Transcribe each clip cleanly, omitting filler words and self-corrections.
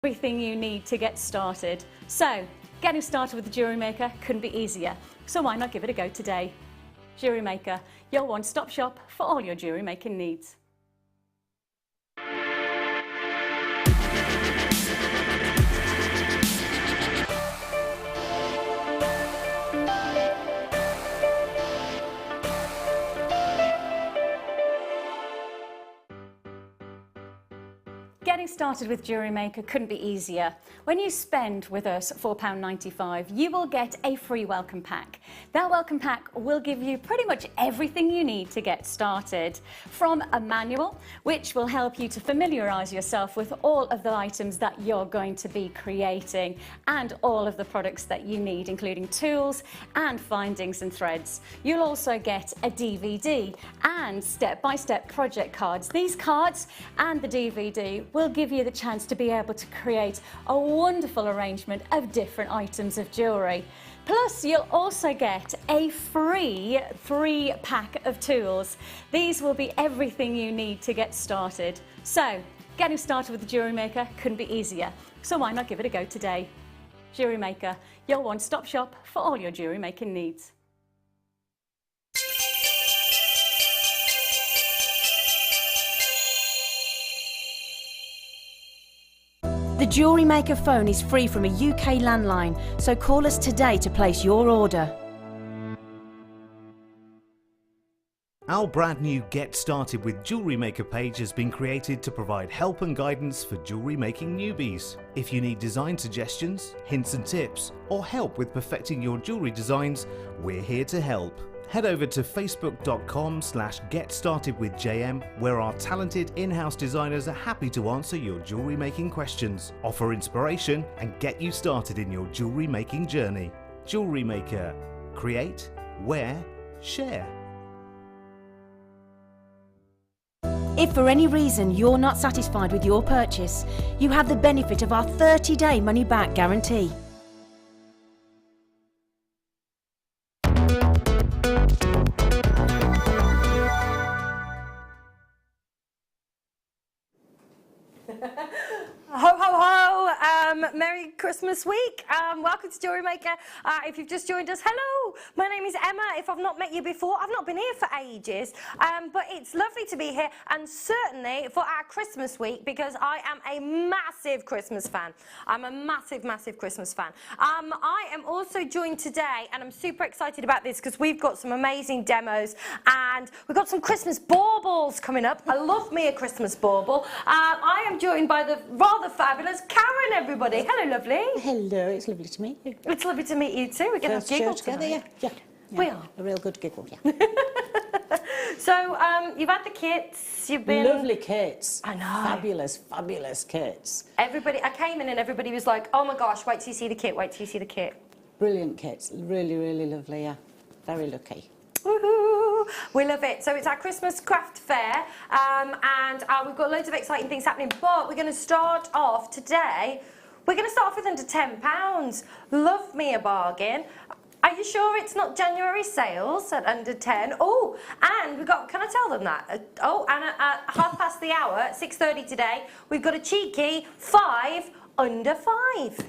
Everything you need to get started. So, getting started with the Jewellery Maker couldn't be easier, so why not give it a go today? Jewellery Maker, your one-stop shop for all your jewellery making needs. Getting started with Jewellery Maker couldn't be easier. When you spend with us £4.95, you will get a free welcome pack. That welcome pack will give you pretty much everything you need to get started. From a manual, which will help you to familiarise yourself with all of the items that you're going to be creating and all of the products that you need, including tools and findings and threads. You'll also get a DVD and step-by-step project cards. These cards and the DVD will give you the chance to be able to create a wonderful arrangement of different items of jewellery. Plus, you'll also get a free 3-pack of tools. These will be everything you need to get started. So, getting started with the Jewellery Maker couldn't be easier, so why not give it a go today? Jewellery Maker, your one-stop shop for all your jewellery making needs. The Jewellery Maker phone is free from a UK landline, so call us today to place your order. Our brand new Get Started with Jewellery Maker page has been created to provide help and guidance for jewellery making newbies. If you need design suggestions, hints and tips, or help with perfecting your jewellery designs, we're here to help. Head over to facebook.com/getstartedwithjm, where our talented in-house designers are happy to answer your jewellery making questions, offer inspiration and get you started in your jewellery making journey. Jewellery Maker. Create, wear, share. If for any reason you're not satisfied with your purchase, you have the benefit of our 30-day money-back guarantee. Ho, ho, ho! Merry Christmas week. Welcome to Jewellery Maker. If you've just joined us, hello! My name is Emma. If I've not met you before, I've not been here for ages, but it's lovely to be here, and certainly for our Christmas week, because I am a massive Christmas fan. I'm a massive, massive Christmas fan. I am also joined today, and I'm super excited about this because we've got some amazing demos, and we've got some Christmas baubles coming up. I love me a Christmas bauble. I am joined by the rather fabulous Karen, everybody. Hello, lovely. Hello, it's lovely to meet you. It's lovely to meet you too. We're going to have giggle together, yeah. We are. A real good giggle, yeah. So, you've had the kits, you've been... Lovely kits. I know. Fabulous, fabulous kits. Everybody, I came in and everybody was like, oh my gosh, wait till you see the kit, wait till you see the kit. Brilliant kits. Really, really lovely, yeah. Very lucky. Woohoo! We love it. So it's our Christmas craft fair, and we've got loads of exciting things happening, but we're going to start off today. We're going to start off with under £10. Love me a bargain. Are you sure it's not January sales at under 10? Oh, and we've got, can I tell them that? And at half past the hour, at 6:30 today, we've got a cheeky 5 under 5.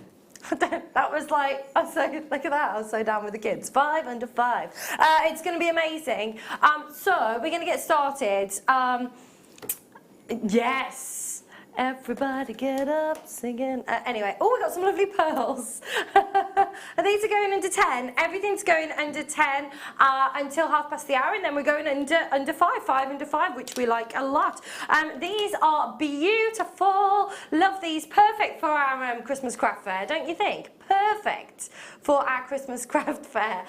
That was like, look at that, I was so down with the kids. 5 under 5. It's going to be amazing. So we're going to get started. Yes. Everybody get up singing. Anyway, oh, we got some lovely pearls. And these are going under 10. Everything's going under 10 until half past the hour, and then we're going under 5 under 5, which we like a lot. These are beautiful. Love these. Perfect for our Christmas craft fair, don't you think? Perfect for our Christmas craft fair.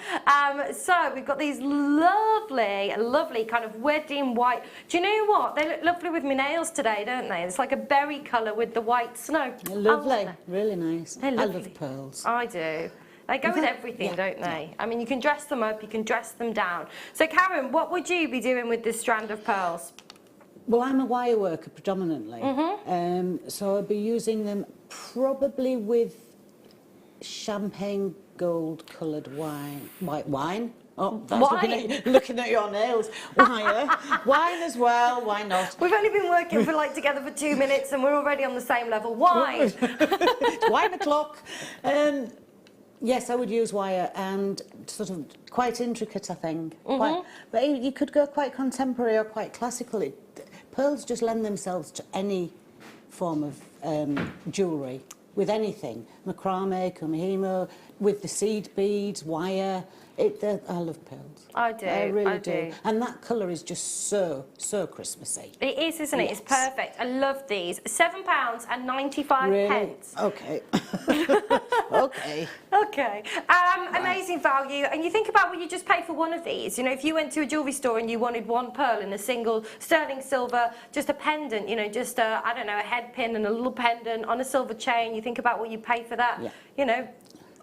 So we've got these lovely, lovely kind of wedding white. Do you know what? They look lovely with my nails today, don't they? It's like a berry colour with the white snow. They're lovely, really nice. They're lovely. I love pearls. I do. They go with everything, don't they? Yeah. I mean, you can dress them up, you can dress them down. So Karen, what would you be doing with this strand of pearls? Well, I'm a wire worker predominantly, so I'll be using them probably with champagne gold coloured wine, white wine, Oh, that's looking at your nails. Wire. Wine as well, why not? We've only been working together for 2 minutes and we're already on the same level. Wine! It's wine o'clock. Yes, I would use wire and sort of quite intricate, I think. But you could go quite contemporary or quite classical. Pearls just lend themselves to any form of jewellery, with anything. Macrame, kumihimo, with the seed beads, wire. I love pearls. I do. I really do. And that colour is just so Christmassy. It is, isn't it? It's perfect. I love these. £7.95. Really? Okay. Okay. Okay. Amazing value. And you think about what you just pay for one of these. You know, if you went to a jewellery store and you wanted one pearl in a single sterling silver, just a pendant, you know, just a, I don't know, a head pin and a little pendant on a silver chain, you think about what you pay for that. Yeah. You know,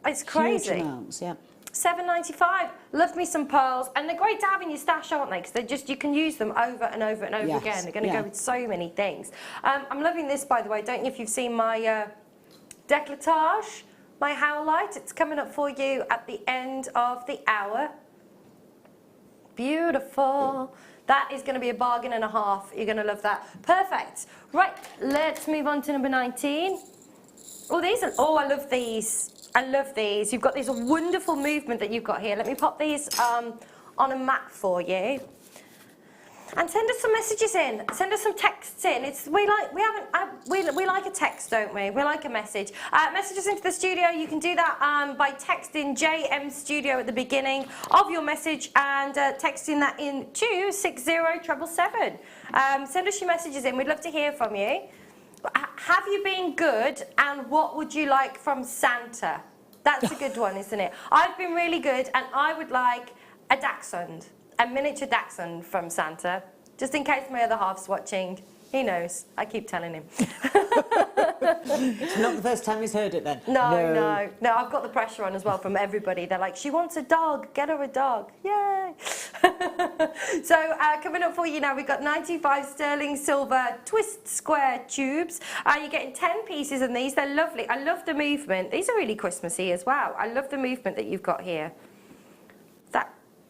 it's crazy. Huge amounts, yeah. £7.95. Love me some pearls, and they're great to have in your stash, aren't they? Because they just, you can use them over and over and over again. They're going to go with so many things. I'm loving this, by the way. Don't you? If you've seen my décolletage, my Howlite, it's coming up for you at the end of the hour. Beautiful. That is going to be a bargain and a half. You're going to love that. Perfect. Right, let's move on to number 19. Oh, these are. Oh, I love these. I love these. You've got this wonderful movement that you've got here. Let me pop these on a mat for you. And send us some messages in. Send us some texts in. We like a text, don't we? We like a message. Messages into the studio. You can do that by texting JM Studio at the beginning of your message and texting that in to 60777. Send us your messages in. We'd love to hear from you. Have you been good, and what would you like from Santa? That's a good one, isn't it? I've been really good, and I would like a dachshund, a miniature dachshund from Santa, just in case my other half's watching. He knows. I keep telling him. It's not the first time he's heard it then. No, I've got the pressure on as well from everybody. They're like, she wants a dog, get her a dog. Yay! So coming up for you now, we've got 95 sterling silver twist square tubes. You're getting 10 pieces in these. They're lovely. I love the movement. These are really Christmassy as well. I love the movement that you've got here.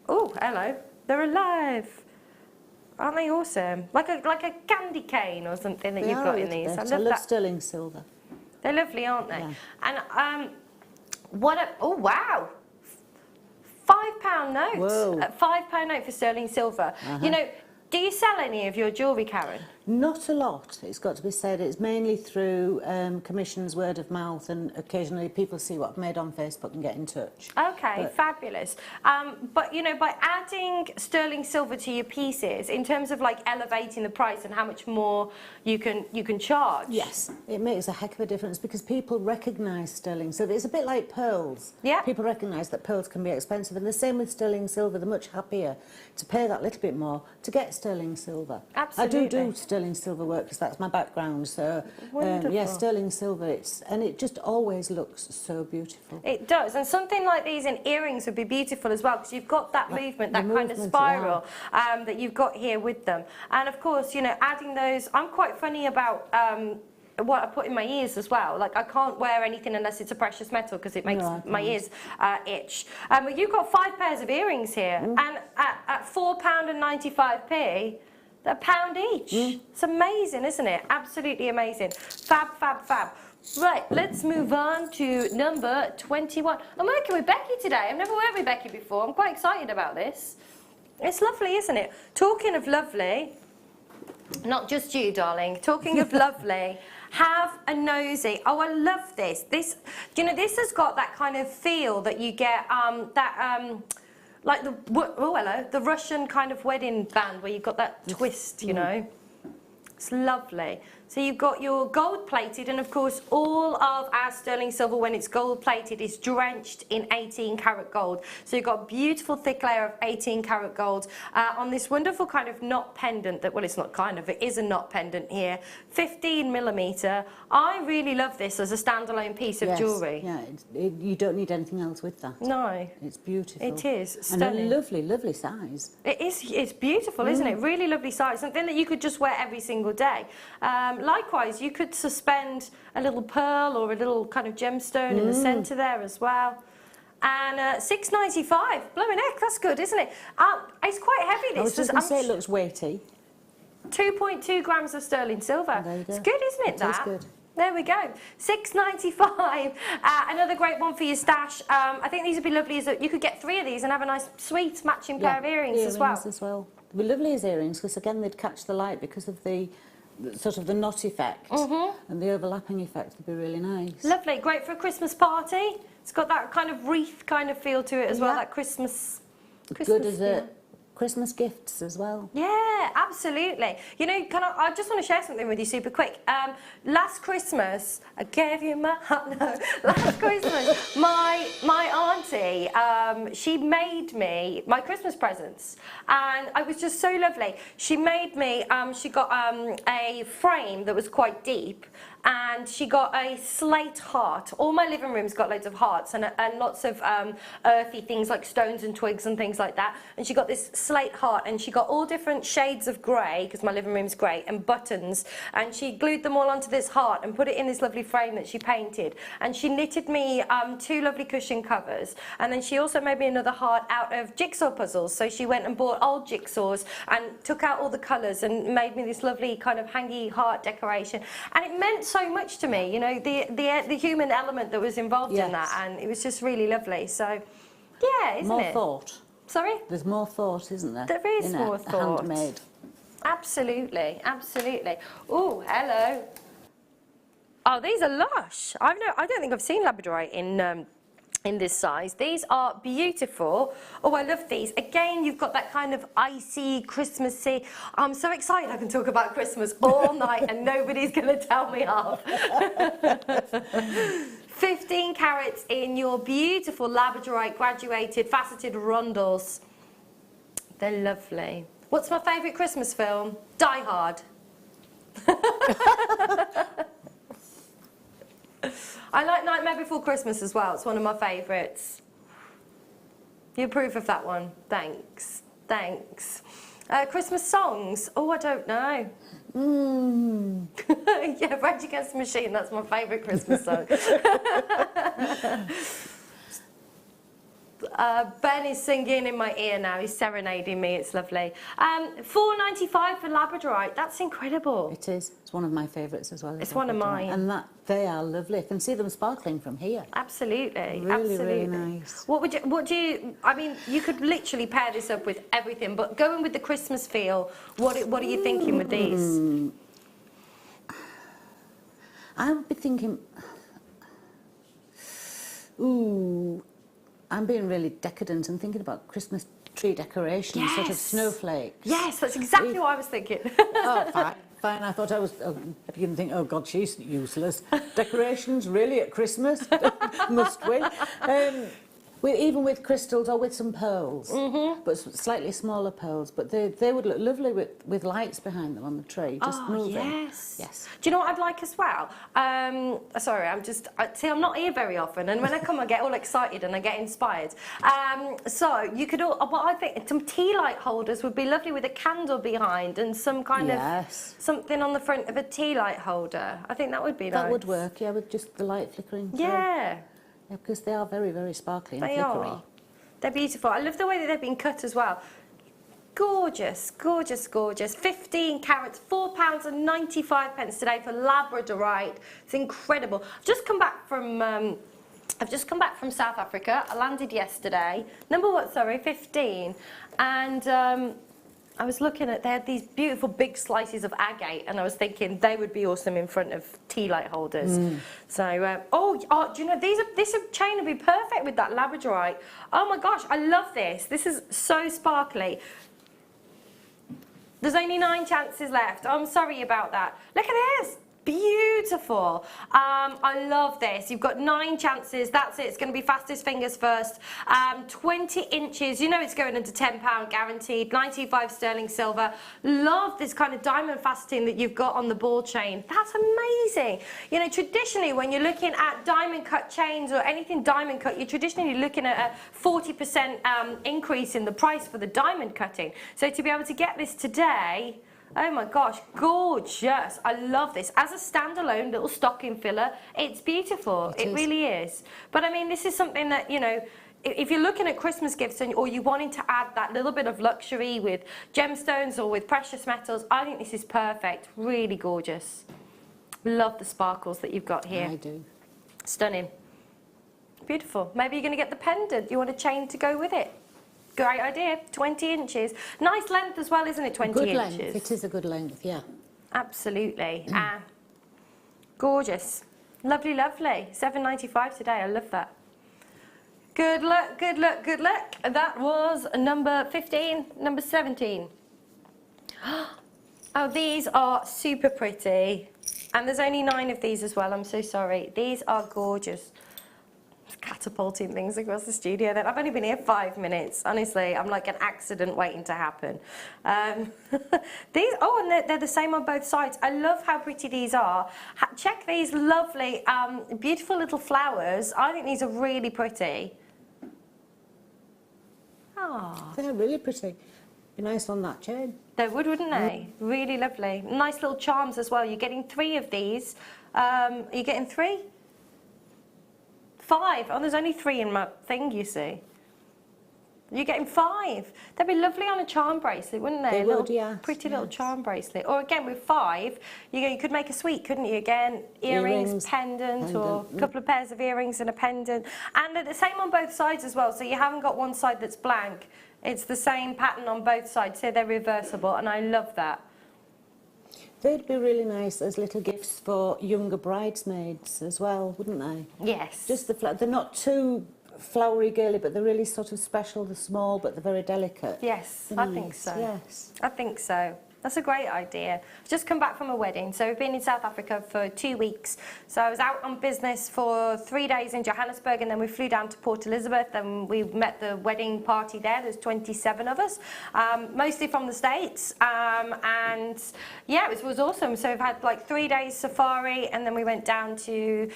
Oh, hello. They're alive. Aren't they awesome? Like a candy cane or something that you've got in these. I love that. sterling silver. They're lovely, aren't they? Yeah. And oh wow, £5 note. Whoa. £5 note for sterling silver. You know, do you sell any of your jewellery, Karen? Not a lot, it's got to be said. It's mainly through commissions, word of mouth, and occasionally people see what I've made on Facebook and get in touch. Okay, fabulous. But, you know, by adding sterling silver to your pieces, in terms of, like, elevating the price and how much more you can charge. Yes, it makes a heck of a difference because people recognise sterling silver. It's a bit like pearls. Yeah. People recognise that pearls can be expensive, and the same with sterling silver. They're much happier to pay that little bit more to get sterling silver. Absolutely. I do sterling silver work because that's my background. So yeah, sterling silver. It just always looks so beautiful. It does, and something like these in earrings would be beautiful as well because you've got that movement, that kind of spiral that you've got here with them. And of course, you know, adding those. I'm quite funny about what I put in my ears as well. Like, I can't wear anything unless it's a precious metal because it makes my ears itch. But you've got 5 pairs of earrings here, and at £4.95, they're £1 each. It's amazing, isn't it? Absolutely amazing. Fab, fab, fab. Right, let's move on to number 21. I'm working with Becky today. I've never worked with Becky before. I'm quite excited about this. It's lovely, isn't it? Talking of lovely, not just you, darling. Talking of lovely, have a nosy. Oh, I love this. This, you know, this has got that kind of feel that you get, like the Russian kind of wedding band where you've got that twist, you know. It's lovely. So you've got your gold plated, and of course all of our sterling silver, when it's gold plated, is drenched in 18 karat gold. So you've got a beautiful thick layer of 18 karat gold on this wonderful kind of knot pendant that, well, it's not kind of, it is a knot pendant here, 15mm. I really love this as a standalone piece of jewellery. Yeah, you don't need anything else with that. No. It's beautiful. It is stunning. And a lovely, lovely size. It is, it's beautiful, isn't it? Really lovely size, something that you could just wear every single day. Likewise, you could suspend a little pearl or a little kind of gemstone in the centre there as well. And £6.95. Blooming heck, that's good, isn't it? It's quite heavy, this. I was just going to say it looks weighty. 2.2 grams of sterling silver. There you go. It's good, isn't it, that? It is good. There we go. £6.95. Another great one for your stash. I think these would be lovely. You could get 3 of these and have a nice, sweet matching pair of earrings as well. They'd be lovely as earrings because, again, they'd catch the light because of the sort of the knot effect and the overlapping effect would be really nice. Lovely. Great for a Christmas party. It's got that kind of wreath kind of feel to it as well, that Christmas good as feel. Christmas gifts as well. Yeah, absolutely. You know, I just want to share something with you super quick. Last Christmas, I gave you my heart. No, last Christmas, my auntie, she made me my Christmas presents, and it was just so lovely. She made me. She got a frame that was quite deep, and she got a slate heart. All my living room's got loads of hearts and lots of earthy things like stones and twigs and things like that. And she got this slate heart, and she got all different shades of grey, because my living room's grey, and buttons. And she glued them all onto this heart and put it in this lovely frame that she painted. And she knitted me 2 lovely cushion covers. And then she also made me another heart out of jigsaw puzzles. So she went and bought old jigsaws and took out all the colours and made me this lovely kind of hangy heart decoration. And it meant so much to me, you know, the human element that was involved in that, and it was just really lovely. So, yeah, isn't it? More thought. Sorry? There's more thought, isn't there? There is more thought. Handmade. Absolutely, absolutely. Oh, hello. Oh, these are lush. I don't think I've seen Labradorite in this size. These are beautiful. Oh, I love these. Again, you've got that kind of icy, Christmassy. I'm so excited I can talk about Christmas all night and nobody's going to tell me off. 15 carats in your beautiful Labradorite graduated faceted rondels. They're lovely. What's my favourite Christmas film? Die Hard. I like Nightmare Before Christmas as well. It's one of my favourites. You approve of that one? Thanks. Thanks. Christmas songs? Oh, I don't know. Yeah, Rage Against the Machine. That's my favourite Christmas song. Ben is singing in my ear now. He's serenading me. It's lovely. $4.95 for Labradorite. That's incredible. It is. It's one of my favourites as well. It's one of mine. And they are lovely. I can see them sparkling from here. Absolutely. Really, absolutely. really nice. What do you, I mean, you could literally pair this up with everything, but going with the Christmas feel, what are you thinking with these? I would be thinking, I'm being really decadent and thinking about Christmas tree decorations, sort of snowflakes. Yes, that's exactly what I was thinking. Oh, fine. I thought I was beginning to think, oh God, she's useless. Decorations, really, at Christmas? Must we? Even with crystals or with some pearls, but slightly smaller pearls. But they would look lovely with lights behind them on the tree, just moving. Yes. Do you know what I'd like as well? Sorry, I'm not here very often, and when I come, I get all excited and I get inspired. So you could what I think some tea light holders would be lovely with a candle behind and some kind of something on the front of a tea light holder. I think that would be nice. That would work, yeah, with just the light flickering through. Yeah. Yeah, because they are very, very sparkly and They flickery. are. They're beautiful. I love the way that they've been cut as well. Gorgeous, gorgeous, gorgeous. 15 carats, £4.95 today for Labradorite. It's incredible. I've just come back from South Africa. I landed yesterday. Number what? Sorry, 15. And I was looking at, they had these beautiful big slices of agate, and I was thinking they would be awesome in front of tea light holders. So, do you know, this chain would be perfect with that Labradorite. Oh my gosh, I love this. This is so sparkly. There's only 9 chances left. I'm sorry about that. Look at this. Beautiful. I love this. You've got 9 chances. That's it. It's going to be fastest fingers first. 20 inches. You know it's going into £10 guaranteed. 95 sterling silver. Love this kind of diamond faceting that you've got on the ball chain. That's amazing. You know, traditionally when you're looking at diamond cut chains or anything diamond cut, you're traditionally looking at a 40% increase in the price for the diamond cutting. So to be able to get this today, oh my gosh, gorgeous. I love this. As a standalone little stocking filler, it's beautiful. It really is. But I mean, this is something that, you know, if you're looking at Christmas gifts or you're wanting to add that little bit of luxury with gemstones or with precious metals, I think this is perfect. Really gorgeous. Love the sparkles that you've got here. I do. Stunning. Beautiful. Maybe you're going to get the pendant. You want a chain to go with it. Great idea. 20 inches. Nice length as well, isn't it? 20 Good inches. length. It is a good length, yeah. Absolutely. Gorgeous. Lovely, lovely. $7.95 today. I love that. Good luck, good luck, good luck. That was number 15, number 17. Oh, these are super pretty. And there's only 9 of these as well. I'm so sorry. These are gorgeous. Catapulting things across the studio. Then I've only been here 5 minutes. Honestly, I'm like an accident waiting to happen. These, oh, and they're the same on both sides. I love how pretty these are. Check these lovely, beautiful little flowers. I think these are really pretty. Oh, They're really pretty. Be nice on that chain. they would, wouldn't they? Really lovely. Nice little charms as well. You're getting 3 of these. Are you getting 3? 5. Oh, there's only 3 in my thing, you see. You're getting 5. They'd be lovely on a charm bracelet, wouldn't they? They A would, little, yes, pretty little yes. charm bracelet. Or again, with 5, you could make a suite, couldn't you? Again, earrings, pendant, or a couple of pairs of earrings and a pendant. And they're the same on both sides as well, so you haven't got one side that's blank. It's the same pattern on both sides, so they're reversible, and I love that. They'd be really nice as little gifts for younger bridesmaids as well, wouldn't they? Yes. Just they're not too flowery girly, but they're really sort of special. They're small, but they're very delicate. Yes, They're I nice, think so. Yes. I think so. That's a great idea. I've just come back from a wedding, so we've been in South Africa for 2 weeks. So I was out on business for 3 days in Johannesburg, and then we flew down to Port Elizabeth, and we met the wedding party there. There's 27 of us, mostly from the States, and yeah, it was awesome. So we've had like 3 days safari, and then we went down to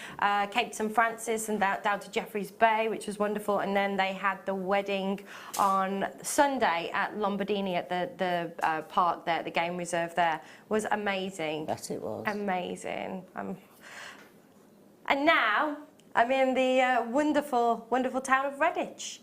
Cape St Francis and down to Jeffreys Bay, which was wonderful, and then they had the wedding on Sunday at Lombardini at the park there, the game reserve there. Was amazing. Yes, it was. Amazing. And now I'm in the wonderful, wonderful town of Redditch.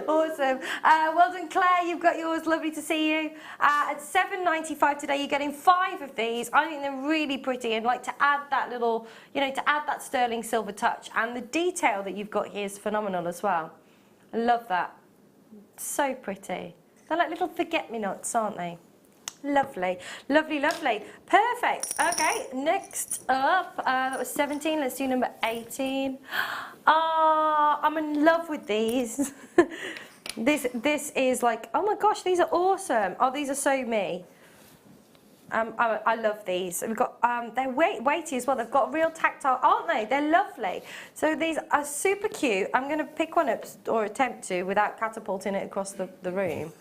Awesome. Well done, Claire. You've got yours. Lovely to see you. At $7.95 today, you're getting 5 of these. I think they're really pretty, and like to add that little, you know, to add that sterling silver touch. And the detail that you've got here is phenomenal as well. I love that. So pretty. They're like little forget-me-nots, aren't they? Lovely, lovely, lovely. Perfect. Okay, next up, that was 17. Let's do number 18. Ah, I'm in love with these. This is like, oh my gosh, these are awesome. Oh, these are so me. I love these. We've got they're weighty as well. They've got real tactile, aren't they? They're lovely. So these are super cute. I'm going to pick one up, or attempt to, without catapulting it across the room.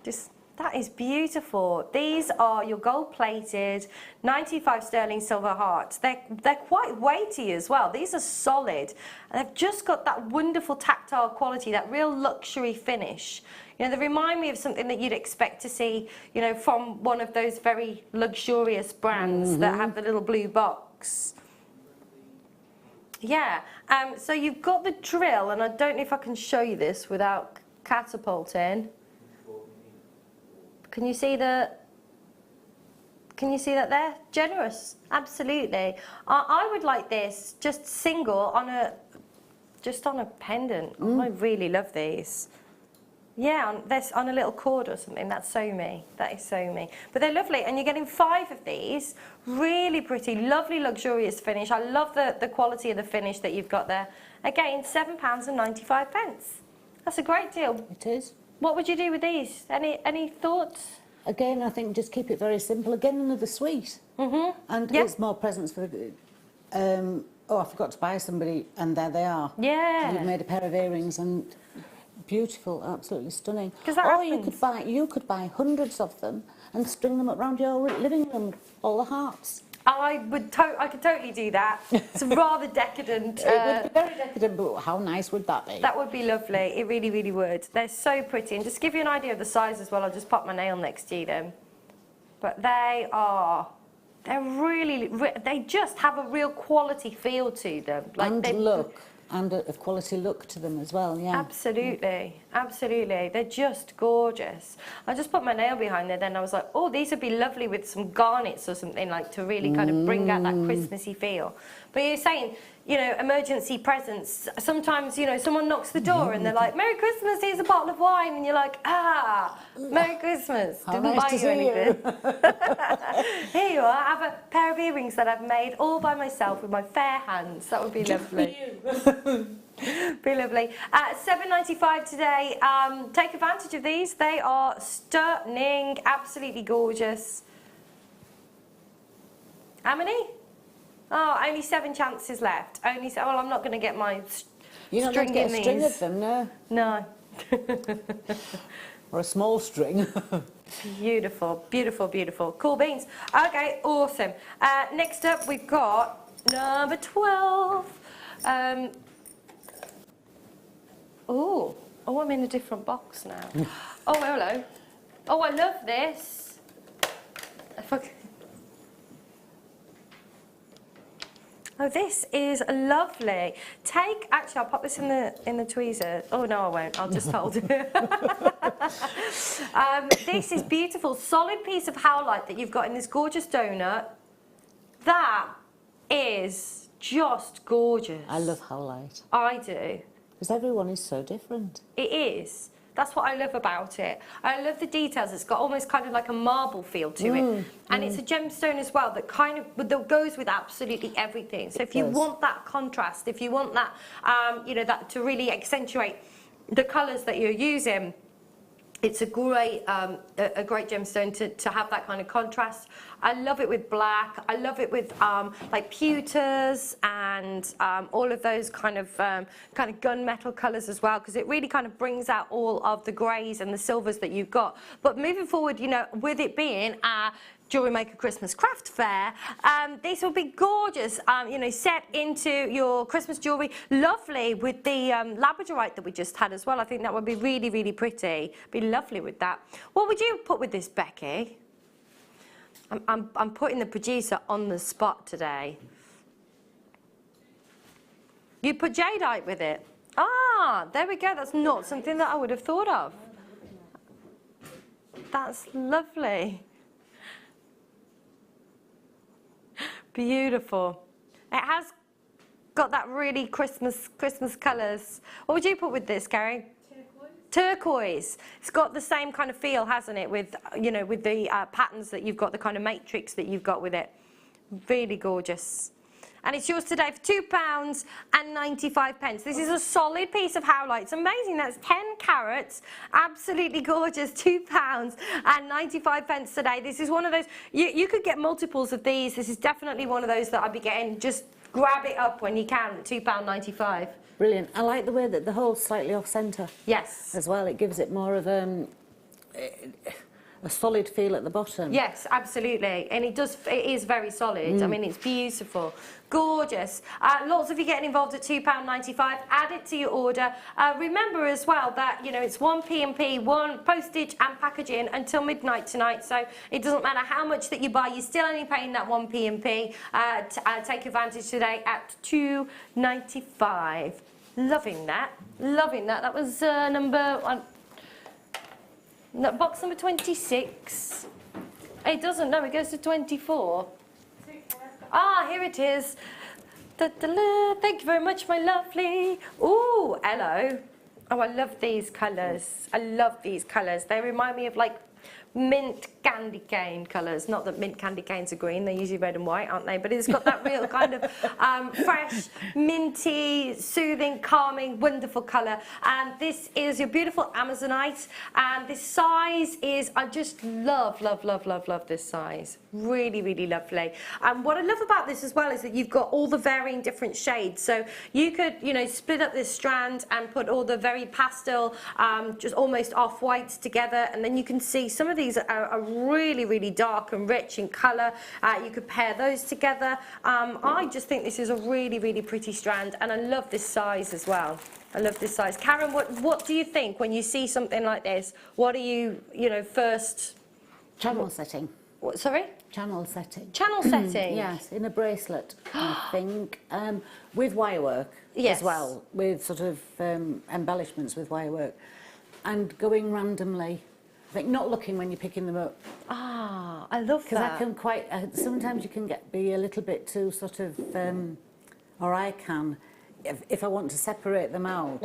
Just, that is beautiful. These are your gold-plated 95 sterling silver hearts. They're quite weighty as well. These are solid, and they've just got that wonderful tactile quality, that real luxury finish. You know, they remind me of something that you'd expect to see, you know, from one of those very luxurious brands that have the little blue box. Yeah. So you've got the drill, and I don't know if I can show you this without catapulting. Can you see that there? Generous, absolutely. I would like this just single on a pendant. I really love these. Yeah, on a little cord or something. That's so me. That is so me. But they're lovely, and you're getting 5 of these. Really pretty, lovely, luxurious finish. I love the quality of the finish that you've got there. Again, £7.95. That's a great deal. It is. What would you do with these? Any thoughts? Again, I think just keep it very simple. Again, another suite. And it's more presents for the... oh, I forgot to buy somebody, and there they are. Yeah. You've made a pair of earrings, and beautiful, absolutely stunning. Because that or happens. you could buy hundreds of them and string them up around your living room, all the hearts. I could totally do that. It's rather decadent. It would be very decadent, but how nice would that be? That would be lovely. It really, really would. They're so pretty. And just to give you an idea of the size as well, I'll just pop my nail next to them. But they're really, they just have a real quality feel to them. Like and look. and a quality look to them as well, yeah. Absolutely, absolutely. They're just gorgeous. I just put my nail behind there then I was like, oh, these would be lovely with some garnets or something, like to really kind of bring out that Christmassy feel. But you're saying, you know, emergency presents. Sometimes, you know, someone knocks the door and they're like, Merry Christmas, here's a bottle of wine. And you're like, ah, Merry Christmas. How Didn't nice buy to you see anything. Here you are. I have a pair of earrings that I've made all by myself with my fair hands. That would be lovely. Be lovely. $7.95 today. Take advantage of these. They are stunning, absolutely gorgeous. How many? Oh, only 7 chances left. Only well, I'm not going to get my You're not going to get a string of them, no? No. Or a small string. Beautiful, beautiful, beautiful. Cool beans. Okay, awesome. Next up, we've got number 12. Oh, I'm in a different box now. Oh, hello. Oh, I love this. Oh, this is lovely. Actually, I'll pop this in the tweezer. Oh no, I won't. I'll just hold it. This is beautiful, solid piece of howlite that you've got in this gorgeous donut. That is just gorgeous. I love howlite. I do. Because everyone is so different. It is. That's what I love about it. I love the details. It's got almost kind of like a marble feel to it. And it's a gemstone as well that kind of that goes with absolutely everything. So if you want that contrast, if you want that, you know, that to really accentuate the colours that you're using, it's a great gemstone to have that kind of contrast. I love it with black. I love it with like pewters and all of those kind of gunmetal colours as well, because it really kind of brings out all of the greys and the silvers that you've got. But moving forward, you know, with it being Jewellery Maker Christmas Craft Fair. These will be gorgeous, you know, set into your Christmas jewellery. Lovely with the Labradorite that we just had as well. I think that would be really, really pretty. Be lovely with that. What would you put with this, Becky? I'm putting the producer on the spot today. You put Jadeite with it. Ah, there we go. That's not something that I would have thought of. That's lovely. Beautiful. It has got that really Christmas colours. What would you put with this, Gary? Turquoise. It's got the same kind of feel, hasn't it? With, you know, with the patterns that you've got, the kind of matrix that you've got with it. Really gorgeous. And it's yours today for £2.95. This is a solid piece of howlite. It's amazing. That's 10 carats. Absolutely gorgeous. £2.95 today. This is one of those. You could get multiples of these. This is definitely one of those that I'd be getting. Just grab it up when you can. £2.95. Brilliant. I like the way that the hole's slightly off centre. Yes. As well. It gives it more of a solid feel at the bottom. Yes, absolutely. And it is very solid. I mean, it's beautiful. Gorgeous. Lots of you getting involved at £2.95. Add it to your order. Remember as well that, you know, it's 1 P&P, 1 postage and packaging until midnight tonight. So it doesn't matter how much that you buy, you're still only paying that 1 P&P. Take advantage today at £2.95. Loving that. Loving that. That was number one. No, box number 26. It doesn't, no, it goes to 24. Ah, here it is. Da, da, da. Thank you very much, my lovely. Ooh, hello. Oh, I love these colours. I love these colours. They remind me of like mint candy cane colours. Not that mint candy canes are green, they're usually red and white, aren't they? But it's got that real kind of fresh, minty, soothing, calming, wonderful colour. And this is your beautiful Amazonite. And this size is, I just love, love, love, love, love this size. Really, really lovely. And what I love about this as well is that you've got all the varying different shades. So you could, you know, split up this strand and put all the very pastel, just almost off-whites together. And then you can see some of these are really, really dark and rich in colour. You could pair those together. I just think this is a really, really pretty strand, and I love this size as well. I love this size. Karen, what do you think when you see something like this? What are you, you know, first... Channel setting. What, sorry? channel setting. Channel setting? Yes, in a bracelet, I think, with wirework as well, with sort of embellishments with wirework, and going randomly. I think not looking when you're picking them up. Ah, I love that. Because I can quite, sometimes you can be a little bit too sort of, or I can, if I want to separate them out,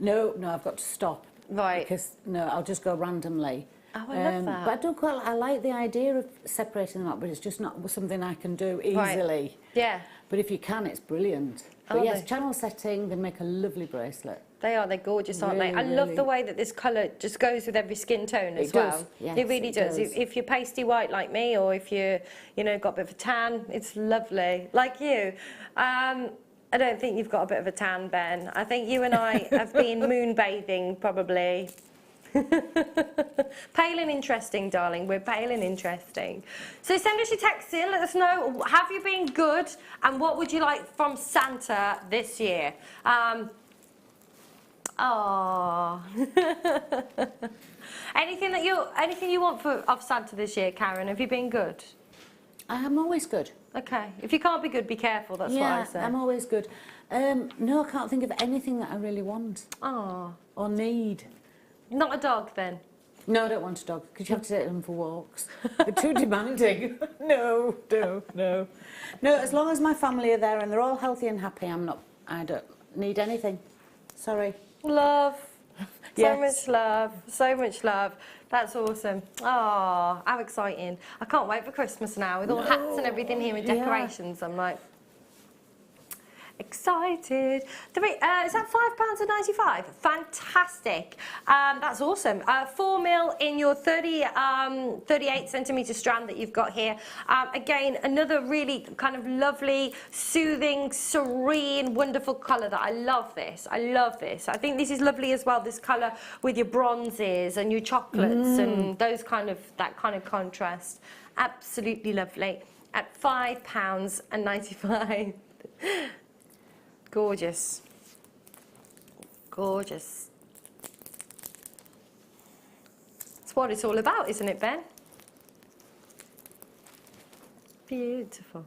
no, I've got to stop. Right. Because, no, I'll just go randomly. Oh, I love that. But I don't quite, I like the idea of separating them out, but it's just not something I can do easily. Right. Yeah. But if you can, it's brilliant. But yes, channel setting, they make a lovely bracelet. They are, they're gorgeous, aren't they? I love the way that this colour just goes with every skin tone as well. Does. Yes, it really does. If you're pasty white like me, or if you got a bit of a tan, it's lovely. Like you. I don't think you've got a bit of a tan, Ben. I think you and I have been moonbathing, probably. Pale and interesting, darling. We're pale and interesting. So send us your texts in. Let us know, have you been good? And what would you like from Santa this year? Anything you want of Santa this year, Karen? Have you been good? I'm always good. Okay. If you can't be good, be careful. That's what I say. I'm always good. No, I can't think of anything that I really want. Oh. Or need. Not a dog, then? No, I don't want a dog, because you have to take them for walks. They're too demanding. No. No, as long as my family are there and they're all healthy and happy, I don't need anything. Sorry. Love. Yes. So much love. That's awesome. Oh, how exciting. I can't wait for Christmas now, with all hats and everything here and decorations. I'm like, excited. Is that £5.95? Fantastic. That's awesome. 4mm in your 38 centimetre strand that you've got here. Again, another really kind of lovely, soothing, serene, wonderful colour that I love this. I love this. I think this is lovely as well, this colour with your bronzes and your chocolates and that kind of contrast. Absolutely lovely. At £5.95. Gorgeous. Gorgeous. That's what it's all about, isn't it, Ben? Beautiful.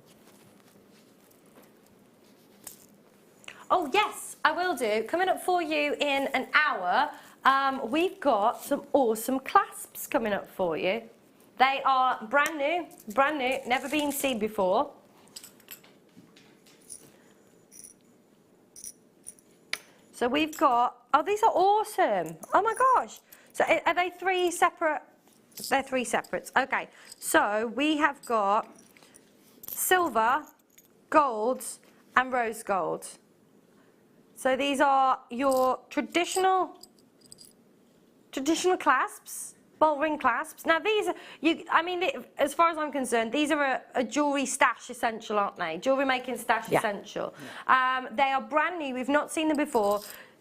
Oh, yes, I will do. Coming up for you in an hour, we've got some awesome clasps coming up for you. They are brand new, never been seen before. So we've got, these are awesome. Oh my gosh. So are they three separate? They're three separates. Okay. So we have got silver, gold, and rose gold. So these are your traditional clasps, bowl ring clasps. Now these are, as far as I'm concerned, these are a jewellery stash essential, aren't they? Jewellery making stash essential. Yeah. They are brand new, we've not seen them before.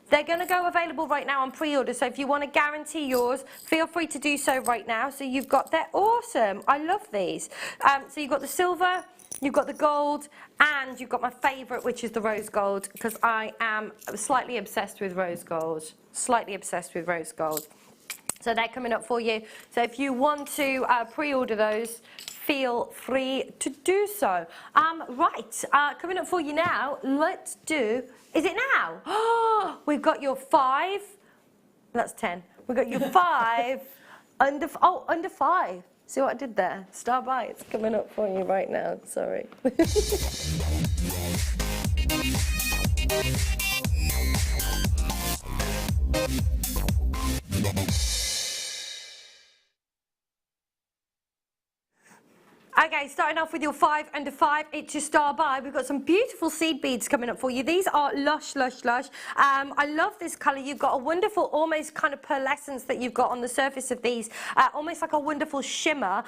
They're going to go available right now on pre-order, so if you want to guarantee yours, feel free to do so right now. So you've got, they're awesome, I love these. So you've got the silver, you've got the gold, and you've got my favourite, which is the rose gold, because I am slightly obsessed with rose gold. Slightly obsessed with rose gold. So they're coming up for you. So if you want to pre-order those, feel free to do so. Right, coming up for you now, let's do, is it now? Oh, we've got your 5, that's 10. We've got your 5, under 5. See what I did there? Star by, it's coming up for you right now, sorry. Okay, starting off with your 5 under 5, it's your star by. We've got some beautiful seed beads coming up for you. These are lush, lush, lush. I love this colour. You've got a wonderful, almost kind of pearlescence that you've got on the surface of these, almost like a wonderful shimmer.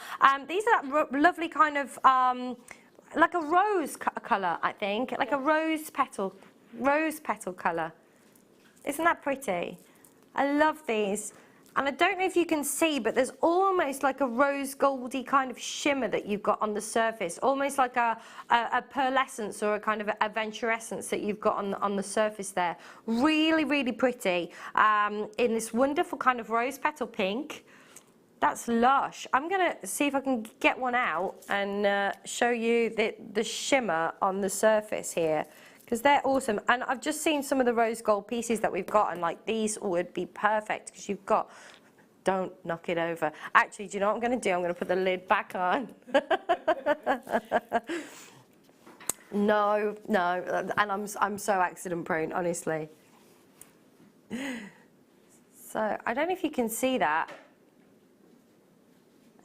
These are that lovely kind of, like a rose colour, I think, like a rose petal colour. Isn't that pretty? I love these. And I don't know if you can see, but there's almost like a rose goldy kind of shimmer that you've got on the surface, almost like a pearlescence or a kind of aventurescence that you've got on the surface there. Really, really pretty, in this wonderful kind of rose petal pink. That's lush. I'm gonna see if I can get one out and show you the shimmer on the surface here, because they're awesome. And I've just seen some of the rose gold pieces that we've got, and like these would be perfect because you've got, don't knock it over. Actually, do you know what I'm gonna do? I'm gonna put the lid back on. No, and I'm so accident prone, honestly. So I don't know if you can see that.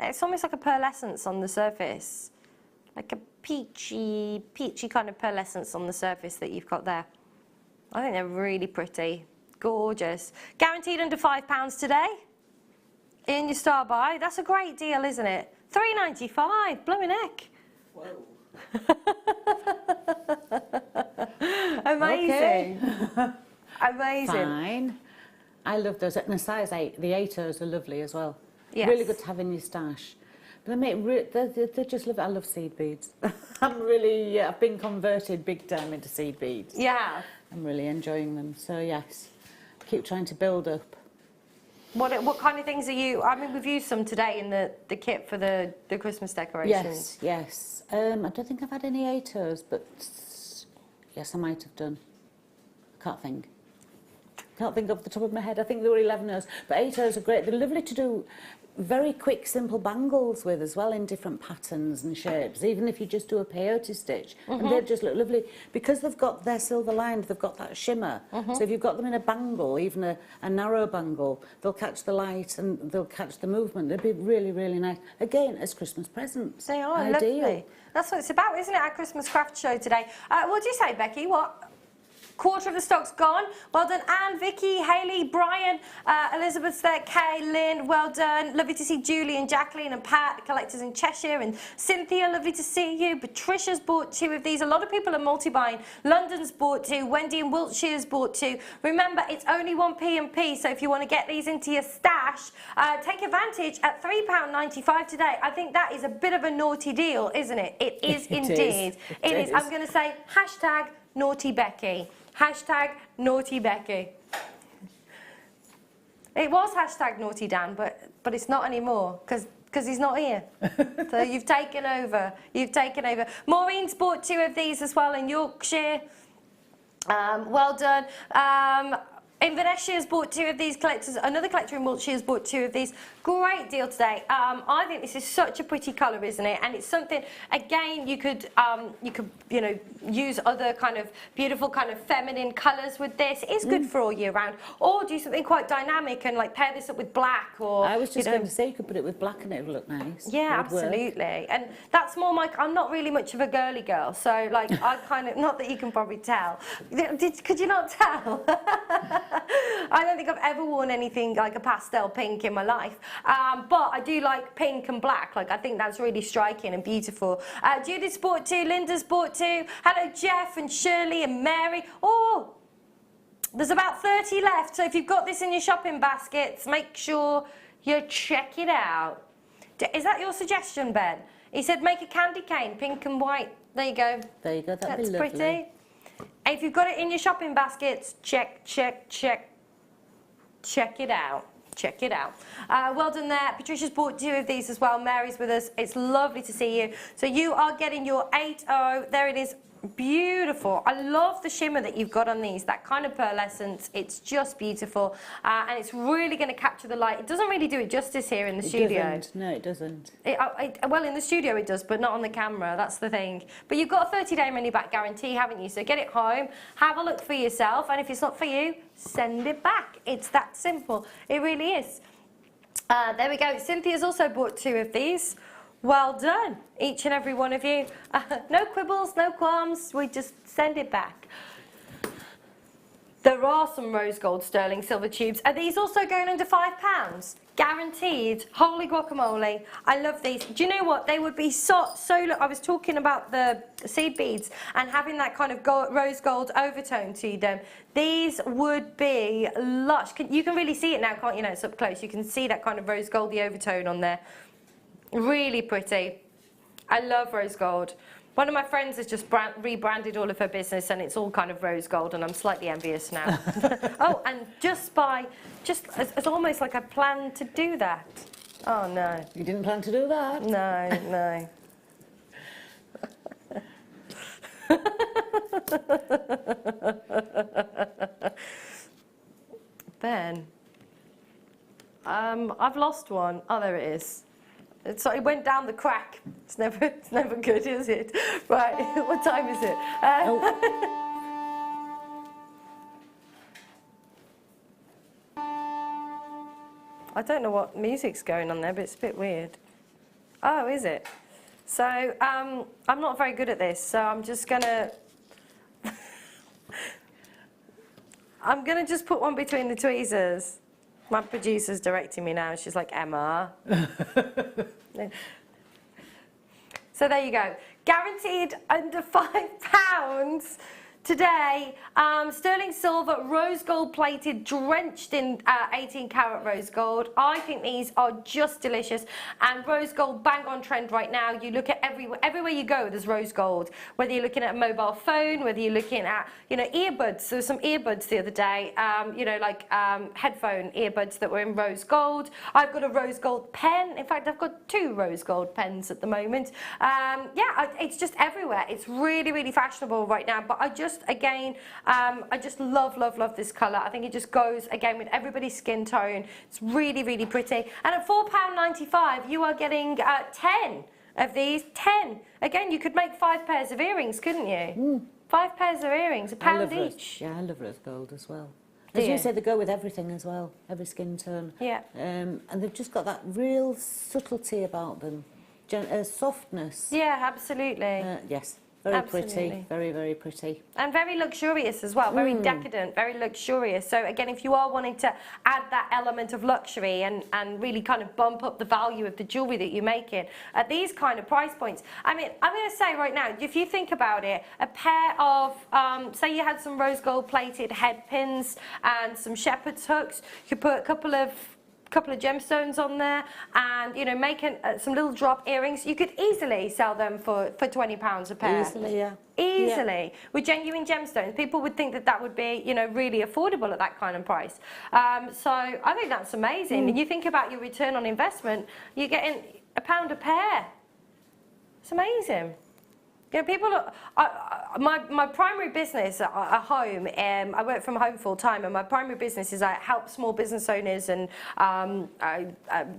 It's almost like a pearlescence on the surface, like a peachy kind of pearlescence on the surface that you've got there. I think they're really pretty, gorgeous. Guaranteed under £5 today in your star buy. That's a great deal, isn't it? £3.95, blooming heck. Whoa. Amazing. Okay. Amazing. Fine. I love those. And a size 8, the 8s are lovely as well. Yes. Really good to have in your stash. But they just love it. I love seed beads. I've been converted big time into seed beads. Yeah. I'm really enjoying them. So yes, keep trying to build up. What kind of things are you? I mean, we've used some today in the kit for the Christmas decorations. Yes. I don't think I've had any 8s, but yes, I might have done. I can't think off the top of my head. I think there were 11s, but 8s are great. They're lovely to do very quick, simple bangles with as well, in different patterns and shapes, even if you just do a peyote stitch. And they just look lovely. Because they've got their silver lined, they've got that shimmer. So if you've got them in a bangle, even a narrow bangle, they'll catch the light and they'll catch the movement. They'll be really, really nice. Again, as Christmas presents. They are Ideal. lovely. That's what it's about, isn't it? Our Christmas craft show today. What do you say, Becky? What? Quarter of the stock's gone. Well done, Anne, Vicky, Hayley, Brian, Elizabeth's there, Kay, Lynn, well done. Lovely to see Julie and Jacqueline and Pat, the collectors in Cheshire, and Cynthia, lovely to see you. Patricia's bought 2 of these. A lot of people are multi-buying. London's bought 2. Wendy in Wiltshire's bought 2. Remember, it's only 1p&p, so if you want to get these into your stash, take advantage at £3.95 today. I think that is a bit of a naughty deal, isn't it? It is indeed. It is. I'm going to say hashtag Naughty Becky. Hashtag Naughty Becky. It was hashtag Naughty Dan, but it's not anymore because he's not here. So you've taken over. You've taken over. Maureen's bought 2 of these as well in Yorkshire. Well done. Inverness has bought 2 of these collectors. Another collector in Wiltshire has bought 2 of these. Great deal today. I think this is such a pretty colour, isn't it? And it's something, again, you could use other kind of beautiful kind of feminine colours with this. It is good for all year round. Or do something quite dynamic and like pair this up with black. Or I was just going to say you could put it with black and it would look nice. Yeah, absolutely. And that's more my, I'm not really much of a girly girl. So like I kind of, not that you can probably tell. Could you not tell? I don't think I've ever worn anything like a pastel pink in my life, but I do like pink and black. Like I think that's really striking and beautiful. Judith's bought 2, Linda's bought 2. Hello Jeff and Shirley and Mary. Oh, there's about 30 left, so if you've got this in your shopping baskets, make sure you check it out. Is that your suggestion, Ben? He said make a candy cane, pink and white. There you go. There you go, that'd That's be lovely. pretty. If you've got it in your shopping baskets, check it out. Check it out. Well done there. Patricia's bought 2 of these as well. Mary's with us. It's lovely to see you. So you are getting your 8.0. There it is. Beautiful. I love the shimmer that you've got on these, that kind of pearlescence. It's just beautiful, and it's really going to capture the light. It doesn't really do it justice here in the studio. Doesn't. No, it doesn't. Well, in the studio it does, but not on the camera. That's the thing. But you've got a 30-day money-back guarantee, haven't you? So get it home, have a look for yourself, and if it's not for you, send it back. It's that simple. It really is. There we go. Cynthia's also bought 2 of these. Well done, each and every one of you. No quibbles, no qualms, we just send it back. There are some rose gold sterling silver tubes. Are these also going under £5? Guaranteed. Holy guacamole. I love these. Do you know what? They would be so I was talking about the seed beads and having that kind of rose gold overtone to them. These would be lush. You can really see it now, can't you? It's up close. You can see that kind of rose goldy overtone on there. Really pretty. I love rose gold. One of my friends has just rebranded all of her business and it's all kind of rose gold and I'm slightly envious now. Oh, and just as almost like I planned to do that. Oh, no. You didn't plan to do that? No, no. Ben, I've lost one. Oh, there it is. It went down the crack. It's never good, is it? Right, what time is it? I don't know what music's going on there, but it's a bit weird. Oh, is it? So, I'm not very good at this, so I'm just gonna... I'm gonna just put one between the tweezers. My producer's directing me now. She's like, Emma. So there you go. Guaranteed under £5 today. Sterling silver, rose gold plated, drenched in 18 karat rose gold. I think these are just delicious, and rose gold bang on trend right now. You look at everywhere you go, there's rose gold. Whether you're looking at a mobile phone, whether you're looking at, you know, earbuds. There were some earbuds the other day, you know, like headphone earbuds that were in rose gold. I've got a rose gold pen. In fact, I've got 2 rose gold pens at the moment. Yeah, it's just everywhere. It's really, really fashionable right now, but I just love this colour. I think it just goes, again, with everybody's skin tone. It's really, really pretty. And at £4.95, you are getting 10 of these. 10. Again, you could make 5 pairs of earrings, couldn't you? 5 pairs of earrings, £1 each. Yeah, I love rose gold as well. Do As you you? say, they go with everything as well, every skin tone. Yeah. And they've just got that real subtlety about them, softness. Yeah, absolutely. Yes, very Absolutely. pretty, very, very pretty. And very luxurious as well, very decadent, very luxurious. So again, if you are wanting to add that element of luxury and really kind of bump up the value of the jewellery that you're making at these kind of price points, I mean, I'm going to say right now, if you think about it, a pair of, say you had some rose gold plated head pins and some shepherd's hooks, you could put a couple of gemstones on there, and you know, make some little drop earrings. You could easily sell them for £20 a pair. Easily, yeah. Easily. Yeah. With genuine gemstones, people would think that that would be, you know, really affordable at that kind of price. So I think that's amazing. And you think about your return on investment, you're getting £1 a pair. It's amazing. You know, people, my primary business at home, I work from home full time, and my primary business is I help small business owners and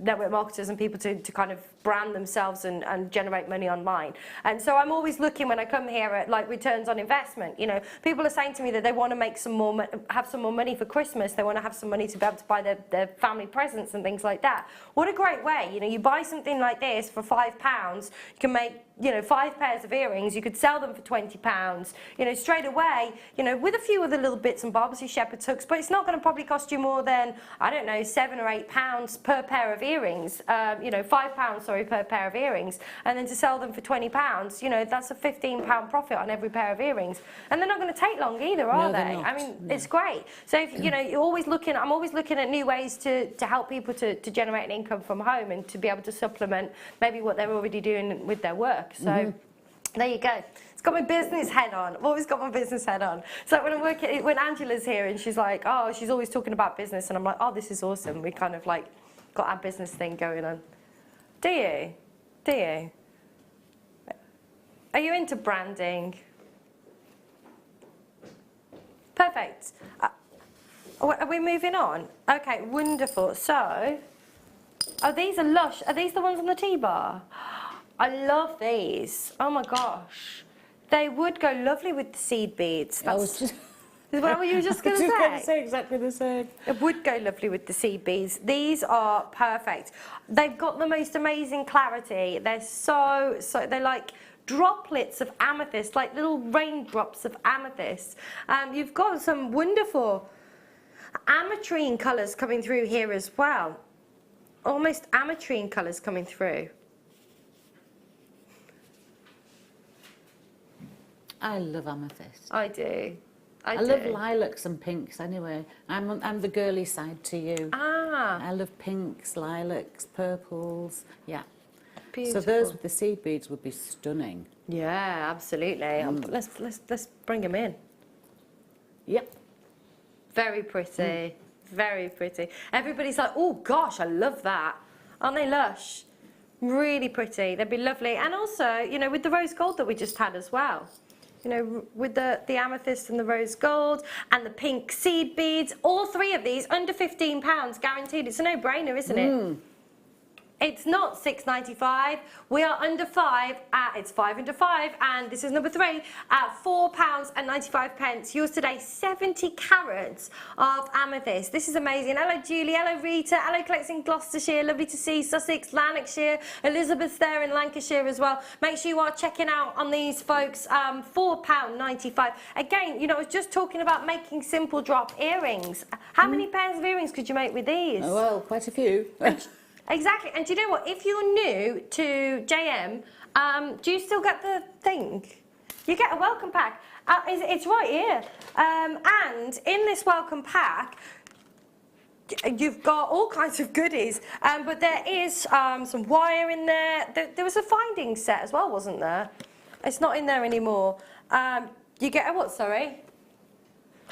network marketers and people to kind of brand themselves and generate money online. And so I'm always looking when I come here at like returns on investment. You know, people are saying to me that they want to make some more, have some more money for Christmas. They want to have some money to be able to buy their family presents and things like that. What a great way. You know, you buy something like this for £5, you can make, you know, 5 pairs of earrings. You could sell them for £20, you know, straight away, you know, with a few other little bits and bobs, your shepherd's hooks, but it's not going to probably cost you more than, I don't know, £7 or £8 per pair of earrings, you know, £5, sorry, per pair of earrings, and then to sell them for £20, you know, that's a £15 profit on every pair of earrings. And they're not going to take long either, are they? I mean, it's great. So, if, you know, you're always looking, I'm always looking at new ways to help people to generate an income from home and to be able to supplement maybe what they're already doing with their work. So there you go. It's got my business head on. I've always got my business head on. So when I'm working, when Angela's here and she's like, oh, she's always talking about business, and I'm like, oh, this is awesome. We kind of like got our business thing going on. Do you? Do you? Are you into branding? Perfect. Are we moving on? Okay, wonderful. So, oh, these are lush. Are these the ones on the T-bar? I love these. Oh my gosh. They would go lovely with the seed beads. That's, what were you just going to say? I was just going to say exactly the same. It would go lovely with the seed beads. These are perfect. They've got the most amazing clarity. They're so they're like droplets of amethyst, like little raindrops of amethyst. You've got some wonderful ametrine colours coming through here as well. Almost ametrine colours coming through. I love amethyst. I do. I love lilacs and pinks anyway. I'm the girly side to you. Ah. I love pinks, lilacs, purples. Yeah. Beautiful. So those with the seed beads would be stunning. Yeah, absolutely. Let's bring them in. Yep. Very pretty. Very pretty. Everybody's like, oh gosh, I love that. Aren't they lush? Really pretty. They'd be lovely. And also, you know, with the rose gold that we just had as well. You know, with the amethyst and the rose gold and the pink seed beads, all three of these under £15 guaranteed. It's a no-brainer, isn't it? It's not £6.95. We are under £5. It's 5 under 5, and this is number 3 at £4.95. Yours today, 70 carats of amethyst. This is amazing. Hello, Julie. Hello, Rita. Hello, collecting Gloucestershire. Lovely to see Sussex, Lanarkshire. Elizabeth's there in Lancashire as well. Make sure you are checking out on these, folks. £4.95. Again, you know, I was just talking about making simple drop earrings. How many pairs of earrings could you make with these? Oh, well, quite a few. Exactly, and do you know what? If you're new to JM, do you still get the thing? You get a welcome pack. It's right here. And in this welcome pack, you've got all kinds of goodies. But there is some wire in there. There was a finding set as well, wasn't there? It's not in there anymore. You get a what, sorry?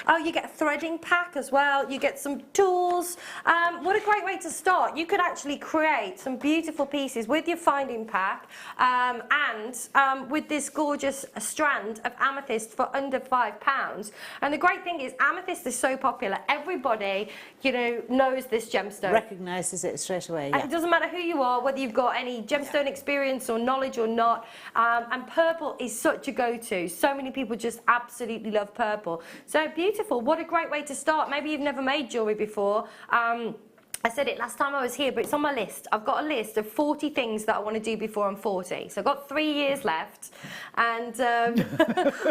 Oh, you get a threading pack as well. You get some tools. What a great way to start. You could actually create some beautiful pieces with your finding pack and with this gorgeous strand of amethyst for under £5. And the great thing is amethyst is so popular. Everybody, you know, knows this gemstone. Recognises it straight away, yeah. And it doesn't matter who you are, whether you've got any gemstone experience or knowledge or not. And purple is such a go-to. So many people just absolutely love purple. So beautiful. What a great way to start. Maybe you've never made jewellery before. I said it last time I was here, but it's on my list. I've got a list of 40 things that I want to do before I'm 40. So I've got 3 years left. And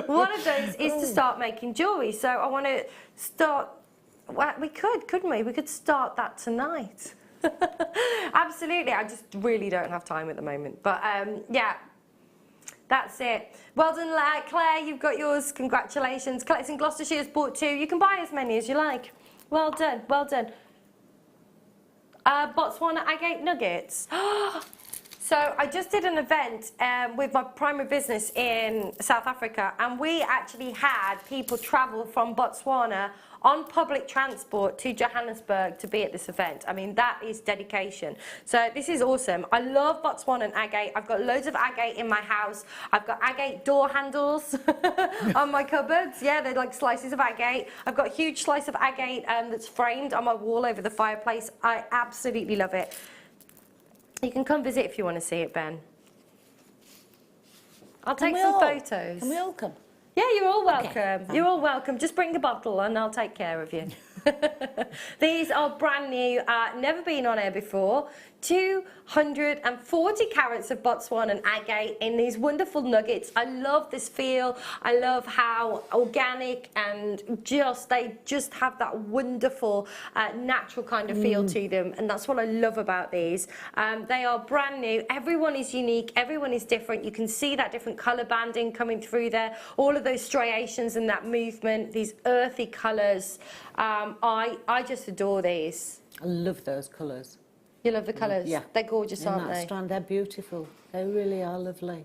one of those is to start making jewellery. So I want to start... Well, we could, couldn't we? We could start that tonight. Absolutely. I just really don't have time at the moment. But yeah. That's it. Well done, Claire. You've got yours. Congratulations. Collecting Gloucestershire's bought 2. You can buy as many as you like. Well done. Well done. Botswana agate nuggets. So I just did an event with my primary business in South Africa, and we actually had people travel from Botswana on public transport to Johannesburg to be at this event. I mean, that is dedication. So this is awesome. I love Botswana agate. I've got loads of agate in my house. I've got agate door handles on my cupboards. Yeah, they're like slices of agate. I've got a huge slice of agate that's framed on my wall over the fireplace. I absolutely love it. You can come visit if you want to see it, Ben. I'll take some photos. Can we all come? Yeah, you're all welcome. Okay. You're all welcome. Just bring a bottle and I'll take care of you. These are brand new, never been on air before. 240 carats of Botswana agate in these wonderful nuggets. I love this feel. I love how organic and they just have that wonderful natural kind of feel to them, and that's what I love about these. They are brand new. Everyone is unique. Everyone is different. You can see that different colour banding coming through there. All of those striations and that movement. These earthy colours. I just adore these. I love those colours. You love the colours? Yeah. They're gorgeous, aren't that they? strand, they're beautiful. They really are lovely.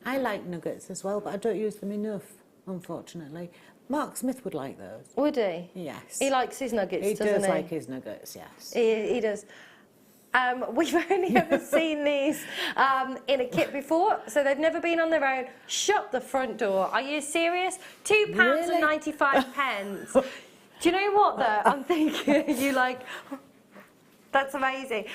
I like nuggets as well, but I don't use them enough, unfortunately. Mark Smith would like those. Would he? Yes. He likes his nuggets, doesn't he? He does like his nuggets, yes. He does. We've only ever seen these in a kit before, so they've never been on their own. Shut the front door. Are you serious? £2.95. Do you know what, though? I'm thinking, you like... That's amazing.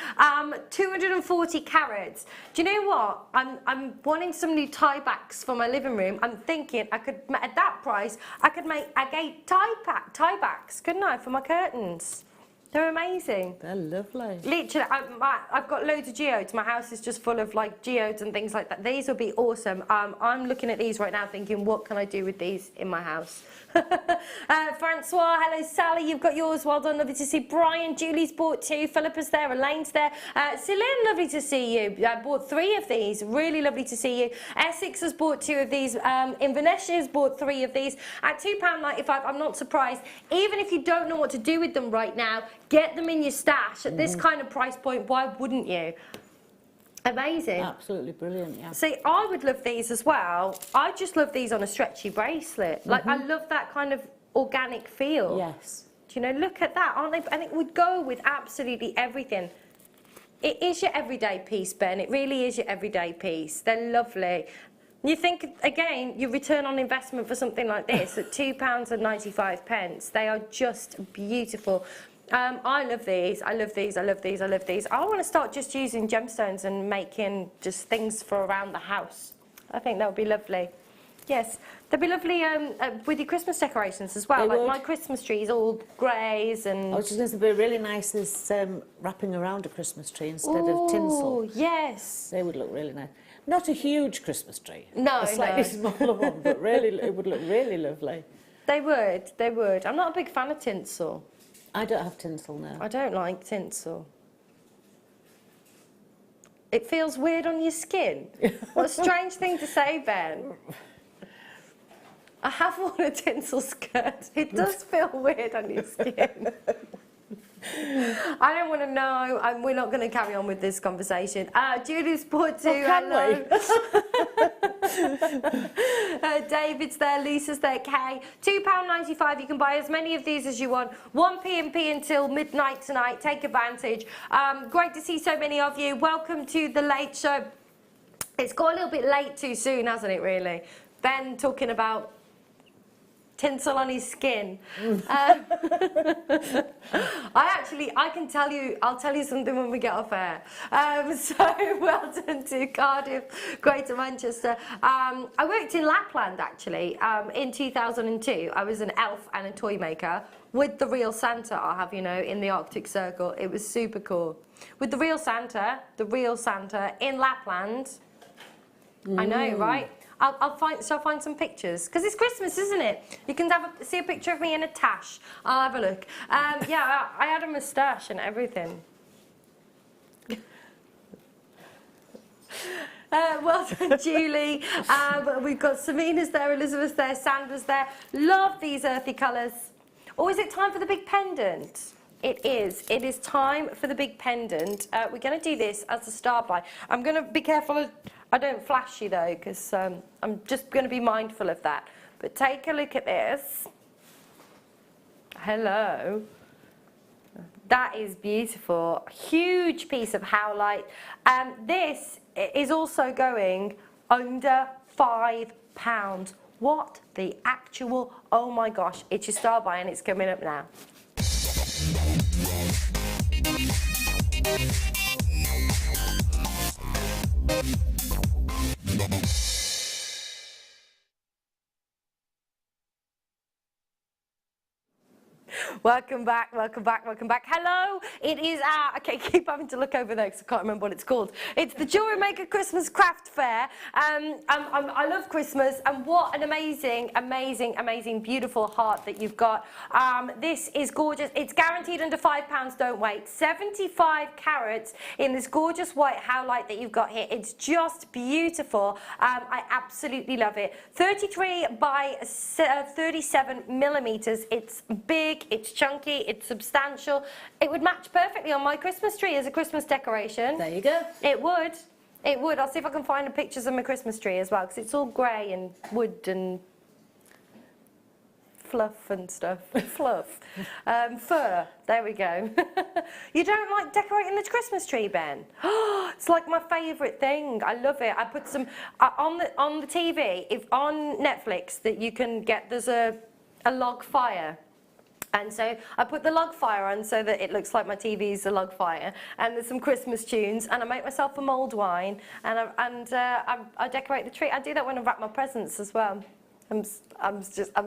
240 carats. Do you know what? I'm wanting some new tie backs for my living room. I'm thinking I could, at that price, I could make agate tie backs, couldn't I, for my curtains? They're amazing. They're lovely. Literally, I've got loads of geodes. My house is just full of like geodes and things like that. These would be awesome. I'm looking at these right now thinking, what can I do with these in my house? Francois, hello Sally, you've got yours. Well done, lovely to see. Brian, Julie's bought 2. Philippa's there, Elaine's there. Celine, lovely to see you. I bought 3 of these. Really lovely to see you. Essex has bought 2 of these. Inverness has bought 3 of these. At £2.95, I'm not surprised. Even if you don't know what to do with them right now, get them in your stash at this kind of price point. Why wouldn't you? Amazing. Absolutely brilliant, yeah. See, I would love these as well. I just love these on a stretchy bracelet. Like, I love that kind of organic feel. Yes. Do you know, look at that, aren't they? And it would go with absolutely everything. It is your everyday piece, Ben. It really is your everyday piece. They're lovely. You think, again, your return on investment for something like this at £2.95. They are just beautiful. I love these. I love these. I love these. I love these. I want to start just using gemstones and making just things for around the house. I think that would be lovely. Yes, they'd be lovely with your Christmas decorations as well. They like would. my Christmas tree is all greys and... I was just going to say, really nice is wrapping around a Christmas tree instead of tinsel. Yes. They would look really nice. Not a huge Christmas tree. No, a slightly smaller one, but really, it would look really lovely. They would. They would. I'm not a big fan of tinsel. I don't have tinsel now. I don't like tinsel. It feels weird on your skin. What a strange thing to say, Ben. I have worn a tinsel skirt. It does feel weird on your skin. I don't want to know, and we're not going to carry on with this conversation. Julie's put to hello. David's there, Lisa's there, Kay. £2.95. You can buy as many of these as you want. 1 p.m. until midnight tonight. Take advantage. Great to see so many of you. Welcome to the late show. It's got a little bit late too soon, hasn't it? Really. Ben talking about tinsel on his skin. I can tell you, I'll tell you something when we get off air. So well done to Cardiff, Greater Manchester. I worked in Lapland actually in 2002. I was an elf and a toy maker with the real Santa, I'll have you know, in the Arctic Circle. It was super cool. With the real Santa in Lapland. I know, right? I'll find some pictures because it's Christmas, isn't it? You can see a picture of me in a tash. I'll have a look. Yeah, I had a moustache and everything. Well done, Julie. We've got Samina's there, Elizabeth's there, Sandra's there. Love these earthy colours. Oh, is it time for the big pendant? It is. It is time for the big pendant. We're going to do this as a star by. I'm going to be careful I don't flash you though, because I'm just going to be mindful of that. But take a look at this. Hello. That is beautiful. Huge piece of howlite. This is also going under £5. What the actual, oh my gosh, it's your star buy and it's coming up now. Welcome back, welcome back, welcome back. Hello, it is our, okay, keep having to look over there because I can't remember what it's called. It's the Jewellery Maker Christmas Craft Fair. I love Christmas, and what an amazing, amazing, amazing, beautiful heart that you've got. This is gorgeous. It's guaranteed under £5, don't wait. 75 carats in this gorgeous white howlite that you've got here. It's just beautiful. I absolutely love it. 33 by 37 millimeters. It's big, it's chunky, it's substantial. It would match perfectly on my Christmas tree as a Christmas decoration. There you go. It would. It would. I'll see if I can find the pictures of my Christmas tree as well, because it's all grey and wood and fluff and stuff. Fluff. Fur. There we go. You don't like decorating the Christmas tree, Ben? It's like my favourite thing. I love it. I put some on the TV. If on Netflix that you can get, there's a log fire. And so I put the log fire on so that it looks like my TV's a log fire, and there's some Christmas tunes, and I make myself a mulled wine, and I decorate the tree. I do that when I wrap my presents as well. I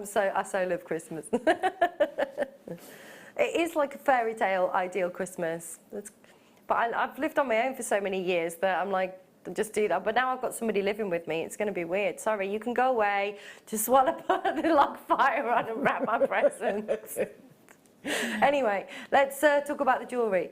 so love Christmas. It is like a fairy tale ideal Christmas. But I've lived on my own for so many years that I'm like, just do that. But now I've got somebody living with me. It's going to be weird. Sorry, you can go away. Just while I put the log fire on and wrap my presents. Anyway, let's talk about the jewellery.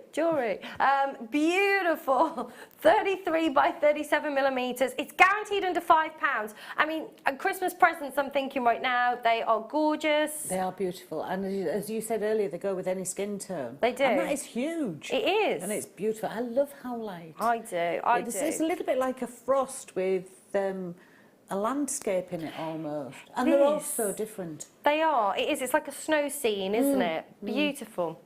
Beautiful. 33 by 37 millimeters. It's guaranteed under £5. I mean, Christmas presents, I'm thinking right now, they are gorgeous. They are beautiful. And as you said earlier, they go with any skin tone. They do. And that is huge. It is. And it's beautiful. I love howlite. I do. It's a little bit like a frost with a landscape in it almost. And they're all so different. They are. It is. It's like a snow scene, isn't it? Beautiful.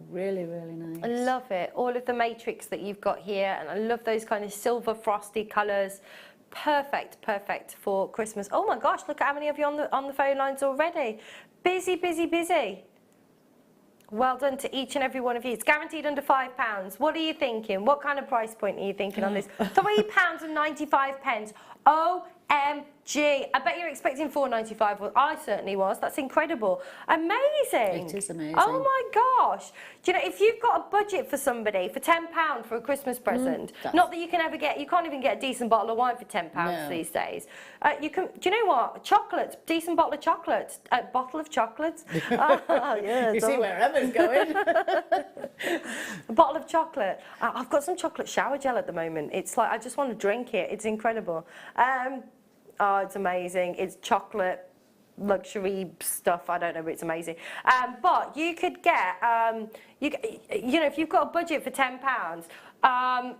Really, really nice. I love it. All of the matrix that you've got here, and I love those kind of silver frosty colours. Perfect, perfect for Christmas. Oh my gosh, look at how many of you on the phone lines already. Busy, busy, busy. Well done to each and every one of you. It's guaranteed under £5. What are you thinking? What kind of price point are you thinking on this? £3.95. OMG. I bet you're expecting £4.95. Well, I certainly was. That's incredible. Amazing. It is amazing. Oh my gosh. Do you know, if you've got a budget for somebody for £10 for a Christmas present, not that you can ever get, you can't even get a decent bottle of wine for £10 these days. You can, do you know what? Chocolate, decent bottle of chocolate. A bottle of chocolates. Oh, yeah. You see where Emma's going. A bottle of chocolate. I've got some chocolate shower gel at the moment. It's like, I just want to drink it. It's incredible. Oh, it's amazing. It's chocolate luxury stuff. I don't know, but it's amazing. But you could get, you know, if you've got a budget for £10,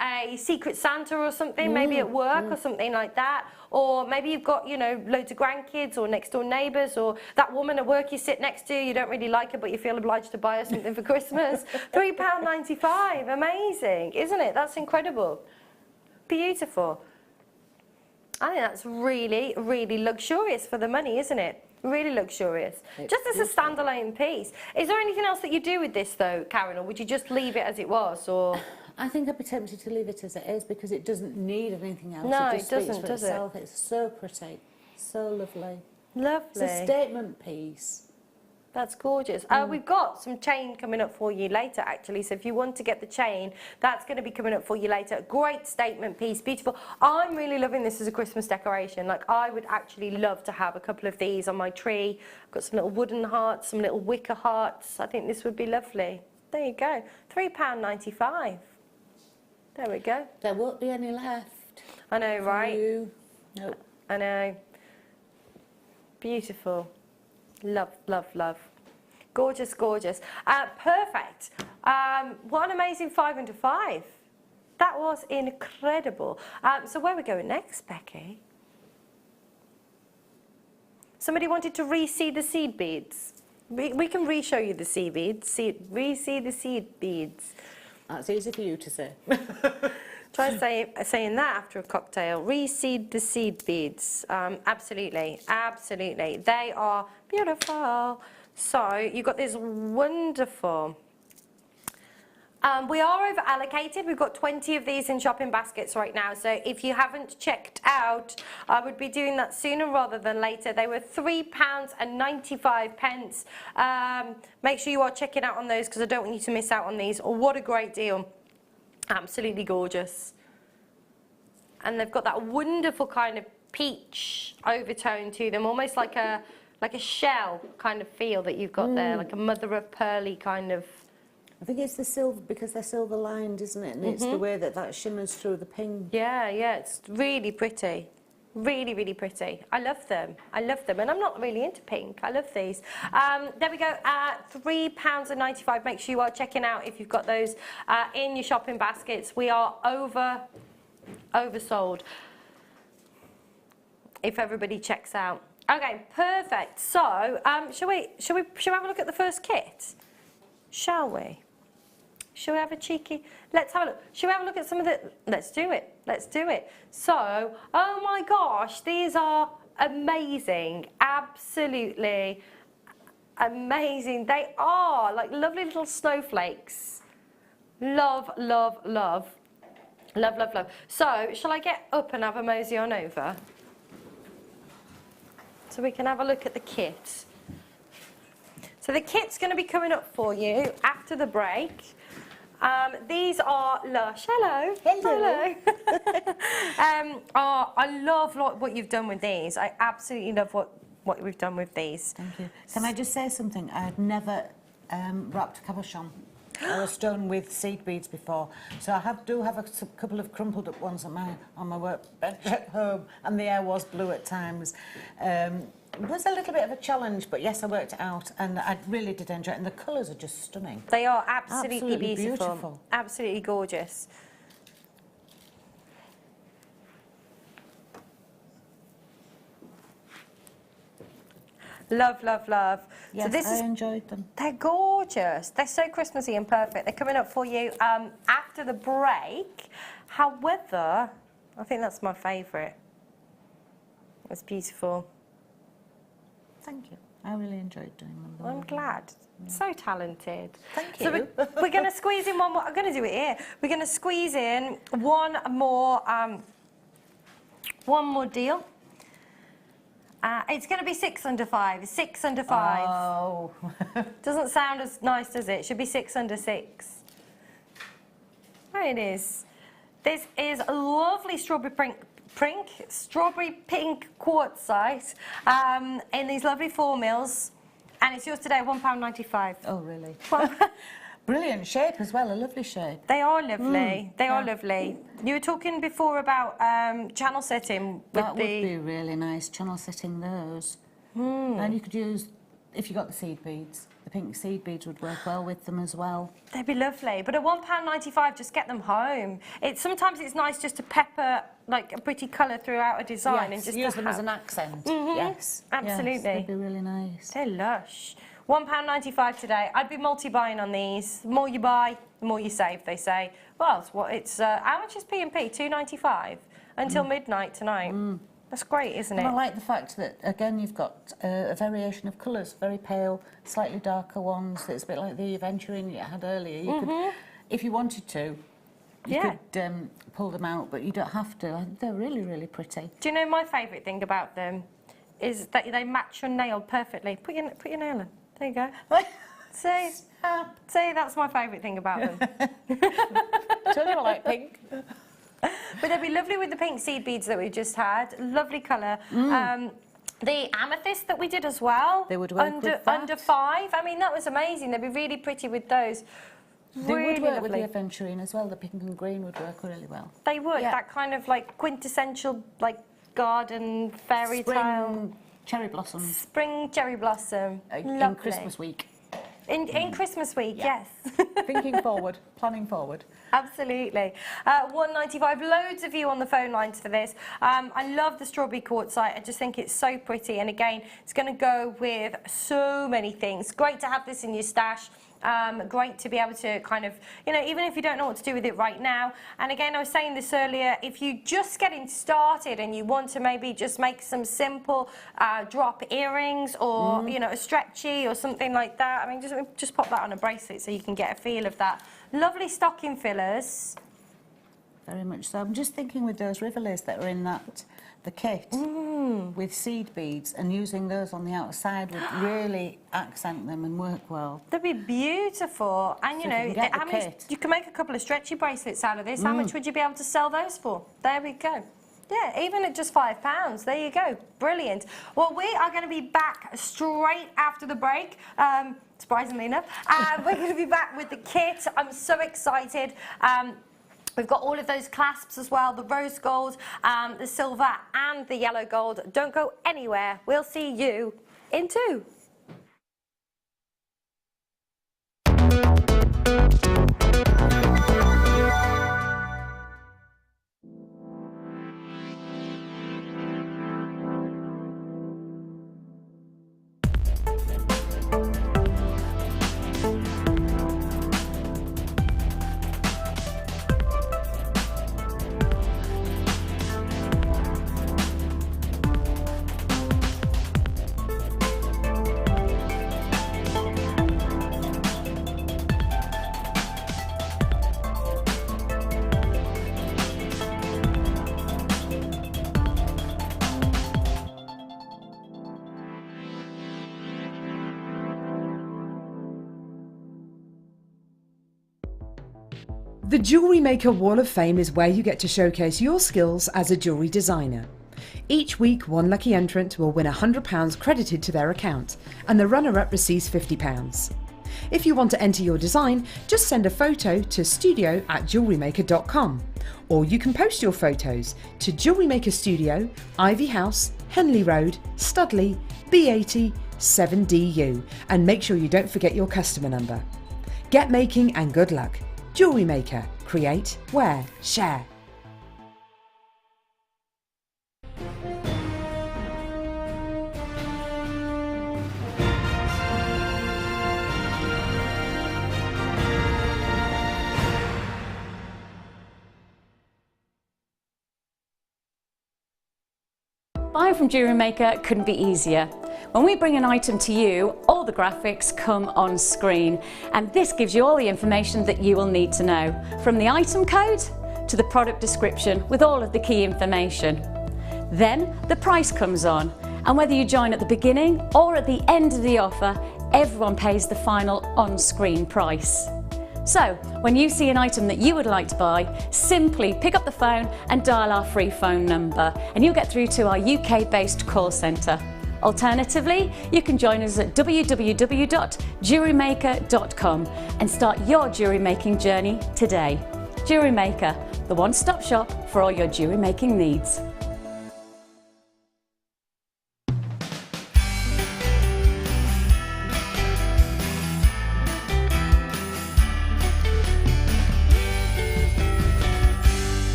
a Secret Santa or something, maybe at work or something like that. Or maybe you've got, you know, loads of grandkids or next door neighbours, or that woman at work you sit next to, you don't really like her, but you feel obliged to buy her something for Christmas. £3.95. Amazing, isn't it? That's incredible. Beautiful. I think that's really, really luxurious for the money, isn't it? Really luxurious. Just as a standalone piece. Is there anything else that you do with this, though, Karen, or would you just leave it as it was, or...? I think I'd be tempted to leave it as it is because it doesn't need anything else. No, it just it doesn't, speaks for does itself. It's so pretty, so lovely. Lovely. It's a statement piece. That's gorgeous. We've got some chain coming up for you later, actually. So if you want to get the chain, that's going to be coming up for you later. Great statement piece, beautiful. I'm really loving this as a Christmas decoration. Like, I would actually love to have a couple of these on my tree. I've got some little wooden hearts, some little wicker hearts. I think this would be lovely. There you go. £3.95. There we go. There won't be any left. I know, right? Nope. I know. Beautiful. Love, love, love. Gorgeous, gorgeous. Perfect. What an amazing 5 under 5. That was incredible. So where are we going next, Becky? Somebody wanted to re-see the seed beads. We can re-show you the seed beads. Re-see the seed beads. That's easy for you to say. Try saying that after a cocktail. Reseed the seed beads. Absolutely, absolutely. They are beautiful. So you've got this wonderful. We are over allocated. We've got 20 of these in shopping baskets right now. So if you haven't checked out, I would be doing that sooner rather than later. They were £3.95. Make sure you are checking out on those because I don't want you to miss out on these. Oh, what a great deal. Absolutely gorgeous. And they've got that wonderful kind of peach overtone to them, almost like a shell kind of feel that you've got there, like a mother of pearly kind of. I think it's the silver, because they're silver lined, isn't it? And it's the way that shimmers through the pink. Yeah, yeah, it's really pretty. Really, really pretty. I love them. I love them. And I'm not really into pink. I love these. There we go. £3.95. Make sure you are checking out if you've got those in your shopping baskets. We are oversold if everybody checks out. Okay, perfect. So, shall we have a look at the first kit? Shall we? Shall we have a cheeky? Let's have a look. Shall we have a look at some of the? Let's do it. Let's do it. So, oh my gosh, these are amazing. Absolutely amazing. They are like lovely little snowflakes. Love, love, love. Love, love, love. So, shall I get up and have a mosey on over? So we can have a look at the kit. So the kit's going to be coming up for you after the break. These are lush. Hello. Hello. I love what you've done with these. I absolutely love what we've done with these. Thank you. Can I just say something? I had never wrapped a cabochon or a stone with seed beads before, so I do have a couple of crumpled up ones on my workbench at home, and the air was blue at times. It was a little bit of a challenge, but yes, I worked it out, and I really did enjoy it, and the colours are just stunning. They are absolutely beautiful. Beautiful. Absolutely gorgeous. Love, love, love. Yes, so this I enjoyed them. They're gorgeous. They're so Christmassy and perfect. They're coming up for you after the break. However, I think that's my favourite. It's beautiful. Thank you. I really enjoyed doing them. I'm glad. So talented. Thank So you. we're going to squeeze in one more. I'm going to do it here. We're going to squeeze in one more deal. It's going to be 6 under 5. 6 under 5. Oh. Doesn't sound as nice, does it? Should be 6 under 6. There it is. This is a lovely strawberry pink quartzite in these lovely 4 mils, and it's yours today, £1.95. Oh, really? Brilliant shape as well, a lovely shape. They are lovely. They are lovely. You were talking before about channel setting. With That would be really nice, channel setting those. And you could use, if you got the seed beads, the pink seed beads would work well with them as well. They'd be lovely, but at £1.95, just get them home. Sometimes it's nice just to pepper like a pretty colour throughout a design, and just use them as an accent. Yes, absolutely. Yes, they'd be really nice. They're lush. £1.95 today. I'd be multi-buying on these. The more you buy, the more you save, they say. Well, how much is P&P? £2.95 until midnight tonight. That's great, isn't it? And I like the fact that, again, you've got a variation of colours, very pale, slightly darker ones. It's a bit like the aventurine you had earlier. You could, if you wanted to, you could pull them out, but you don't have to. They're really, really pretty. Do you know my favourite thing about them is that they match your nail perfectly. Put your nail in. There you go. See, that's my favourite thing about them. Don't you like pink? But they'd be lovely with the pink seed beads that we just had. Lovely colour. The amethyst that we did as well. They would work with that. Under 5. I mean, that was amazing. They'd be really pretty with those. They Really would work lovely. with the aventurine as well. The pink and green would work really well. They would. Yeah. That kind of like quintessential like garden fairy tale. Spring cherry blossoms. Spring cherry blossom. In Lovely. Christmas week. In Christmas week, yes. Thinking forward, planning forward. Absolutely. £1.95. Loads of you on the phone lines for this. I love the strawberry quartzite. I just think it's so pretty. And again, it's going to go with so many things. Great to have this in your stash. Great to be able to kind of, even if you don't know what to do with it right now. And again, I was saying this earlier, if you're just getting started and you want to maybe just make some simple drop earrings or, a stretchy or something like that, I mean, just pop that on a bracelet so you can get a feel of that. Lovely stocking fillers. Very much so. I'm just thinking with those rivers that are in the kit with seed beads, and using those on the outside would really accent them and work well. They'd be beautiful. And you can make a couple of stretchy bracelets out of this. How much would you be able to sell those for? There we go. Yeah, even at just £5. There you go. Brilliant. Well, we are going to be back straight after the break. Surprisingly enough. We're going to be back with the kit. I'm so excited. We've got all of those clasps as well, the rose gold, the silver and the yellow gold. Don't go anywhere. We'll see you in 2. The Jewellery Maker Wall of Fame is where you get to showcase your skills as a jewellery designer. Each week, one lucky entrant will win £100 credited to their account, and the runner-up receives £50. If you want to enter your design, just send a photo to studio@jewellerymaker.com, or you can post your photos to Jewellery Maker Studio, Ivy House, Henley Road, Studley, B80 7DU, and make sure you don't forget your customer number. Get making and good luck. Jewellery Maker. Create, wear, share. from Jewellery Maker couldn't be easier. When we bring an item to you, all the graphics come on screen, and this gives you all the information that you will need to know, from the item code to the product description with all of the key information. Then the price comes on, and whether you join at the beginning or at the end of the offer, everyone pays the final on-screen price. So, when you see an item that you would like to buy, simply pick up the phone and dial our free phone number, and you'll get through to our UK-based call centre. Alternatively, you can join us at www.jewellerymaker.com and start your jewellery making journey today. Jewellery Maker, the one-stop shop for all your jewellery making needs.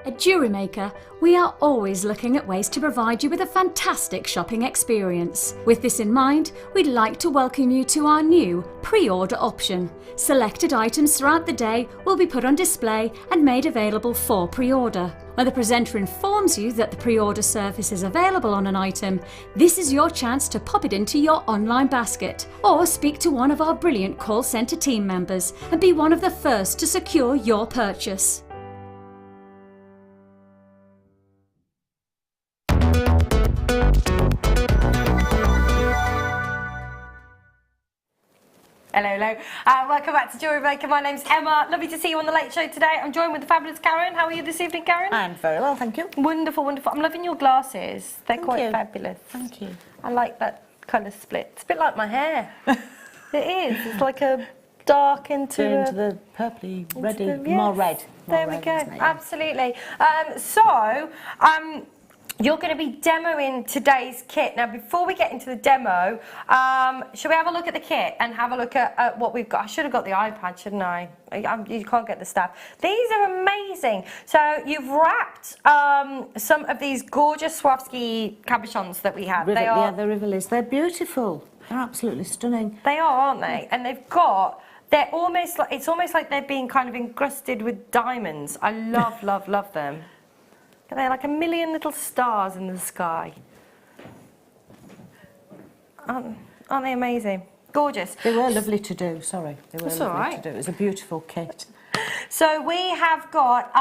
At Jewellery Maker, we are always looking at ways to provide you with a fantastic shopping experience. With this in mind, we'd like to welcome you to our new pre-order option. Selected items throughout the day will be put on display and made available for pre-order. When the presenter informs you that the pre-order service is available on an item, this is your chance to pop it into your online basket or speak to one of our brilliant call centre team members and be one of the first to secure your purchase. Hello, hello. Welcome back to Jewellery Maker. My name's Emma. Lovely to see you on the Late Show today. I'm joined with the fabulous Karen. How are you this evening, Karen? I'm very well, thank you. Wonderful, wonderful. I'm loving your glasses. They're Thank quite you. fabulous. Thank you. I like that colour split. It's a bit like my hair. It is. It's like a dark into the purpley, reddy, yes. more red. There we go. Absolutely. You're going to be demoing today's kit. Now, before we get into the demo, shall we have a look at the kit and have a look at what we've got? I should have got the iPad, shouldn't I? You can't get the stuff. These are amazing. So you've wrapped some of these gorgeous Swarovski cabochons that we have. Yeah, the Rivelis. They're beautiful. They're absolutely stunning. They are, aren't they? And they're almost like, it's almost like they're being kind of encrusted with diamonds. I love, love, love them. They're like a million little stars in the sky. Aren't they amazing? Gorgeous. They were lovely to do, sorry. They were That's lovely all right. to do. It was a beautiful kit. So we have got,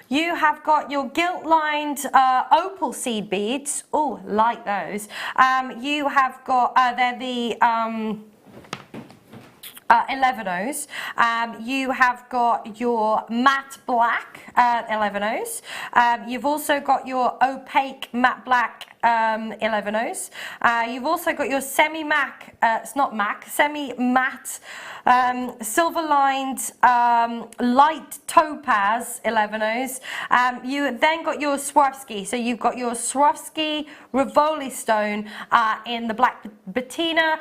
you have got your gilt-lined opal seed beads. Oh, like those. You have got, they're the 11Os. You have got your matte black 11Os. You've also got your opaque matte black 11Os. You've also got your semi-matte, semi-matte silver-lined light topaz 11Os. You then got your Swarovski. So you've got your Swarovski Rivoli stone in the black patina.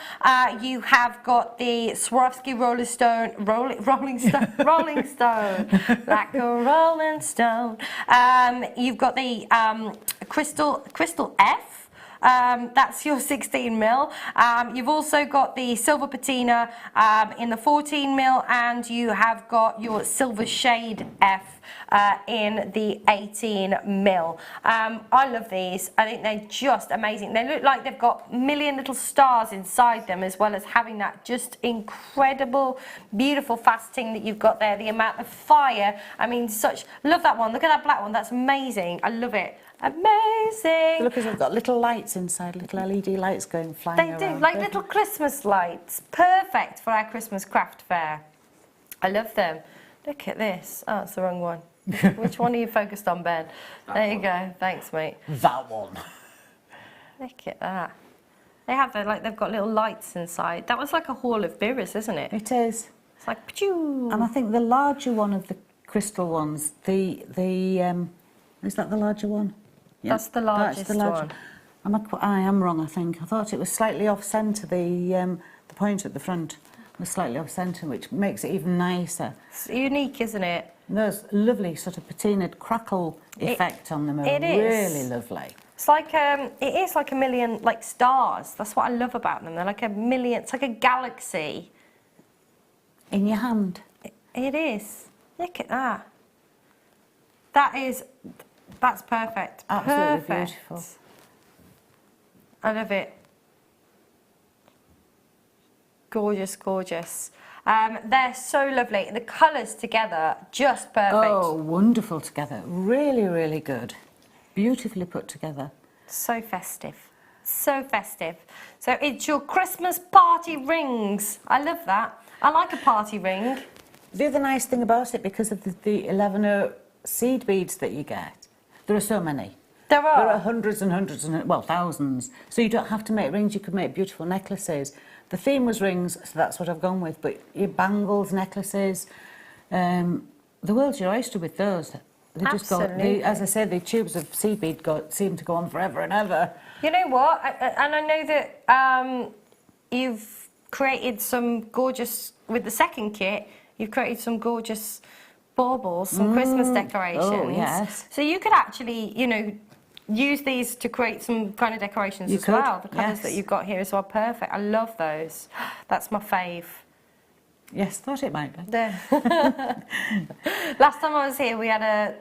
You have got the Swarovski rolling stone, like a rolling stone. You've got the crystal F. That's your 16mm. You've also got the silver patina in the 14mm, and you have got your silver shade F in the 18mm. I love these. I think they're just amazing. They look like they've got a million little stars inside them, as well as having that just incredible, beautiful faceting that you've got there. The amount of fire. I mean, love that one. Look at that black one. That's amazing. I love it. Amazing. Look, they've got little lights inside, little LED lights going flying around. They do, like little Christmas lights. Perfect for our Christmas craft fair. I love them. Look at this. Oh, it's the wrong one. Which one are you focused on, Ben? There you go. Thanks, mate. That one. Look at that. They have they've got little lights inside. That was like a hall of mirrors, isn't it? It is. It's like pachoo. And I think the larger one of the crystal ones, is that the larger one? Yeah, That's the largest one. I am wrong, I think. I thought it was slightly off-centre, the point at the front was slightly off-centre, which makes it even nicer. It's unique, isn't it? There's a lovely sort of patinaed crackle effect on them. It is. Really lovely. It's like, it is like a million, like stars. That's what I love about them. They're like a million, it's like a galaxy. In your hand. It is. Look at that. That's perfect. Absolutely Perfect. beautiful. I love it. Gorgeous, gorgeous. They're so lovely. The colours together, just perfect. Oh, wonderful together. Really, really good. Beautifully put together. So festive. So festive. So it's your Christmas party rings. I love that. I like a party ring. The other nice thing about it, because of the 11 seed beads that you get, there are so many. There are. There are hundreds and hundreds and, well, thousands. So you don't have to make rings, you could make beautiful necklaces. The theme was rings, so that's what I've gone with, but your bangles, necklaces, the world's your oyster with those. They just go, as I said, the tubes of seed bead seem to go on forever and ever. You know what? And I know that you've created some gorgeous, with the second kit, you've created some gorgeous baubles, some Christmas decorations. Oh, yes. So you could actually, you know, use these to create some kind of decorations as well. The colours that you've got here as well, perfect. I love those. That's my fave. Yes, thought it might be. There. Last time I was here, we had a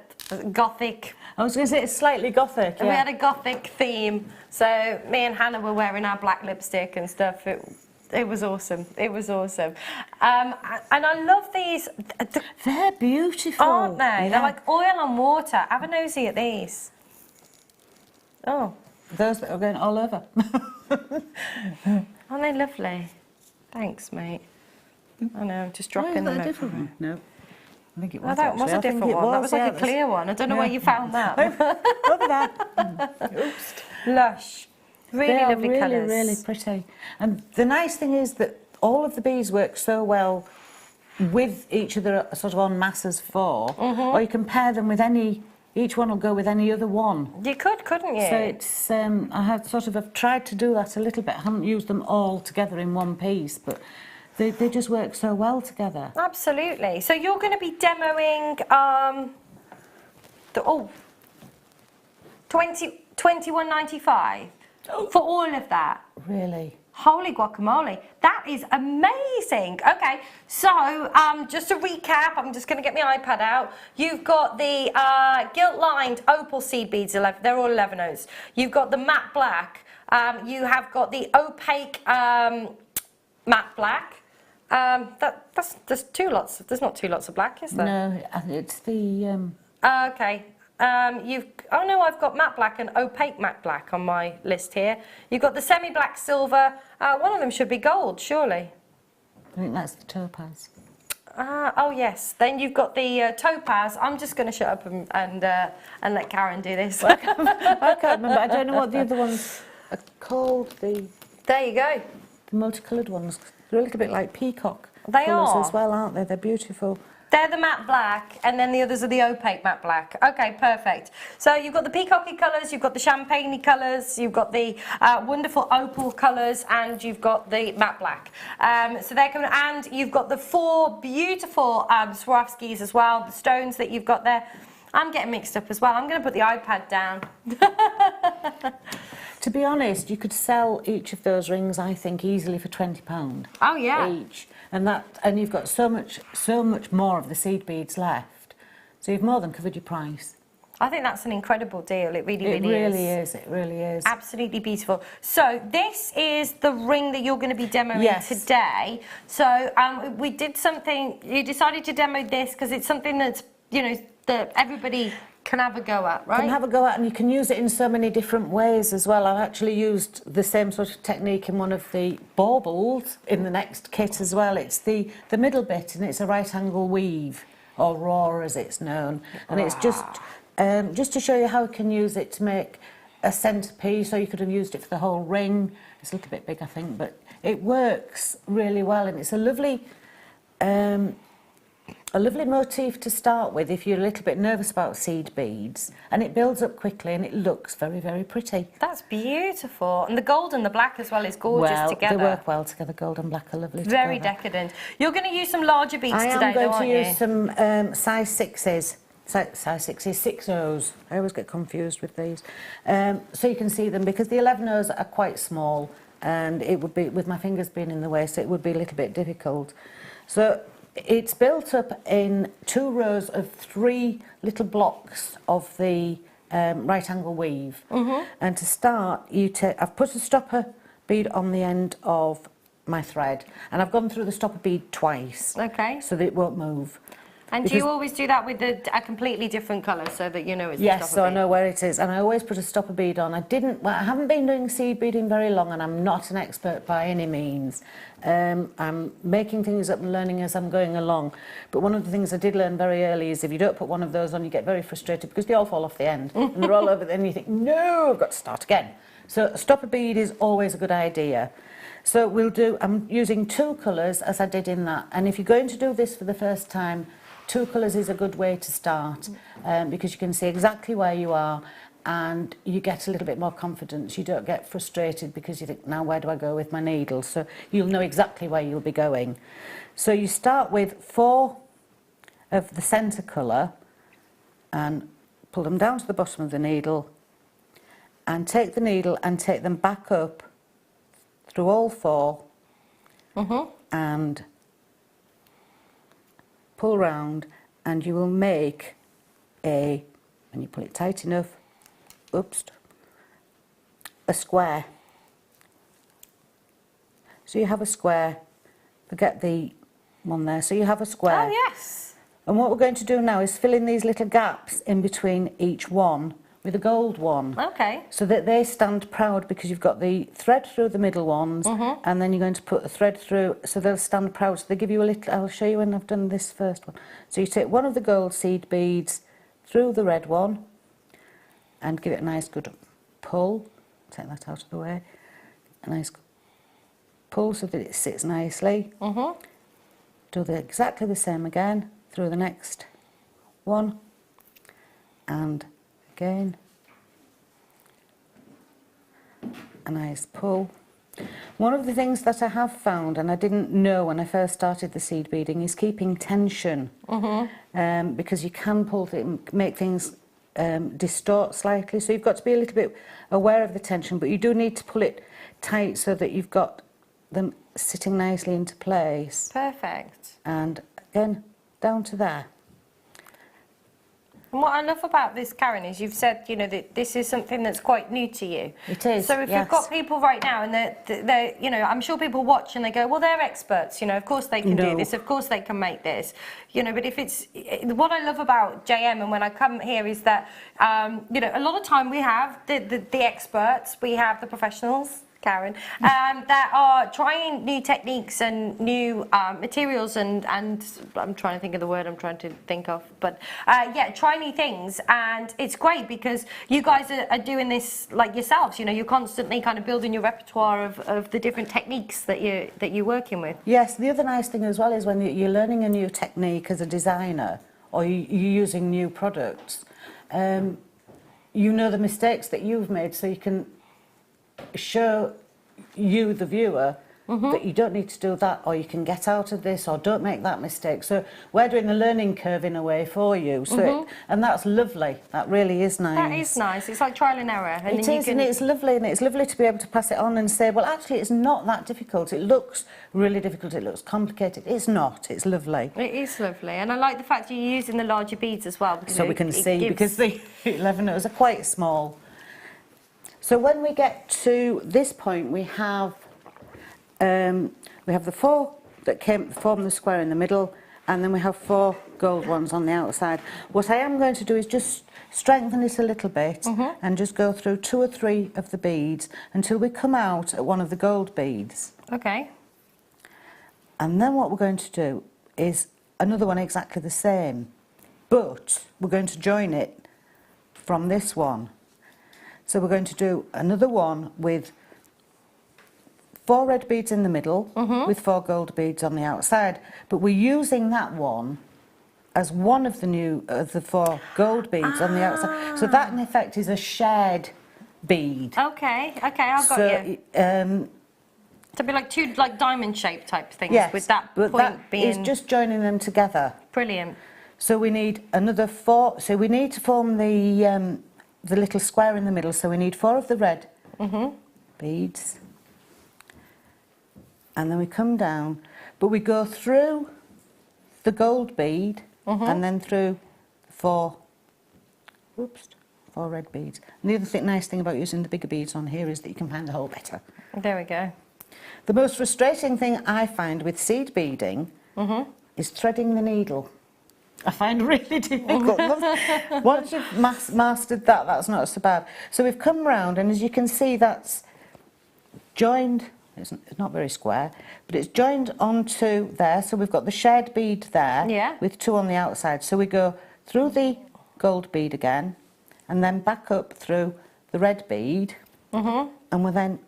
gothic. I was going to say it's slightly gothic. Yeah. We had a gothic theme. So me and Hannah were wearing our black lipstick and stuff. It was awesome. It was awesome. And I love these. They're beautiful. Aren't they? Yeah. They're like oil and water. Have a nosy at these. Oh. Those that are going all over. Aren't they lovely? Thanks, mate. I know, I'm just dropping them over. No. I think it was. Oh, that was a different one. That was like a clear one. I don't know where you found that. Over there. Oops. Lush. Really lovely really, colours. really pretty. And the nice thing is that all of the bees work so well with each other, sort of on masses four, or you can pair them with any. Each one will go with any other one. You could, couldn't you? So it's. I have sort of have tried to do that a little bit. I haven't used them all together in one piece, but they just work so well together. Absolutely. So you're going to be demoing the 21.95 for all of that. Really. Holy guacamole, that is amazing. Okay, so just to recap, I'm just going to get my iPad out. You've got the gilt-lined opal seed beads, they're all 11 O's. You've got the matte black. You have got the opaque matte black. There's two lots. There's not two lots of black, is there? No, it's the. Okay. Oh no, I've got matte black and opaque matte black on my list here. You've got the semi-black silver. One of them should be gold, surely. I think that's the topaz. Oh yes. Then you've got the topaz. I'm just going to shut up and let Karen do this. I can't remember. I don't know what the other ones are called. There you go. The multicoloured ones. They're a little bit like peacock. They colours are as well, aren't they? They're beautiful. They're the matte black, and then the others are the opaque matte black. Okay, perfect. So you've got the peacocky colours, you've got the champagne colours, you've got the wonderful opal colours, and you've got the matte black. So they're coming, and you've got the four beautiful Swarovskis as well, the stones that you've got there. I'm getting mixed up as well. I'm going to put the iPad down. To be honest, you could sell each of those rings, I think, easily for £20. Oh yeah. Each. And you've got so much more of the seed beads left. So you've more than covered your price. I think that's an incredible deal. It really is. It really is. It really is. Absolutely beautiful. So this is the ring that you're going to be demoing today. So we did something. You decided to demo this because it's something that's, you know, that everybody can have a go at, right? Can have a go at, and you can use it in so many different ways as well. I've actually used the same sort of technique in one of the baubles in the next kit as well. It's the middle bit, and it's a right angle weave, or raw as it's known, and it's just to show you how you can use it to make a centrepiece, or you could have used it for the whole ring. It's a little bit big, I think, but it works really well, and it's a lovely motif to start with if you're a little bit nervous about seed beads, and it builds up quickly and it looks very, very pretty. That's beautiful. And the gold and the black as well is gorgeous together. They work well together. Gold and black are lovely together. Very decadent. You're going to use some larger beads today, I am going though, to use some size 6s. size 6 is 6 O's. I always get confused with these. So you can see them because the 11 O's are quite small, and it would be, with my fingers being in the way, so it would be a little bit difficult. So it's built up in 2 rows of 3 little blocks of the right angle weave. And to start, I've put a stopper bead on the end of my thread, and I've gone through the stopper bead twice. Okay. So that it won't move. And do you always do that with a completely different colour so that you know it's a Yes, stopper so I bead? know where it is, and I always put a stopper bead on. I haven't been doing seed beading very long, and I'm not an expert by any means. I'm making things up and learning as I'm going along. But one of the things I did learn very early is if you don't put one of those on, you get very frustrated because they all fall off the end, and they're all over, and you think, no, I've got to start again. So a stopper bead is always a good idea. So I'm using 2 colours as I did in that, and if you're going to do this for the first time, 2 colours is a good way to start, because you can see exactly where you are and you get a little bit more confidence. You don't get frustrated because you think, now where do I go with my needle? So you'll know exactly where you'll be going. So you start with 4 of the centre colour and pull them down to the bottom of the needle and take the needle and take them back up through all 4 and pull round, and you will make when you pull it tight enough, a square. So you have a square, forget the one there, so you have a square. Oh, yes. And what we're going to do now is fill in these little gaps in between each one with a gold one. Okay. So that they stand proud, because you've got the thread through the middle ones, and then you're going to put the thread through, so they'll stand proud. So they give you a little, I'll show you when I've done this first one. So you take one of the gold seed beads through the red one and give it a nice good pull. Take that out of the way. A nice pull so that it sits nicely. Do exactly the same again through the next one, and again a nice pull. One of the things that I have found, and I didn't know when I first started the seed beading, is keeping tension, because you can make things distort slightly, so you've got to be a little bit aware of the tension, but you do need to pull it tight so that you've got them sitting nicely into place. Perfect. And again, down to there. And what I love about this, Karen, is you've said, you know, that this is something that's quite new to you. It is, So if yes. you've got people right now and they're, you know, I'm sure people watch and they go, well, they're experts, you know, of course they can do this, of course they can make this, you know, but if it's, what I love about JM and when I come here is that, you know, a lot of time we have the experts, we have the professionals, Karen, that are trying new techniques and new materials and I'm trying to think of the word I'm trying to think of, but yeah, try new things, and it's great because you guys are doing this like yourselves, you know, you're constantly kind of building your repertoire of the different techniques that you're working with. Yes, the other nice thing as well is when you're learning a new technique as a designer or you're using new products, you know the mistakes that you've made, so you can show you, the viewer, that you don't need to do that, or you can get out of this, or don't make that mistake. So we're doing a learning curve in a way for you. So and that's lovely. That really is nice. That is nice. It's like trial and error. And it is, and it's lovely, and it's lovely to be able to pass it on and say, well, actually, it's not that difficult. It looks really difficult. It looks complicated. It's not. It's lovely. It is lovely, and I like the fact you're using the larger beads as well. Because so we can see, because the 11 O's are quite small. So when we get to this point, we have the 4 that form the square in the middle, and then we have 4 gold ones on the outside. What I am going to do is just strengthen it a little bit and just go through 2 or 3 of the beads until we come out at one of the gold beads. Okay. And then what we're going to do is another one exactly the same, but we're going to join it from this one. So we're going to do another one with 4 red beads in the middle with 4 gold beads on the outside, but we're using that one as one of the 4 gold beads on the outside. So that in effect is a shared bead. Okay, I've got you. To be like 2 like diamond shaped type things, yes, with that but point that being... is just joining them together. Brilliant. So we need another 4. So we need to form the little square in the middle. So we need 4 of the red beads. And then we come down, but we go through the gold bead and then through 4 red beads. And the other nice thing about using the bigger beads on here is that you can find the hole better. There we go. The most frustrating thing I find with seed beading is threading the needle. I find really difficult. Once you've mastered that, that's not so bad. So we've come round, and as you can see, that's joined. It's not very square, but it's joined onto there. So we've got the shared bead there with 2 on the outside. So we go through the gold bead again, and then back up through the red bead, and we'll then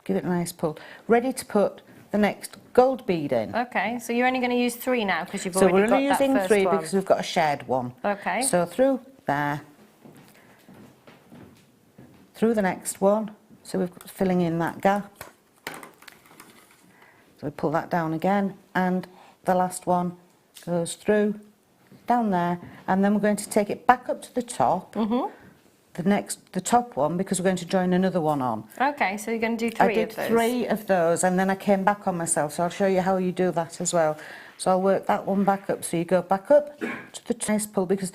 give it a nice pull. Ready to put the next gold bead in. Okay, so you're only going to use 3 now because you've already got that first one. So we're only using 3 because we've got a shared one. Okay. So through there, through the next one. So we're filling in that gap. So we pull that down again, and the last one goes through, down there, and then we're going to take it back up to the top. The top one, because we're going to join another one on. Okay, so you're going to do 3 of those. I did 3 of those, and then I came back on myself, so I'll show you how you do that as well. So I'll work that one back up. So you go back up to the nice pull, because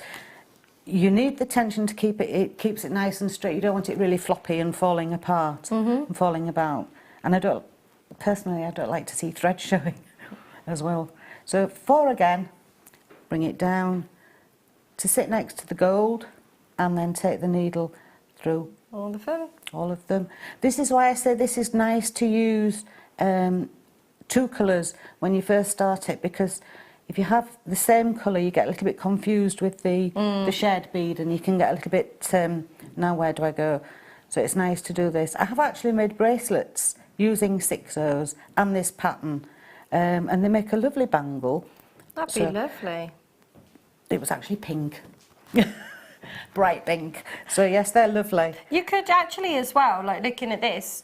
you need the tension to keep it. It keeps it nice and straight. You don't want it really floppy and falling apart and falling about. And I don't like to see thread showing as well. So 4 again, bring it down to sit next to the gold, and then take the needle through all of them. All of them. This is why I say this is nice to use 2 colours when you first start it, because if you have the same colour, you get a little bit confused with the shared bead, and you can get a little bit, now where do I go? So it's nice to do this. I have actually made bracelets using 6/0s and this pattern, and they make a lovely bangle. That'd be lovely. It was actually pink. Bright pink. So yes, they're lovely. You could actually as well, like looking at this,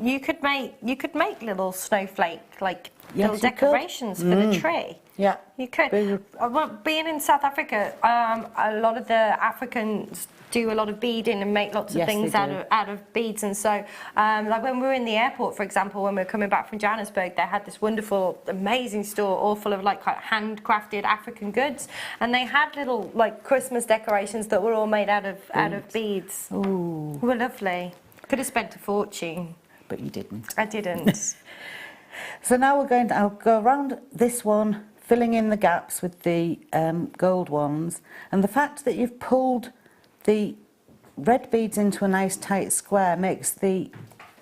you could make little snowflake, like little decorations for the tree. Yeah. You could. Being in South Africa, a lot of the Africans do a lot of beading and make lots of things out of beads, and so like when we were in the airport, for example, when we were coming back from Johannesburg, they had this wonderful, amazing store all full of like handcrafted African goods, and they had little like Christmas decorations that were all made out of beads. Ooh. Were lovely. Could have spent a fortune. But you didn't. I didn't. So now I'll go around this one, filling in the gaps with the gold ones, and the fact that you've pulled the red beads into a nice tight square makes the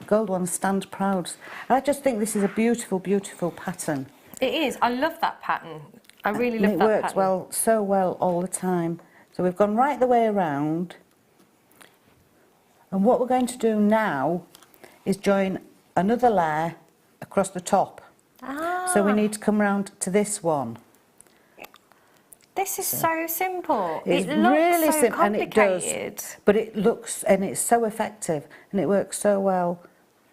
gold ones stand proud. I just think this is a beautiful, beautiful pattern. It is. I love that pattern. I really love that pattern. It works pattern. so well all the time. So we've gone right the way around. And what we're going to do now is join another layer across the top. So we need to come round to this one. This is so simple. It's it looks really so simple, and it complicated. does. But it looks, and it's so effective, and it works so well.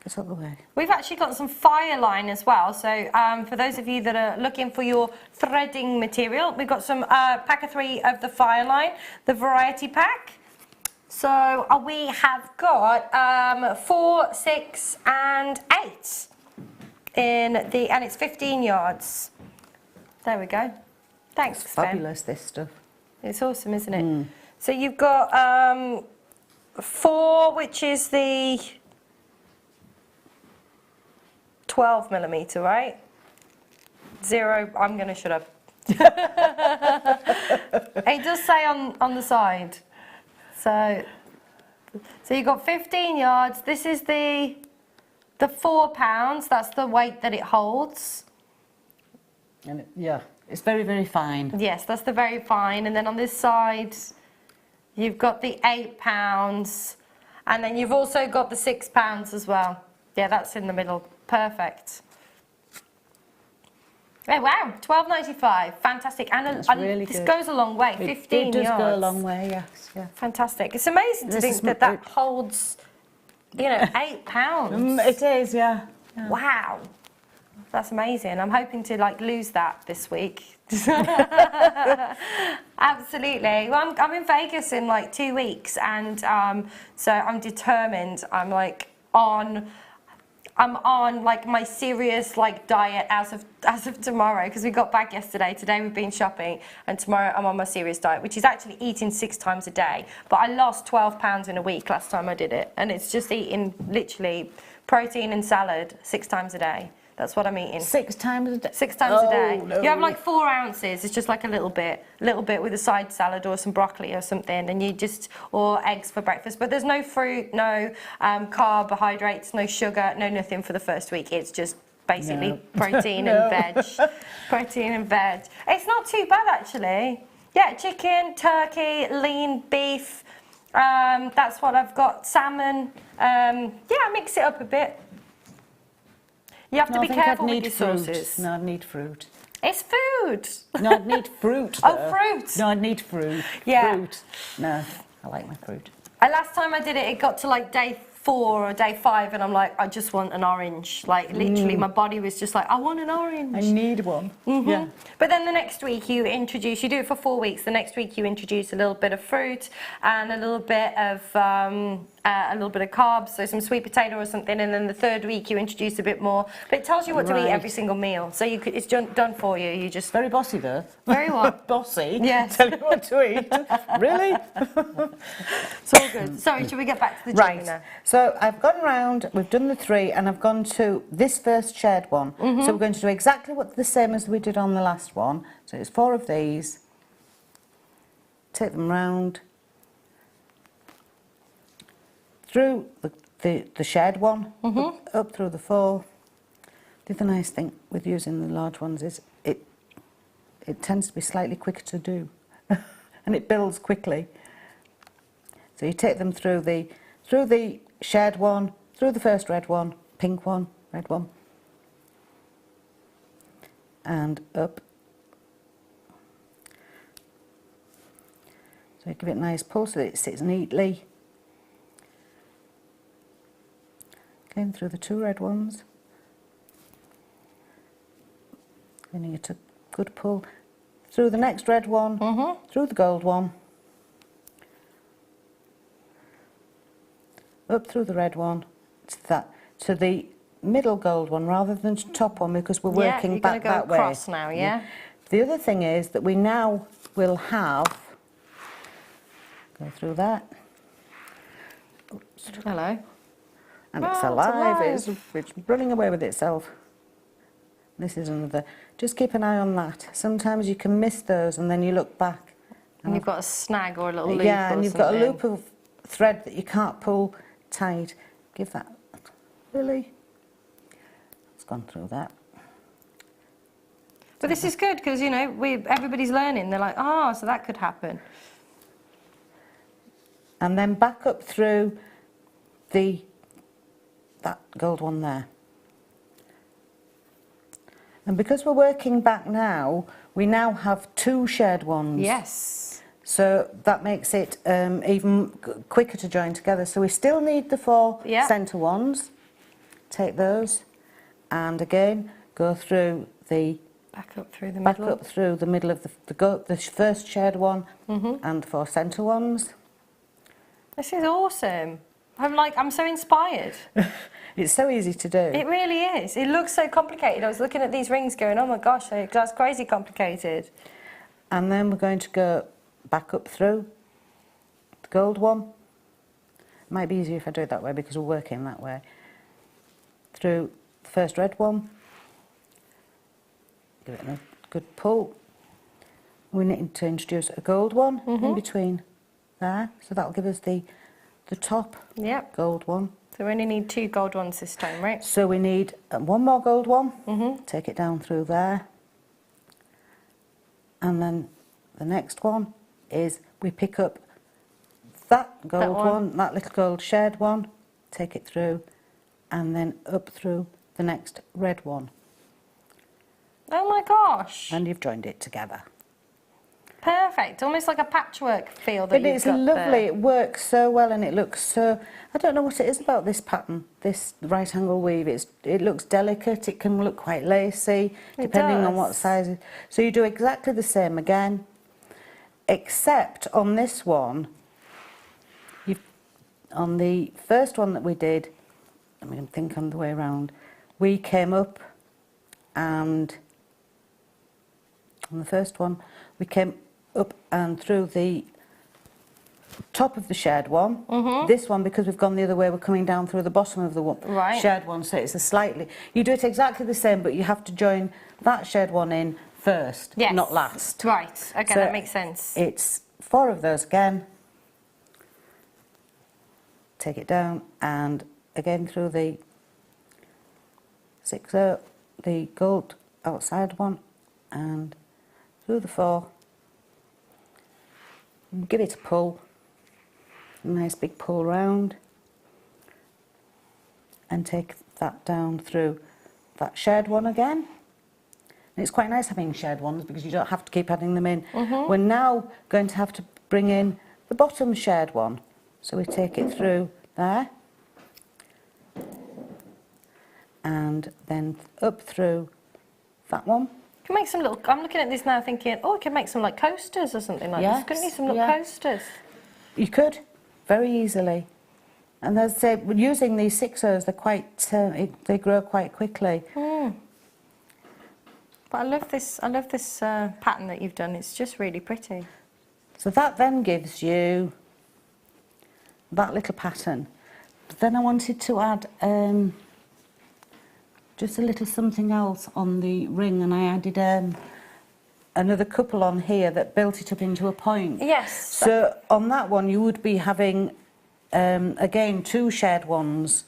Get out of the way. We've actually got some Fireline as well. So for those of you that are looking for your threading material, we've got some pack of 3 of the Fireline, the variety pack. So we have got 4, 6, and 8 and it's 15 yards. There we go. Thanks, it's fabulous, this stuff. It's awesome, isn't it? So you've got 4, which is the 12mm, right? 0, I'm going to shut up. It does say on the side. So you've got 15 yards. This is the 4 pounds. That's the weight that it holds. And it's very, very fine. Yes, that's the very fine. And then on this side, you've got the 8 pounds. And then you've also got the 6 pounds as well. Yeah, that's in the middle. Perfect. Oh, wow, £12.95. Fantastic. And really this good. Goes a long way. 15 yards. It does go a long way, yes. Yeah. Fantastic. It's amazing to think that holds, £8. It is, yeah. Wow. That's amazing. I'm hoping to like lose that this week. Absolutely. Well, I'm in Vegas in like 2 weeks, and so I'm determined. I'm on like my serious like diet as of tomorrow, because we got back yesterday. Today we've been shopping, and tomorrow I'm on my serious diet, which is actually eating 6 times a day. But I lost 12 pounds in a week last time I did it, and it's just eating literally protein and salad 6 times a day. That's what I'm eating. 6 times a day? 6 times a day. No. You have like 4 ounces. It's just like a little bit with a side salad or some broccoli or something, and you just, or eggs for breakfast. But there's no fruit, no carbohydrates, no sugar, no nothing for the first week. It's just basically protein and veg. Protein and veg. It's not too bad actually. Yeah, chicken, turkey, lean beef. That's what I've got. Salmon. Yeah, I mix it up a bit. You have to be careful with your sauces. No, I'd need fruit. It's food. No, I'd need fruit. Oh, fruit. No, I'd need fruit. Yeah. Fruit. No, I like my fruit. Last time I did it, it got to like day 4 or day 5, and I'm like, I just want an orange. Like literally, my body was just like, I want an orange. I need one. Yeah. But then the next week you introduce, you do it for 4 weeks. The next week you introduce a little bit of fruit and a little bit of carbs, so some sweet potato or something. And then the 3rd week you introduce a bit more. But it tells you what to eat every single meal, so you could, it's done for you. You just Very bossy though. Very what? Bossy. Yes. Tell you what to eat. Really? It's all good. Sorry, should we get back to the jewellery now? So I've gone round, we've done the 3, and I've gone to this first shared one. So we're going to do exactly the same as we did on the last one. So it's 4 of these. Take them round through the shared one, up through the 4. The other nice thing with using the large ones is it tends to be slightly quicker to do, and it builds quickly. So you take them through the shared one, through the first red one, pink one, red one, and up. So you give it a nice pull so that it sits neatly. Going through the 2 red ones. Giving it a good pull. Through the next red one, through the gold one. Up through the red one to the middle gold one rather than the top one, because we're working back that way. Across now, yeah. The other thing is that we now will have, go through that. Oops. Hello. And it's alive. It's running away with itself. This is another. Just keep an eye on that. Sometimes you can miss those, and then you look back. And you've got a snag or a little loop. Yeah, and you've got a loop of thread that you can't pull tight. Give that. Really? It's gone through that. But this is good because, you know, everybody's learning. They're like, oh, so that could happen. And then back up through that gold one there. And because we're working back now, we now have 2 shared ones. Yes. So that makes it even quicker to join together. So we still need the 4 centre ones. Take those, and again go through the back up through the middle of the first shared one, and the 4 centre ones. This is awesome. I'm so inspired. It's so easy to do. It really is. It looks so complicated. I was looking at these rings going, oh my gosh, that's crazy complicated. And then we're going to go back up through the gold one. It might be easier if I do it that way because we're working that way. Through the first red one. Give it a good pull. We need to introduce a gold one in between there. So that'll give us the top gold one. So we only need 2 gold ones this time, right? So we need 1 more gold one. Take it down through there. And then the next one is we pick up that gold one, that little gold shared one, take it through, and then up through the next red one. Oh my gosh. And you've joined it together. Perfect, almost like a patchwork feel that It's lovely. It works so well, and it looks so. I don't know what it is about this pattern, this right angle weave. It looks delicate. It can look quite lacy, depending on what size. So you do exactly the same again, except on this one. On the first one that we did, I'm going to think on the way around. We came up, and on the first one, we came up and through the top of the shared one. This one, because we've gone the other way, we're coming down through the bottom of the shared one, so it's a slightly... You do it exactly the same, but you have to join that shared one in first, not last. Right, okay, so that makes sense. It's 4 of those again. Take it down, and again through the 6, the gold outside one, and through the 4. Give it a pull, a nice big pull round, and take that down through that shared one again. And it's quite nice having shared ones because you don't have to keep adding them in. We're now going to have to bring in the bottom shared one. So we take it through there, and then up through that one. You can make some little, I'm looking at this now thinking, oh, I could make some like coasters or something like this. Couldn't you, some little coasters? You could, very easily. And as I say, using these 6s, they're quite, they grow quite quickly. But I love this pattern that you've done. It's just really pretty. So that then gives you that little pattern. But then I wanted to add just a little something else on the ring, and I added another couple on here that built it up into a point. Yes. So on that one you would be having again 2 shared ones.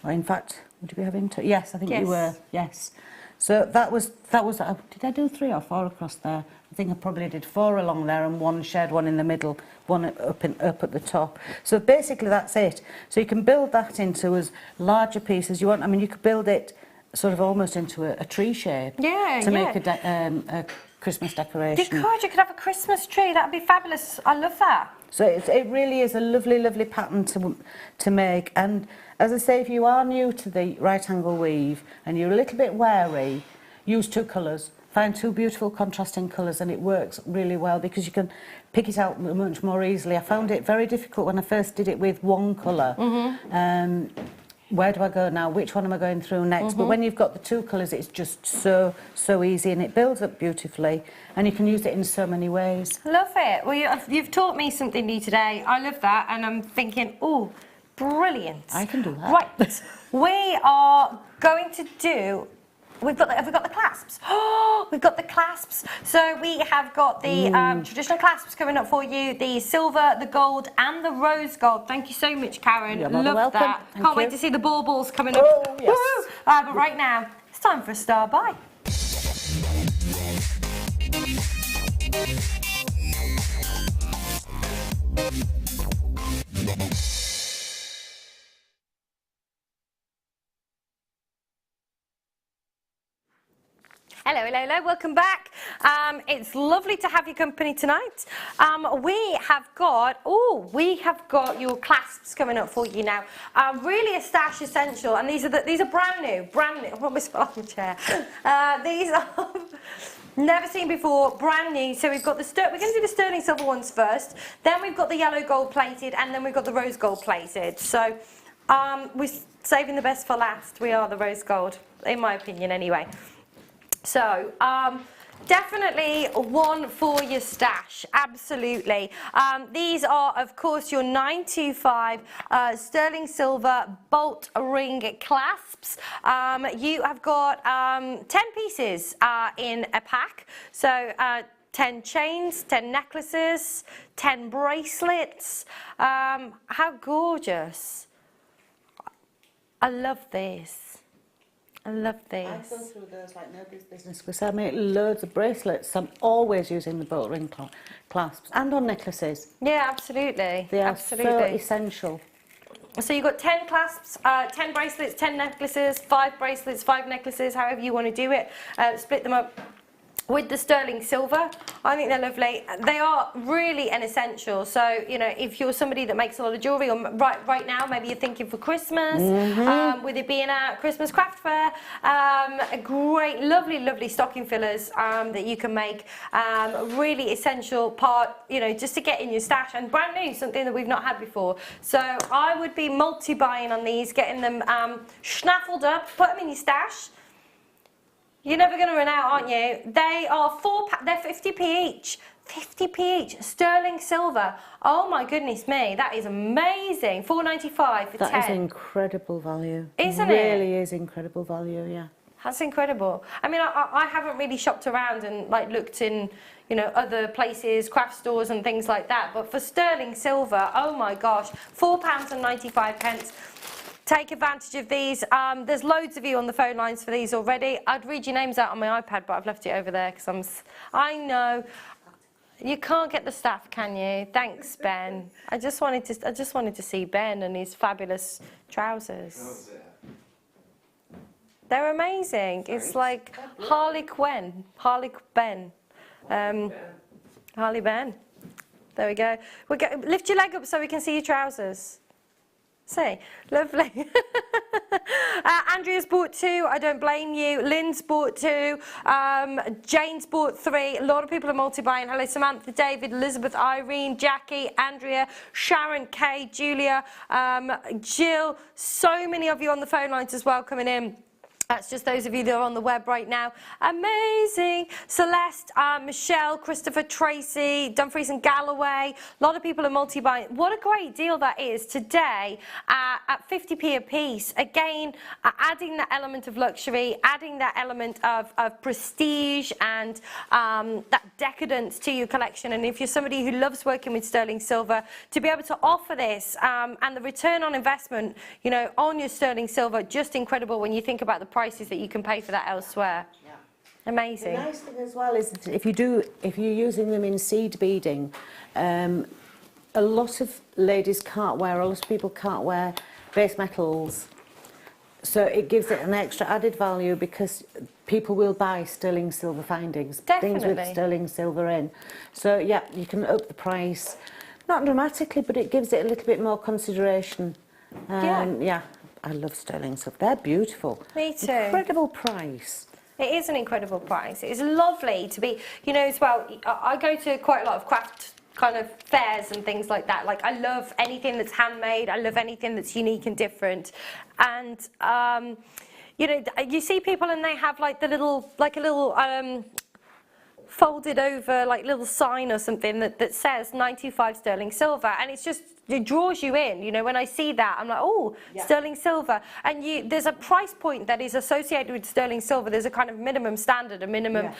Or in fact, would you be having 2? Yes, I think you were. Yes. So that was did I do 3 or 4 across there? I think I probably did 4 along there and 1 shared one in the middle, 1 up at the top. So basically that's it. So you can build that into as large a piece as you want. I mean, you could build it sort of almost into a tree shape. To make a Christmas decoration. You could have a Christmas tree. That'd be fabulous. I love that. So it really is a lovely, lovely pattern to make. And as I say, if you are new to the right angle weave and you're a little bit wary, use 2 colours. Find 2 beautiful contrasting colours, and it works really well because you can pick it out much more easily. I found it very difficult when I first did it with 1 colour. Where do I go now? Which one am I going through next? But when you've got the 2 colours, it's just so easy, and it builds up beautifully, and you can use it in so many ways. Love it. Well, you've taught me something new today. I love that, and I'm thinking, oh, brilliant. I can do that. Right, we are going to do... have we got the clasps? Oh, we've got the clasps. So we have got the traditional clasps coming up for you, the silver, the gold, and the rose gold. Thank you so much, Karen. You're Love welcome. that. Thank Can't you. wait to see the baubles coming up. Oh, yes. Woo! But right now, it's time for a star buy. Hello, hello, hello, welcome back. It's lovely to have your company tonight. We have got your clasps coming up for you now. Really a stash essential, and these are brand new. I've got my spot on the chair. These are never seen before, brand new. So we've got we're going to do the sterling silver ones first, then we've got the yellow gold plated, and then we've got the rose gold plated. So we're saving the best for last. We are the rose gold, in my opinion anyway. So, definitely one for your stash, absolutely. These are, of course, your 925 sterling silver bolt ring clasps. You have got 10 pieces in a pack, so 10 chains, 10 necklaces, 10 bracelets. How gorgeous. I love this. I love these. I've gone through those like nobody's business because I make loads of bracelets. I'm always using the bolt ring clasps and on necklaces. Yeah, absolutely. They are so essential. So you've got 10 clasps, 10 bracelets, 10 necklaces, 5 bracelets, 5 necklaces, however you want to do it. Split them up with the sterling silver. I think they're lovely. They are really an essential. So, you know, if you're somebody that makes a lot of jewellery, or right now, maybe you're thinking for Christmas, with it being a Christmas craft fair, a great, lovely stocking fillers that you can make. Really essential part, you know, just to get in your stash, and brand new, something that we've not had before. So I would be multi-buying on these, getting them schnaffled up, put them in your stash. You're never going to run out, aren't you? They are they're 50p each. 50p each. Sterling silver. Oh my goodness me, that is amazing. $4.95 for 10. That is incredible value. Isn't it? it? Really is incredible value, yeah. That's incredible. I mean, I haven't really shopped around and like looked in, you know, other places, craft stores and things like that. But for sterling silver, oh my gosh, £4.95. Take advantage of these. There's loads of you on the phone lines for these already. I'd read your names out on my iPad, but I've left it over there because I know you can't get the staff, can you? Thanks, Ben. I just wanted to see Ben and his fabulous trousers. They're amazing. It's like Harley Ben. Harley Ben. There we go. Lift your leg up so we can see your trousers. See, lovely. Andrea's bought 2, I don't blame you. Lynn's bought 2, Jane's bought 3. A lot of people are multi-buying. Hello, Samantha, David, Elizabeth, Irene, Jackie, Andrea, Sharon, Kay, Julia, Jill. So many of you on the phone lines as well coming in. That's just those of you that are on the web right now. Amazing. Celeste, Michelle, Christopher, Tracy, Dumfries and Galloway. A lot of people are multi-buying. What a great deal that is today at 50p a piece. Again, adding that element of luxury, adding that element of prestige and that decadence to your collection. And if you're somebody who loves working with sterling silver, to be able to offer this and the return on investment, you know, on your sterling silver, just incredible when you think about the prices that you can pay for that elsewhere. Yeah. Amazing. The nice thing as well is that if you're using them in seed beading, a lot of ladies can't wear, a lot of people can't wear base metals, so it gives it an extra added value because people will buy sterling silver findings, Definitely. things with sterling silver in. So yeah, you can up the price, not dramatically, but it gives it a little bit more consideration. Yeah. I love sterling silver. They're beautiful. Me too. Incredible price. It is an incredible price. It's lovely to be, you know, as well. I go to quite a lot of craft kind of fairs and things like that. Like, I love anything that's handmade. I love anything that's unique and different. And, you know, you see people and they have like a little folded over like little sign or something that says 95 sterling silver, and it draws you in. You know, when I see that, I'm like, oh, yeah. Sterling silver. And there's a price point that is associated with sterling silver. There's a kind of minimum standard, a minimum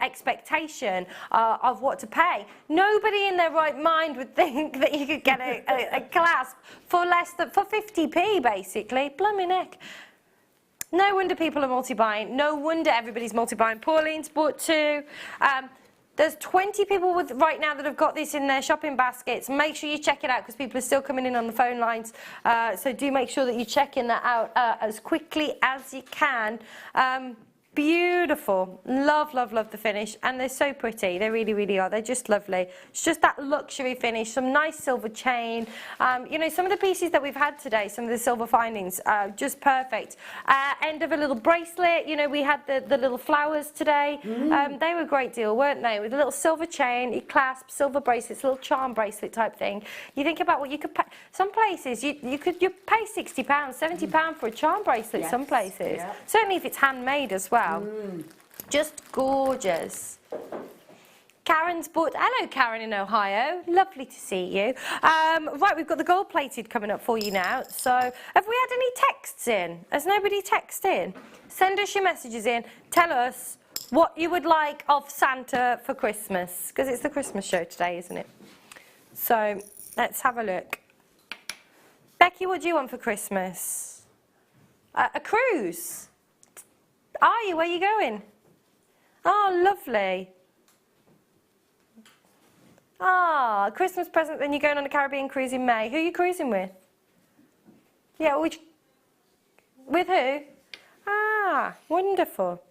expectation of what to pay. Nobody in their right mind would think that you could get a clasp for less than 50p, basically. Blimey neck. No wonder people are multi-buying. No wonder everybody's multi-buying. Pauline's bought 2. There's 20 people right now that have got this in their shopping baskets. Make sure you check it out because people are still coming in on the phone lines. So do make sure that you're checking that out as quickly as you can. Beautiful. Love the finish, and they're so pretty. They really are. They're just lovely. It's just that luxury finish, some nice silver chain. You know, some of the pieces that we've had today, some of the silver findings, just perfect. End of a little bracelet. You know, we had the little flowers today. They were a great deal, weren't they? With a little silver chain, your clasp, silver bracelets, a little charm bracelet type thing. You think about what you could pay. Some places you pay £60, £70 for a charm bracelet. Yes. Some places, certainly if it's handmade as well. Just gorgeous. Karen's bought. Hello, Karen in Ohio. Lovely to see you. Right, we've got the gold-plated coming up for you now. So, have we had any texts in? Has nobody texted in? Send us your messages in. Tell us what you would like of Santa for Christmas, because it's the Christmas show today, isn't it? So, let's have a look. Becky, what do you want for Christmas? A cruise. Are you? Where are you going? Oh, lovely. Ah, Christmas present, then you're going on a Caribbean cruise in May. Who are you cruising with? Yeah, with who? Ah, wonderful.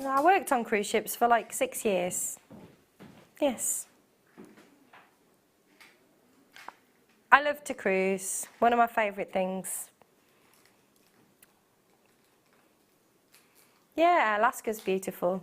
I worked on cruise ships for like 6 years. Yes. I love to cruise. One of my favourite things. Yeah, Alaska's beautiful.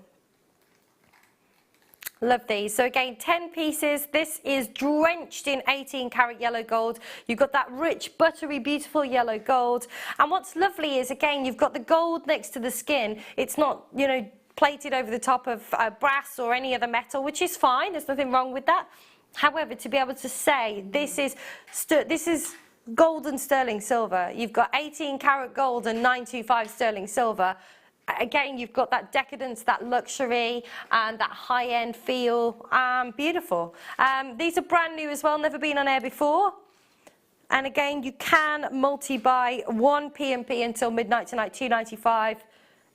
Love these. So again, 10 pieces. This is drenched in 18 karat yellow gold. You've got that rich, buttery, beautiful yellow gold. And what's lovely is, again, you've got the gold next to the skin. It's not, you know, plated over the top of brass or any other metal, which is fine. There's nothing wrong with that. However, to be able to say this is gold and sterling silver. You've got 18 karat gold and 925 sterling silver. Again, you've got that decadence, that luxury, and that high-end feel. Beautiful. These are brand new as well, never been on air before. And again, you can multi-buy 1 P&P until midnight tonight, $2.95.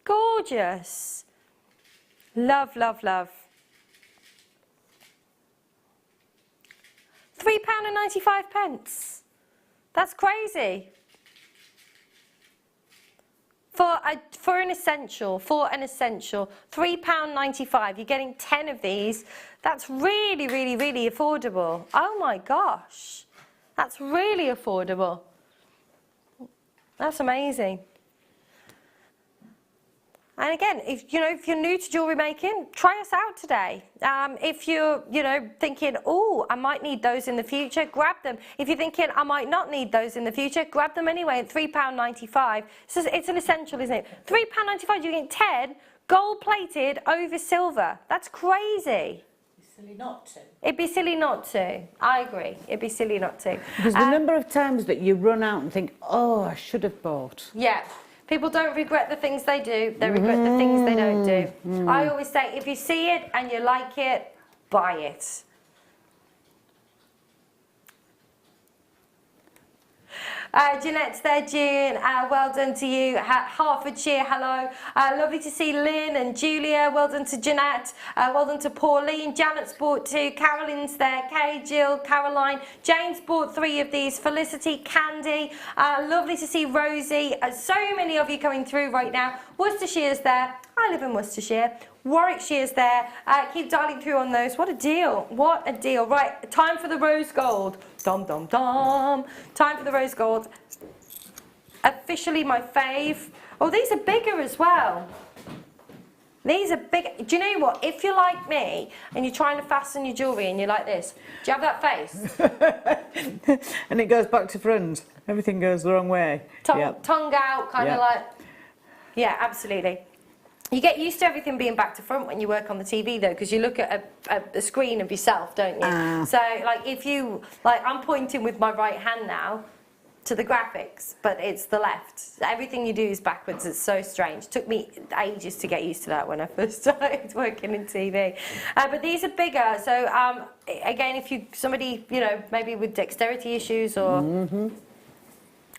Gorgeous. Love, love, love. £3.95. That's crazy. For an essential, £3.95. You're getting 10 of these. That's really, really, really affordable. Oh my gosh, that's really affordable. That's amazing. And again, if you're new to jewellery making, try us out today. If you're, thinking, oh, I might need those in the future, grab them. If you're thinking, I might not need those in the future, grab them anyway at £3.95. So it's an essential, isn't it? £3.95, you get 10 gold-plated over silver. That's crazy. It's silly not to. It'd be silly not to. I agree. It'd be silly not to. Because the number of times that you run out and think, oh, I should have bought. Yeah. People don't regret the things they do, they regret the things they don't do. I always say, if you see it and you like it, buy it. Jeanette's there, June, well done to you. Hertfordshire, hello. Lovely to see Lynn and Julia, well done to Jeanette. Well done to Pauline. Janet's bought 2, Caroline's there, Kay, Jill, Caroline. Jane's bought 3 of these, Felicity, Candy. Lovely to see Rosie. So many of you coming through right now. Worcestershire's there. I live in Worcestershire. Warwickshire's there. Keep dialing through on those. What a deal. What a deal. Right, time for the rose gold. Dum, dum, dum. Time for the rose gold. Officially my fave. Oh, these are bigger as well. These are big. Do you know what? If you're like me and you're trying to fasten your jewellery and you're like this, do you have that face? And it goes back to front. Everything goes the wrong way. Tongue out, kind of like. Yeah, absolutely. You get used to everything being back to front when you work on the TV though, because you look at a screen of yourself, don't you? So like if you, I'm pointing with my right hand now to the graphics, but it's the left. Everything you do is backwards. It's so strange. It took me ages to get used to that when I first started working in TV. But these are bigger. So again, if somebody, maybe with dexterity issues or...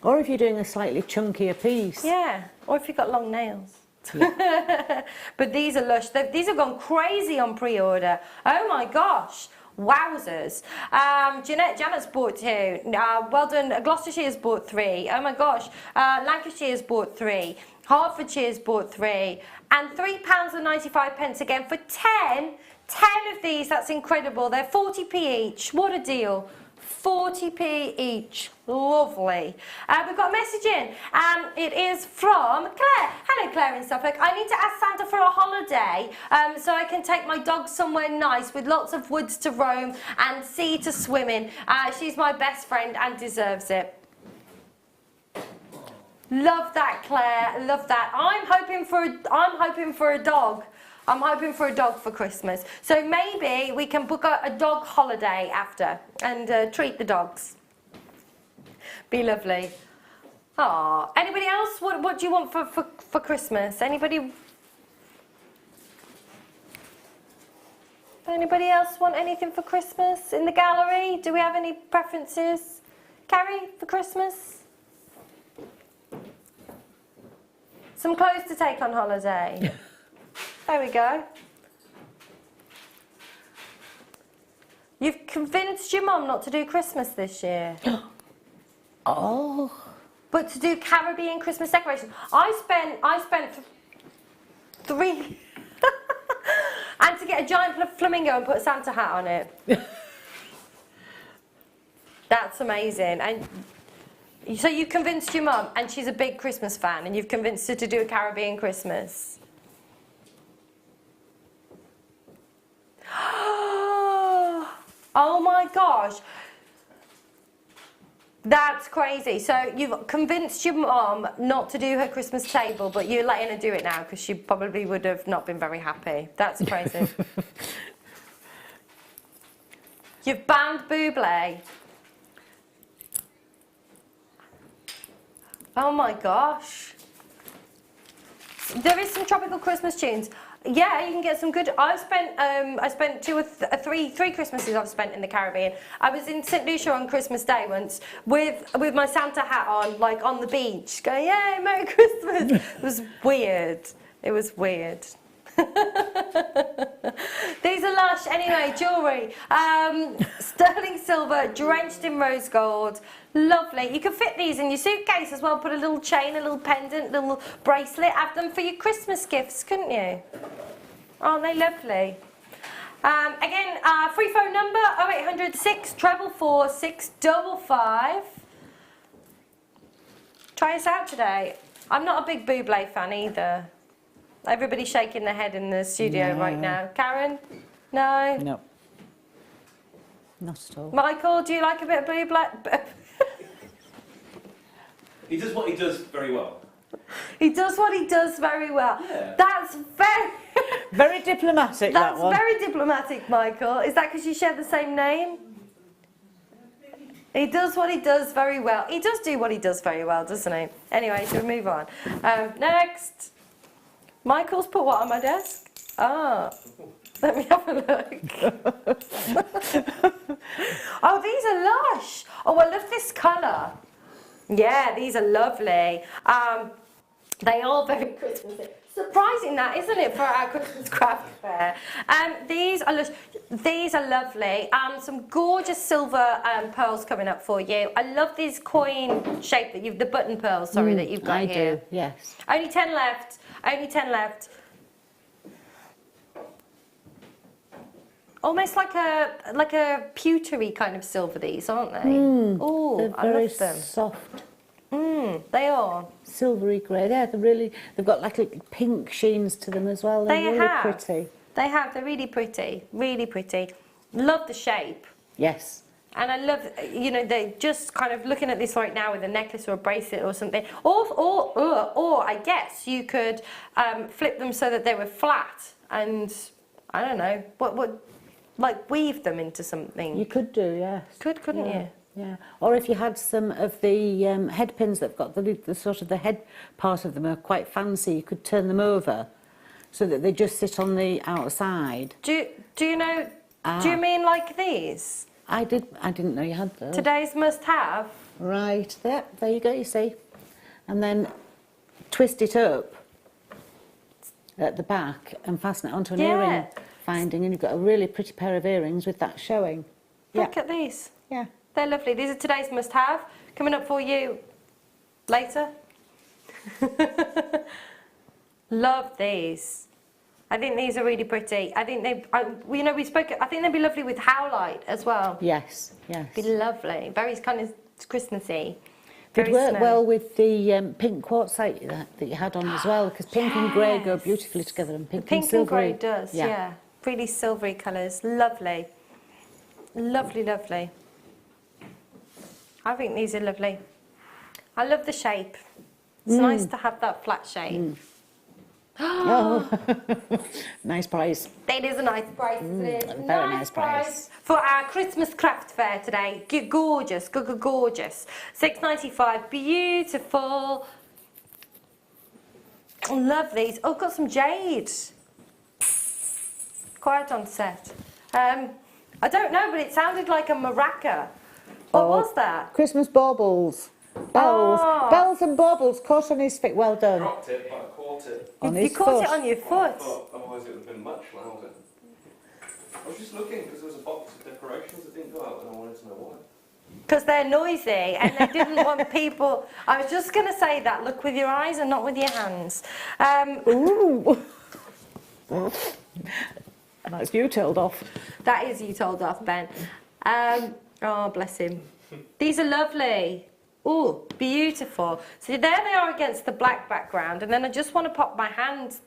Or if you're doing a slightly chunkier piece. Yeah, or if you've got long nails. Yeah. But these are lush. These have gone crazy on pre-order. Oh my gosh. Wowzers. Janet's bought 2. Well done. Gloucestershire's bought 3. Oh my gosh. Lancashire's bought 3. Hertfordshire's bought 3. And £3.95 again for 10 of these. That's incredible. They're 40p each. What a deal. 40p each. Lovely. We've got a message in. It is from Claire. Hello, Claire in Suffolk. I need to ask Santa for a holiday so I can take my dog somewhere nice with lots of woods to roam and sea to swim in. She's my best friend and deserves it. Love that, Claire. Love that. I'm hoping for a dog. I'm hoping for a dog for Christmas. So maybe we can book a dog holiday after and treat the dogs. Be lovely. Aww. Anybody else? What do you want for Christmas? Anybody else want anything for Christmas in the gallery? Do we have any preferences? Carrie, for Christmas? Some clothes to take on holiday. There we go. You've convinced your mum not to do Christmas this year. Oh. But to do Caribbean Christmas decorations. I spent 3 get a giant flamingo and put a Santa hat on it. That's amazing. And so you convinced your mum, and she's a big Christmas fan, and you've convinced her to do a Caribbean Christmas. Oh my gosh. That's crazy. So you've convinced your mum not to do her Christmas table, but you're letting her do it now because she probably would have not been very happy. That's crazy. You've banned Bauble. Oh my gosh. There is some tropical Christmas tunes. Yeah, you can get some good. I spent 2 or 3 Christmases I've spent in the Caribbean. I was in St Lucia on Christmas Day once with my Santa hat on, like on the beach, going, "Yay, Merry Christmas!" It was weird. It was weird. These are lush. Anyway, jewellery. Sterling silver, drenched in rose gold. Lovely. You can fit these in your suitcase as well. Put a little chain, a little pendant, a little bracelet. Have them for your Christmas gifts, couldn't you? Aren't they lovely? Again, free phone number 0800 644 655. Try us out today. I'm not a big Bauble fan either. Everybody's shaking their head in the studio right now. Karen? No? No. Not at all. Michael, do you like a bit of Bauble? He does what he does very well. He does what he does very well. Yeah. That's very... Very diplomatic, that one. That's very diplomatic, Michael. Is that because you share the same name? He does what he does very well. He does do what he does very well, doesn't he? Anyway, so we move on. Next. Michael's put what on my desk? Ah, let me have a look. Oh, these are lush. Oh, I love this colour. Yeah, these are lovely. They are very Christmassy. Surprising that, isn't it, for our Christmas craft fair? These are lush. These are lovely. Some gorgeous silver pearls coming up for you. I love this coin shape that the button pearls, sorry, that you've got I here. do, yes. Only 10 left. Only 10 left. Almost like a pewtery kind of silver, these, aren't they? Oh, I love them. Soft. They are. Silvery grey. Yeah, they've got like little pink sheens to them as well. They're really pretty. They have. They're really pretty. Really pretty. Love the shape. Yes. And I love, they're just kind of looking at this right now with a necklace or a bracelet or something. Or I guess you could flip them so that they were flat and, I don't know, like weave them into something. You could do, yes. Couldn't you? Yeah. Or if you had some of the head pins that've got the sort of the head part of them are quite fancy, you could turn them over so that they just sit on the outside. Do you know, do you mean like these? I didn't know you had those. Today's must-have. Right, there you go, you see. And then twist it up at the back and fasten it onto an earring finding, and you've got a really pretty pair of earrings with that showing. Look at these. Yeah. They're lovely. These are today's must-have. Coming up for you later. Love these. I think these are really pretty. I think we spoke. I think they'd be lovely with Howlite as well. Yes, yes. Be lovely. Very kind of Christmassy. It'd work well with the pink quartzite that you had on as well, because pink and grey go beautifully together, and pink and silvery. Pink and grey does, yeah. Really silvery colours. Lovely. Lovely, lovely. I think these are lovely. I love the shape. It's nice to have that flat shape. Oh, nice price. It is a nice price, isn't it? Very nice price. For our Christmas craft fair today. Gorgeous, gorgeous. $6.95, beautiful. Love these. Oh, got some jade. Quiet on set. I don't know, but it sounded like a maraca. What was that? Christmas baubles. Bells. Oh. Bells and baubles caught on his feet. Well done. Dropped it, but I caught it. You caught it on your foot. Otherwise it would have been much louder. I was just looking because there was a box of decorations that didn't go out and I wanted to know why. Because they're noisy and they didn't want people... I was just going to say that. Look with your eyes and not with your hands. Ooh. That's you told off. That is you told off, Ben. Oh, bless him. These are lovely. Oh, beautiful. So there they are against the black background, and then I just want to pop my hand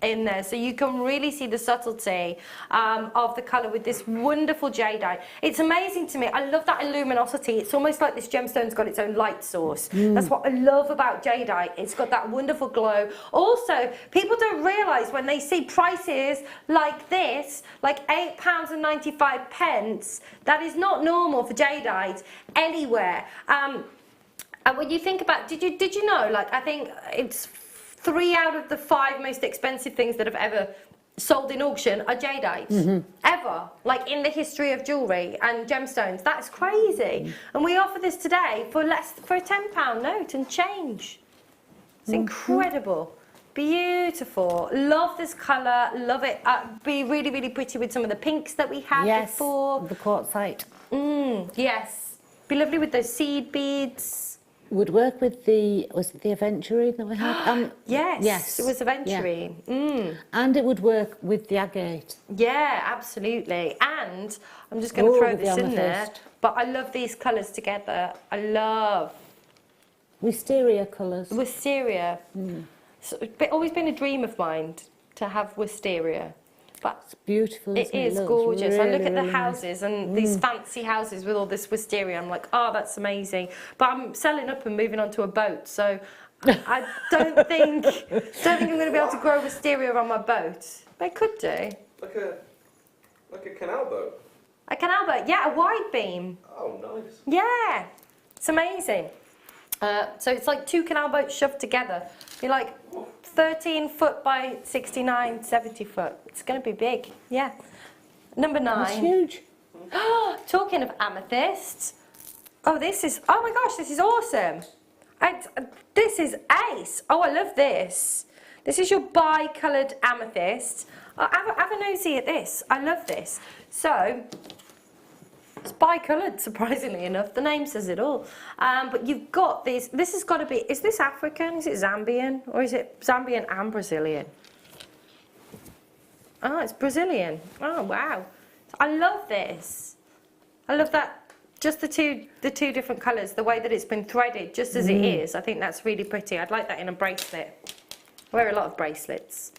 in there so you can really see the subtlety of the colour with this wonderful jadeite. It's amazing to me. I love that luminosity. It's almost like this gemstone's got its own light source. That's what I love about jadeite. It's got that wonderful glow. Also, people don't realise when they see prices like this, like £8.95, that is not normal for jadeite anywhere. And when you think about, did you know, like, I think it's 3 out of the 5 most expensive things that have ever sold in auction are jadeite. Ever. Like in the history of jewellery and gemstones. That's crazy. And we offer this today for a £10 note and change. It's incredible. Beautiful. Love this colour. Love it. Be really, really pretty with some of the pinks that we had before. The quartzite. Yes. Be lovely with those seed beads. Would work with was it the aventurine that we had? Yes, it was aventurine. Yeah. And it would work with the agate. Yeah, absolutely. And I'm just going to throw this in there, but I love these colours together. I love wisteria colours. Wisteria. So it's always been a dream of mine to have wisteria. But it's beautiful. It is gorgeous. Really, I look at the houses and these fancy houses with all this wisteria. I'm like, oh, that's amazing. But I'm selling up and moving on to a boat, so I don't think I'm going to be able to grow wisteria on my boat. But I could do. Like a canal boat. A canal boat, yeah, a wide beam. Oh, nice. Yeah, it's amazing. So it's like 2 canal boats shoved together. You're like 13 foot by 69, 70 foot. It's going to be big, yeah. Number 9. That's huge. Talking of amethyst. Oh my gosh, this is awesome. This is ace. Oh, I love this. This is your bi-coloured amethyst. Have a nosy at this. I love this. So, it's bi-coloured, surprisingly enough. The name says it all. But you've got this has got to be, is this African? Is it Zambian? Or is it Zambian and Brazilian? Oh, it's Brazilian. Oh, wow. I love this. I love that, just the two different colours, the way that it's been threaded, just as it is. I think that's really pretty. I'd like that in a bracelet. I wear a lot of bracelets.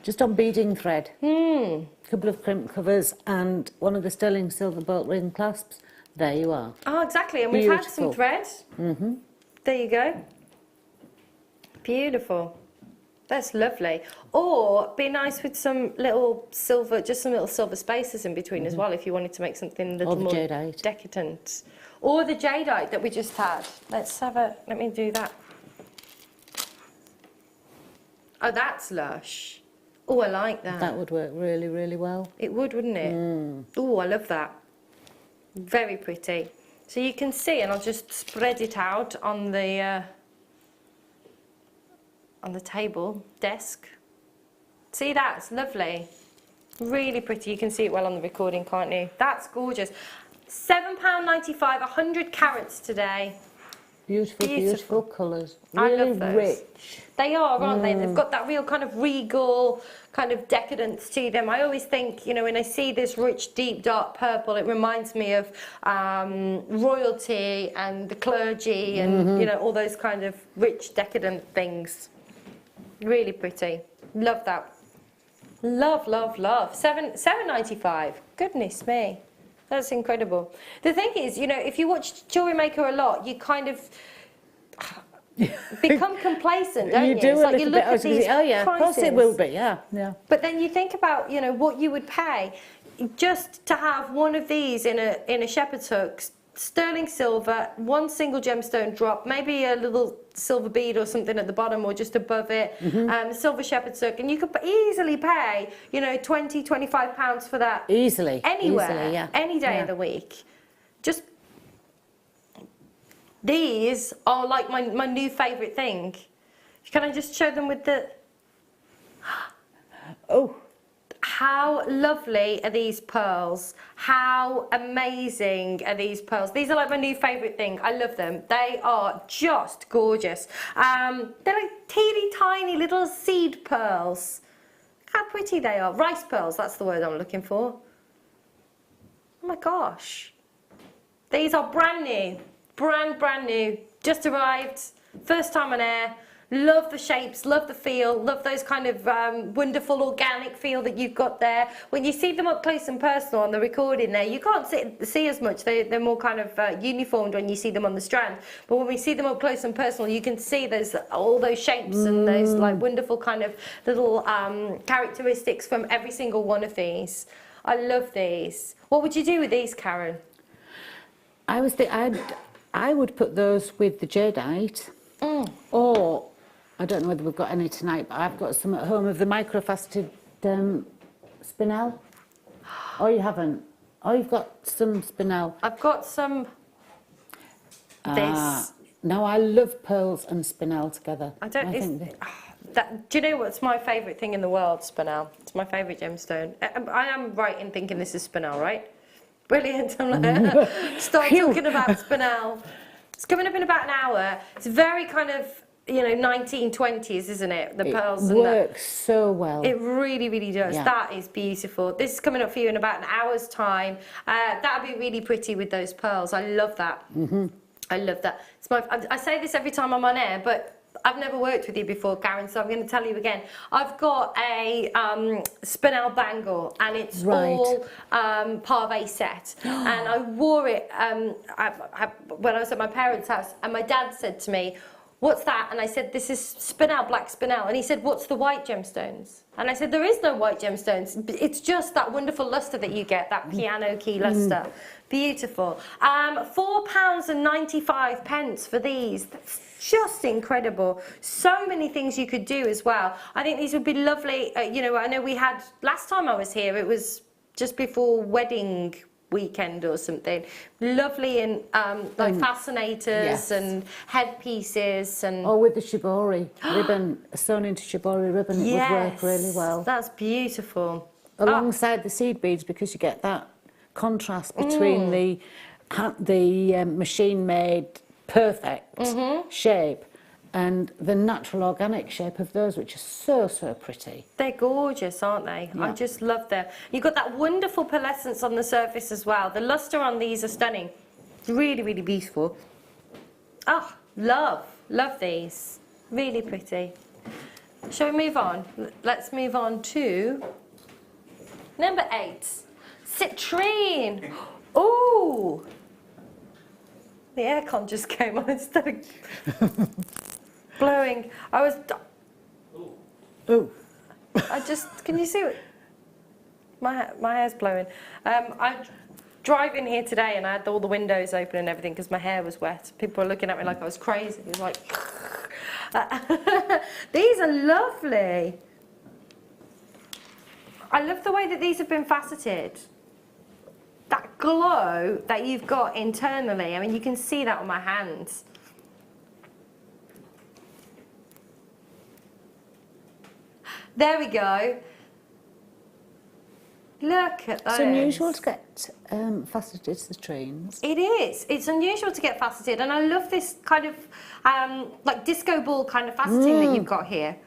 Just on beading thread. A couple of crimp covers and one of the sterling silver bolt ring clasps. There you are. Oh, exactly. And we've had some thread. There you go. Beautiful. That's lovely. Or be nice with some little silver, just some little silver spaces in between as well, if you wanted to make something a little more jadeite. Decadent. Or the jadeite that we just had. Let me do that. Oh, that's lush. Oh, I like that. That would work really, really well. It would, wouldn't it? Oh, I love that. Very pretty. So you can see, and I'll just spread it out on the table, desk. See that? It's lovely. Really pretty. You can see it well on the recording, can't you? That's gorgeous. £7.95, 100 carats today. Beautiful colours. Really I love those. Rich. They are, aren't they? They've got that real kind of regal, kind of decadence to them. I always think, you know, when I see this rich, deep, dark purple, it reminds me of royalty and the clergy and, you know, all those kind of rich, decadent things. Really pretty. Love that. Love, love, love. $7.95. Goodness me. That's incredible. The thing is, you know, if you watch Jewellery Maker a lot, you kind of become complacent, don't you? You do it's a like you little look bit. at these Oh yeah, of course it will be. Yeah. But then you think about, you know, what you would pay just to have one of these in a shepherd's hook, sterling silver, one single gemstone drop, maybe a little silver bead or something at the bottom or just above it, silver shepherd's hook, and you could easily pay, you know, £20, £25 for that. Easily. Anywhere, yeah. any day of the week. Just, these are like my new favourite thing. Can I just show them with the... Oh. How lovely are these pearls? How amazing are these pearls? These are like my new favourite thing. I love them. They are just gorgeous. They're like teeny tiny little seed pearls. How pretty they are. Rice pearls, that's the word I'm looking for. Oh my gosh. These are brand new. Brand new. Just arrived. First time on air. Love the shapes, love the feel, love those kind of wonderful organic feel that you've got there. When you see them up close and personal on the recording there, you can't see as much. They're more kind of uniformed when you see them on the strand. But when we see them up close and personal, you can see all those shapes and those like wonderful kind of little characteristics from every single one of these. I love these. What would you do with these, Karen? I would put those with the jadeite, or I don't know whether we've got any tonight, but I've got some at home of the microfaceted spinel. Oh, you haven't? Oh, you've got some spinel. I've got some this. No, I love pearls and spinel together. Do you know what's my favourite thing in the world? Spinel. It's my favourite gemstone. I am right in thinking this is spinel, right? Brilliant. I'm like, start talking about spinel. It's coming up in about an hour. It's very kind of, you know, 1920s, isn't it? The pearls and works so well. It really, really does. Yeah. That is beautiful. This is coming up for you in about an hour's time. That'd be really pretty with those pearls. I love that. I love that. I say this every time I'm on air, but I've never worked with you before, Karen, so I'm going to tell you again. I've got a spinel bangle, and it's all parve set. And I wore it when I was at my parents' house, and my dad said to me, "What's that?" And I said, "This is spinel, black spinel." And he said, "What's the white gemstones?" And I said, "There is no white gemstones. It's just that wonderful luster that you get, that piano key luster." Beautiful. £4.95 for these. That's just incredible. So many things you could do as well. I think these would be lovely. You know, I know we had, last time I was here, it was just before wedding weekend or something. Lovely and like fascinators and headpieces and... Oh, with the shibori ribbon, sewn into shibori ribbon, it would work really well. That's beautiful. Alongside the seed beads, because you get that contrast between the machine-made perfect shape and the natural organic shape of those, which is so pretty. They're gorgeous, aren't they? Yeah. I just love them. You've got that wonderful pearlescence on the surface as well. The luster on these are stunning. It's really, really beautiful. Oh, love these. Really pretty. Shall we move on? Let's move on to number 8. Citrine. Ooh. The aircon just came on instead of blowing. Can you see it? My hair's blowing. I drive in here today and I had all the windows open and everything because my hair was wet. People were looking at me like I was crazy. It was like, these are lovely. I love the way that these have been faceted. That glow that you've got internally, I mean, you can see that on my hands. There we go. Look at those. It's unusual to get faceted citrines. It is. It's unusual to get faceted, and I love this kind of like disco ball kind of faceting that you've got here.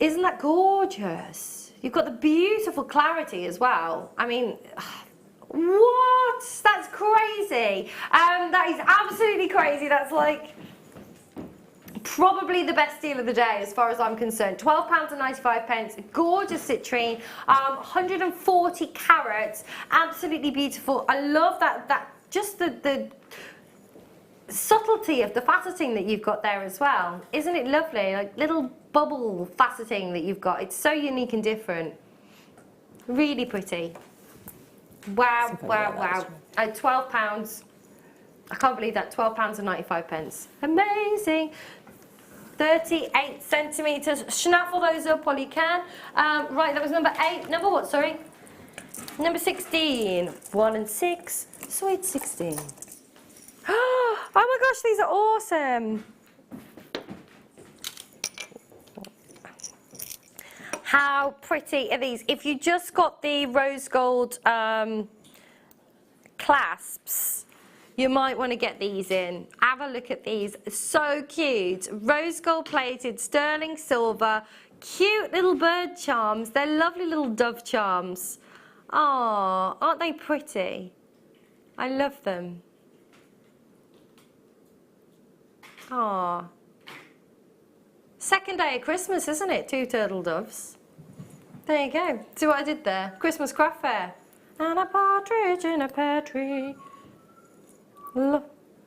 Isn't that gorgeous? You've got the beautiful clarity as well. I mean, what? That's crazy. That is absolutely crazy. That's like probably the best deal of the day as far as I'm concerned. £12.95, gorgeous citrine, 140 carats, absolutely beautiful. I love that just the subtlety of the faceting that you've got there as well. Isn't it lovely? Like little bubble faceting that you've got. It's so unique and different. Really pretty. Wow, wow, wow. £12. I can't believe that, £12.95. Amazing. 38 centimetres. Schnaffle those up while you can. Right, that was number 8. Number what, sorry? Number 16. 1 and 6. Sweet 16. Oh my gosh, these are awesome. How pretty are these? If you just got the rose gold clasps, you might want to get these in. Have a look at these. So cute. Rose gold plated, sterling silver, Cute little bird charms. They're lovely little dove charms. Oh, aren't they pretty? I love them. Oh. Second day of Christmas, isn't it? 2 turtle doves. There you go. See what I did there? Christmas craft fair. And a partridge in a pear tree.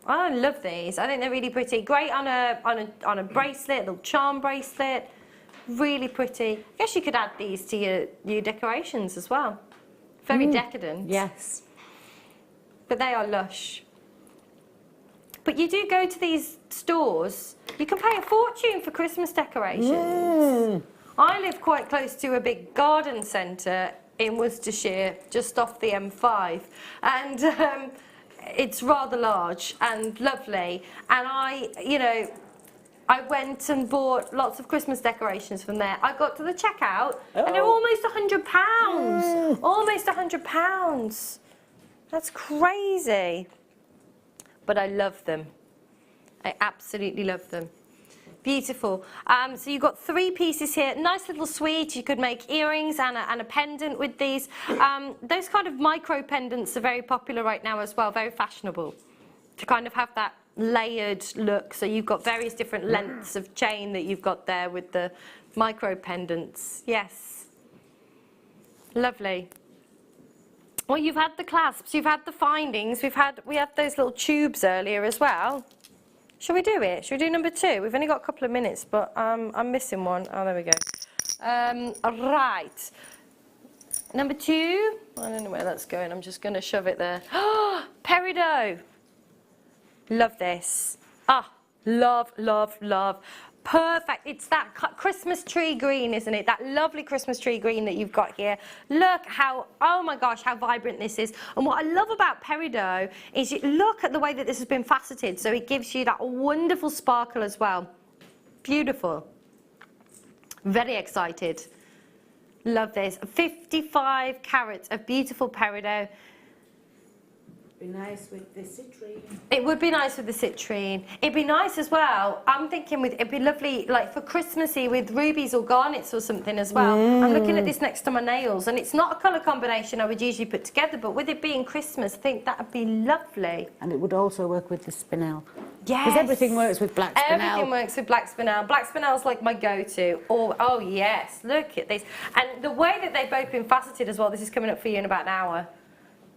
I love these. I think they're really pretty. Great on a bracelet, little charm bracelet. Really pretty. I guess you could add these to your decorations as well. Very decadent. Yes. But they are lush. But you do go to these stores, you can pay a fortune for Christmas decorations. I live quite close to a big garden centre in Worcestershire, just off the M5, and it's rather large and lovely. And I went and bought lots of Christmas decorations from there. I got to the checkout and they're almost £100. Almost £100. That's crazy. But I love them. I absolutely love them. Beautiful. So you've got 3 pieces here. Nice little suite. You could make earrings and a pendant with these. Those kind of micro pendants are very popular right now as well. Very fashionable. To kind of have that layered look. So you've got various different lengths of chain that you've got there with the micro pendants. Yes. Lovely. Well, you've had the clasps, you've had the findings, we had those little tubes earlier as well. Shall we do it? Shall we do number 2? We've only got a couple of minutes, but I'm missing one. Oh, there we go. Right. Number 2. I don't know where that's going. I'm just going to shove it there. Peridot. Love this. Love, love, love. Perfect. It's that Christmas tree green, isn't it? That lovely Christmas tree green that you've got here. Look how, oh my gosh, how vibrant this is. And what I love about Peridot is you look at the way that this has been faceted, so it gives you that wonderful sparkle as well. Beautiful. Very excited. Love this. 55 carats of beautiful Peridot. Be nice with the citrine. It would be nice with the citrine. It'd be nice as well. I'm thinking it'd be lovely, like for Christmassy with rubies or garnets or something as well. I'm looking at this next to my nails, and it's not a colour combination I would usually put together, but with it being Christmas, I think that would be lovely. And it would also work with the spinel. Yes. Because everything works with black spinel. Everything works with black spinel. Black spinel's like my go-to. Oh yes, look at this. And the way that they've both been faceted as well, this is coming up for you in about an hour.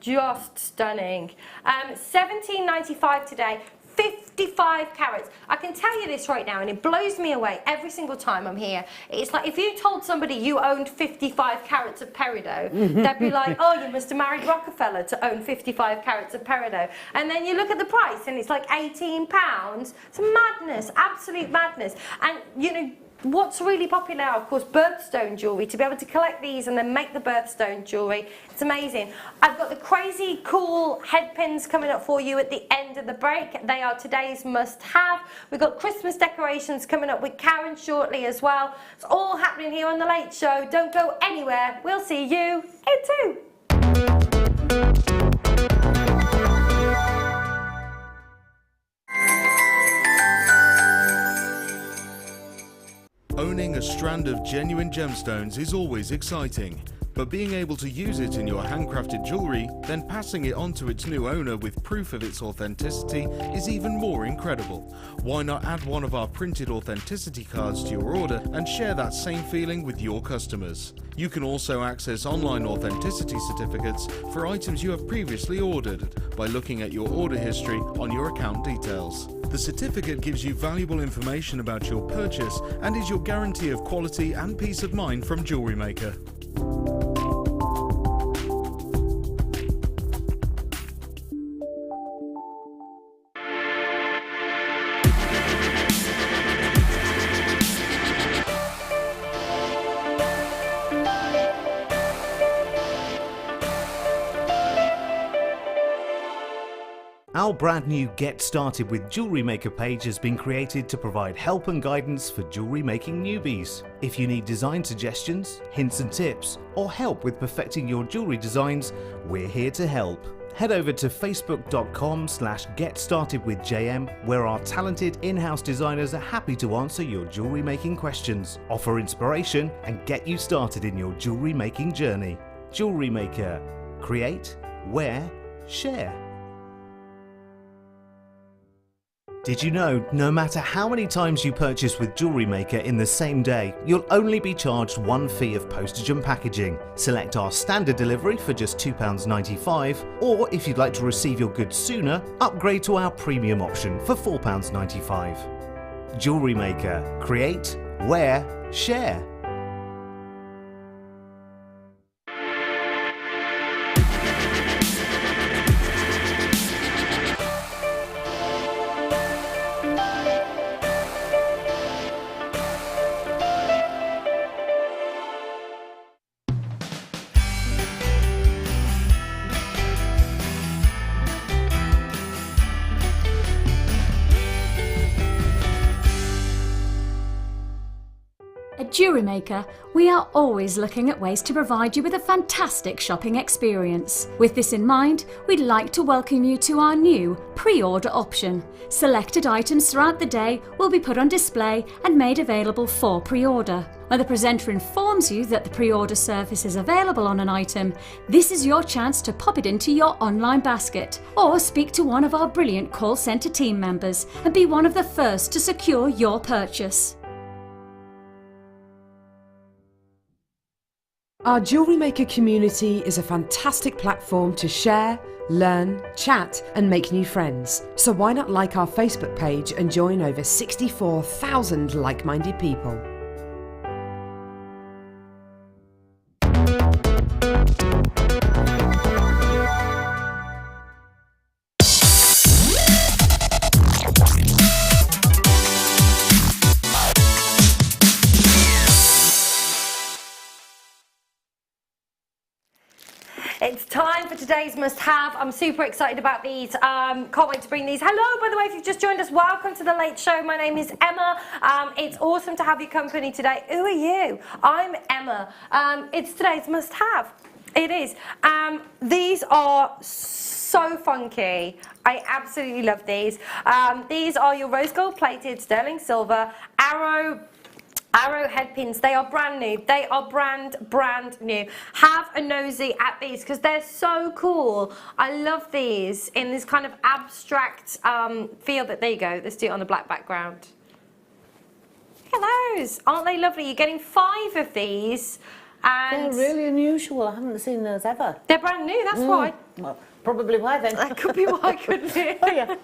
Just stunning. $17.95 today, 55 carats. I can tell you this right now, and it blows me away every single time I'm here. It's like if you told somebody you owned 55 carats of Peridot, they'd be like, oh, you must have married Rockefeller to own 55 carats of Peridot. And then you look at the price, and it's like £18. It's madness, absolute madness. And, you know, what's really popular now, of course, birthstone jewellery. To be able to collect these and then make the birthstone jewellery, it's amazing. I've got the crazy cool head pins coming up for you at the end of the break. They are today's must-have. We've got Christmas decorations coming up with Karen shortly as well. It's all happening here on The Late Show. Don't go anywhere. We'll see you in 2. Owning a strand of genuine gemstones is always exciting, but being able to use it in your handcrafted jewellery, then passing it on to its new owner with proof of its authenticity is even more incredible. Why not add one of our printed authenticity cards to your order and share that same feeling with your customers? You can also access online authenticity certificates for items you have previously ordered by looking at your order history on your account details. The certificate gives you valuable information about your purchase and is your guarantee of quality and peace of mind from Jewellery Maker. Our brand new Get Started with Jewellery Maker page has been created to provide help and guidance for jewellery making newbies. If you need design suggestions, hints and tips, or help with perfecting your jewellery designs, we're here to help. head over to facebook.com/getstartedwithjm, where our talented in-house designers are happy to answer your jewellery making questions, offer inspiration and get you started in your jewellery making journey. Jewellery Maker. Create, wear, share. Did you know, no matter how many times you purchase with Jewellery Maker in the same day, you'll only be charged one fee of postage and packaging. Select our standard delivery for just £2.95, or if you'd like to receive your goods sooner, upgrade to our premium option for £4.95. Jewellery Maker. Create, wear, share. At Jewellery Maker, we are always looking at ways to provide you with a fantastic shopping experience. With this in mind, we'd like to welcome you to our new pre-order option. Selected items throughout the day will be put on display and made available for pre-order. When the presenter informs you that the pre-order service is available on an item, this is your chance to pop it into your online basket or speak to one of our brilliant call centre team members and be one of the first to secure your purchase. Our Jewellery Maker community is a fantastic platform to share, learn, chat and make new friends. So why not like our Facebook page and join over 64,000 like-minded people? It's time for today's must-have. I'm super excited about these. Can't wait to bring these. Hello, by the way, if you've just joined us, welcome to the Late Show. My name is Emma. It's awesome to have your company today. Who are you? I'm Emma. It's today's must-have. It is. These are so funky. I absolutely love these. These are your rose gold plated sterling silver Arrowhead pins. They are brand new. They are brand new. Have a nosy at these because they're so cool. I love these in this kind of abstract feel. There you go. Let's do it on the black background. Look at those. Aren't they lovely? You're getting 5 of these. And they're really unusual. I haven't seen those ever. They're brand new. That's why. Well, probably why then. That could be why, couldn't it? Oh yeah.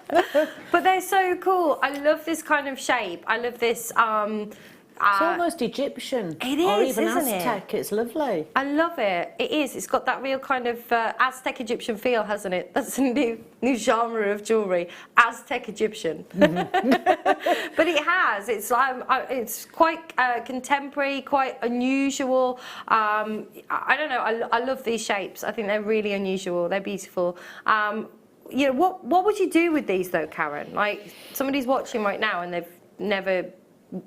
But they're so cool. I love this kind of shape. I love this. It's almost Egyptian. It is, or even isn't Aztec. It's lovely. I love it. It is. It's got that real kind of Aztec Egyptian feel, hasn't it? That's a new genre of jewellery. Aztec Egyptian. But it has. It's quite contemporary, quite unusual. I don't know. I love these shapes. I think they're really unusual. They're beautiful. You know, what would you do with these though, Karen? Like somebody's watching right now and they've never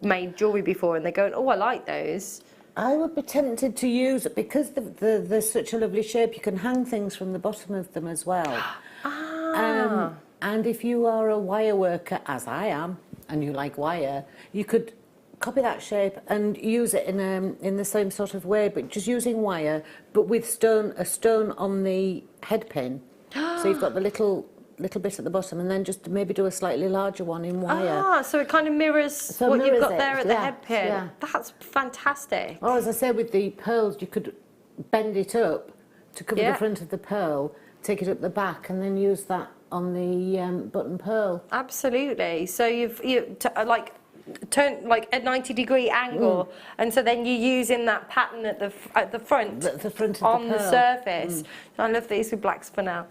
made jewellery before and they're going, oh, I like those. I would be tempted to use it because they're such a lovely shape. You can hang things from the bottom of them as well. And if you are a wire worker, as I am, and you like wire, you could copy that shape and use it in the same sort of way, but just using wire, but with a stone on the head pin. So you've got the little bit at the bottom and then just maybe do a slightly larger one in wire. So it kind of mirrors what you've got there at the head pin. Yeah. That's fantastic. Or as I said with the pearls, you could bend it up to cover the front of the pearl, take it up the back and then use that on the button pearl. Absolutely. So you've turn like a 90-degree angle and so then you're using that pattern at the front, the front of on the surface. I love these with black spinel.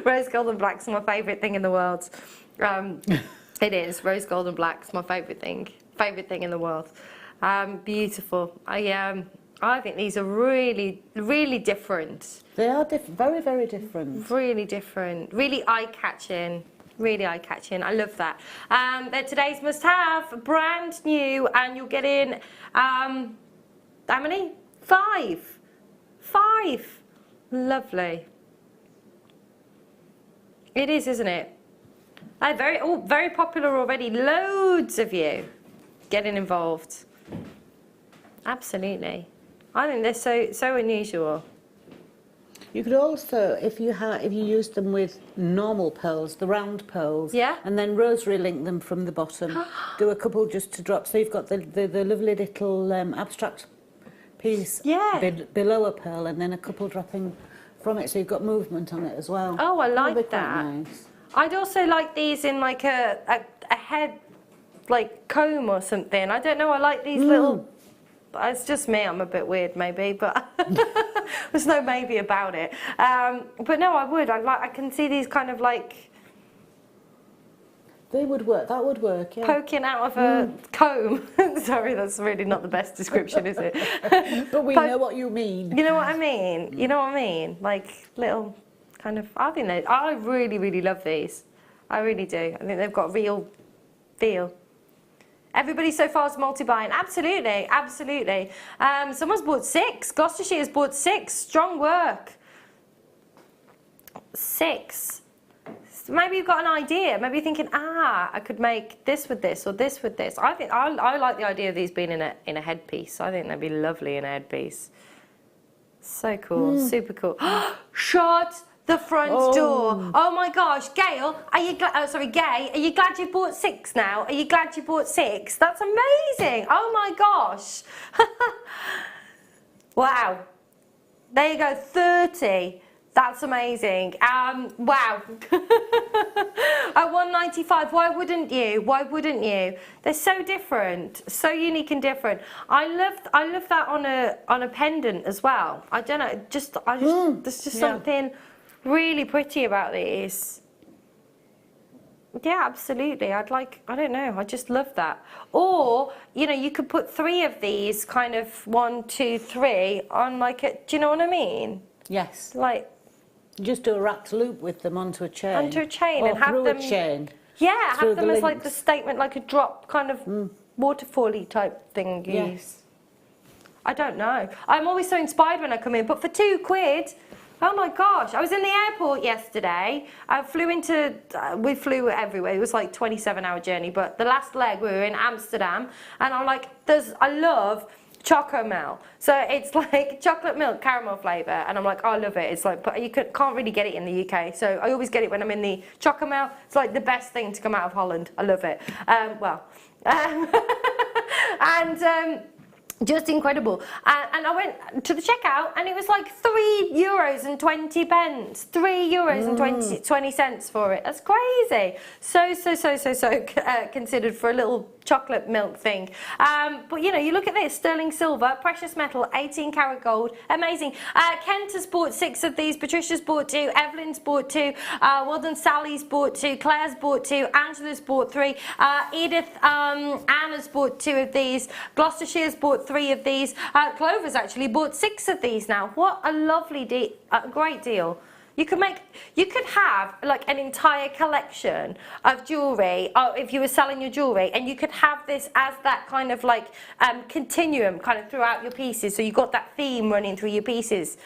Rose gold and black's my favourite thing in the world. It is. Rose gold and black's my favourite thing in the world. Beautiful. I think these are really, really different. They are very, very different. Really different. Really eye-catching. Really eye-catching. I love that. They're today's must-have, brand new, and you'll get in, how many? 5. 5. Lovely. It is, isn't it? Very popular already. Loads of you getting involved. Absolutely. I think they're so unusual. You could also, if you use them with normal pearls, the round pearls, yeah, and then rosary link them from the bottom, do a couple just to drop. So you've got the lovely little abstract piece below a pearl, and then a couple dropping from it, so you've got movement on it as well. Oh, I like That'd be that. quite nice. I'd also like these in like a head, like comb or something. I don't know. I like these little. It's just me, I'm a bit weird maybe, but there's no maybe about it. But no, I would. I can see these kind of like... They would work, that would work, yeah. Poking out of a comb. Sorry, that's really not the best description, is it? But we know what you mean. You know what I mean? You know what I mean? Like little kind of... I really, really love these. I really do. I think they've got real feel. Everybody so far is multi-buying. Absolutely, absolutely. Someone's bought 6. Gloucestershire's bought 6. Strong work. 6. Maybe you've got an idea. Maybe you're thinking, I could make this with this or this with this. I think I like the idea of these being in a headpiece. I think they'd be lovely in a headpiece. So cool, super cool. Shut the front door. Oh my gosh, Gail, are you glad? Oh, sorry, Gay, are you glad you bought 6 now? Are you glad you bought 6? That's amazing. Oh my gosh. Wow. There you go, 30. That's amazing. Wow. At $195, why wouldn't you? Why wouldn't you? They're so different, so unique and different. I love that on a pendant as well. I don't know, there's just something really pretty about these. Yeah, absolutely. I don't know, I just love that. Or, you know, you could put 3 of these, kind of 1, 2, 3 on like a, do you know what I mean? Yes. Like, just do a wrapped loop with them onto a chain. Onto a chain, or and have them. A chain. Yeah, have them as links. like the statement, like a drop kind of waterfall-y type thing. Yes. I don't know. I'm always so inspired when I come in, but for £2, oh my gosh! I was in the airport yesterday. I flew into. We flew everywhere. It was like 27-hour journey, but the last leg we were in Amsterdam, and I'm like, I love Choco Mel. So it's like chocolate milk caramel flavour, and I'm like, I love it. It's like, but you can't really get it in the UK, so I always get it when I'm in the Choco Mel. It's like the best thing to come out of Holland. I love it. Just incredible. And I went to the checkout, and it was like €3.20. €3.20 for it. That's crazy. So considered for a little chocolate milk thing. But you know, you look at this: sterling silver, precious metal, 18 karat gold, amazing. Kent has bought 6 of these. Patricia's bought 2. Evelyn's bought 2. Well done, Sally's bought 2. Claire's bought 2. Angela's bought 3. Edith, Anna's bought 2 of these. Gloucestershire's bought 3 of these. Clover's actually bought 6 of these now. What a lovely deal! Great deal. You could have like an entire collection of jewellery if you were selling your jewellery, and you could have this as that kind of like continuum kind of throughout your pieces, so you got that theme running through your pieces.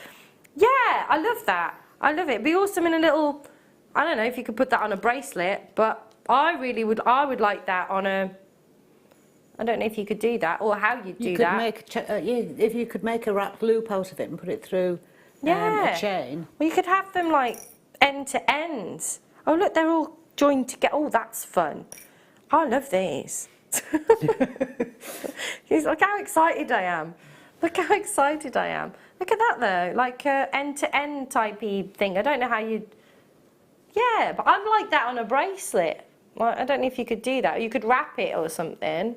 Yeah, I love that. I love it. It'd be awesome in a little, I don't know if you could put that on a bracelet, but I would like that on a, I don't know if you could do that or how you'd do that. If you could make a wrapped loop out of it and put it through a chain. Well, you could have them like end to end. Oh look, they're all joined together. Oh, that's fun. I love these. Look how excited I am. Look how excited I am. Look at that though, like end to end typey thing. I don't know how you'd. Yeah, but I'd like that on a bracelet. Well, I don't know if you could do that. You could wrap it or something.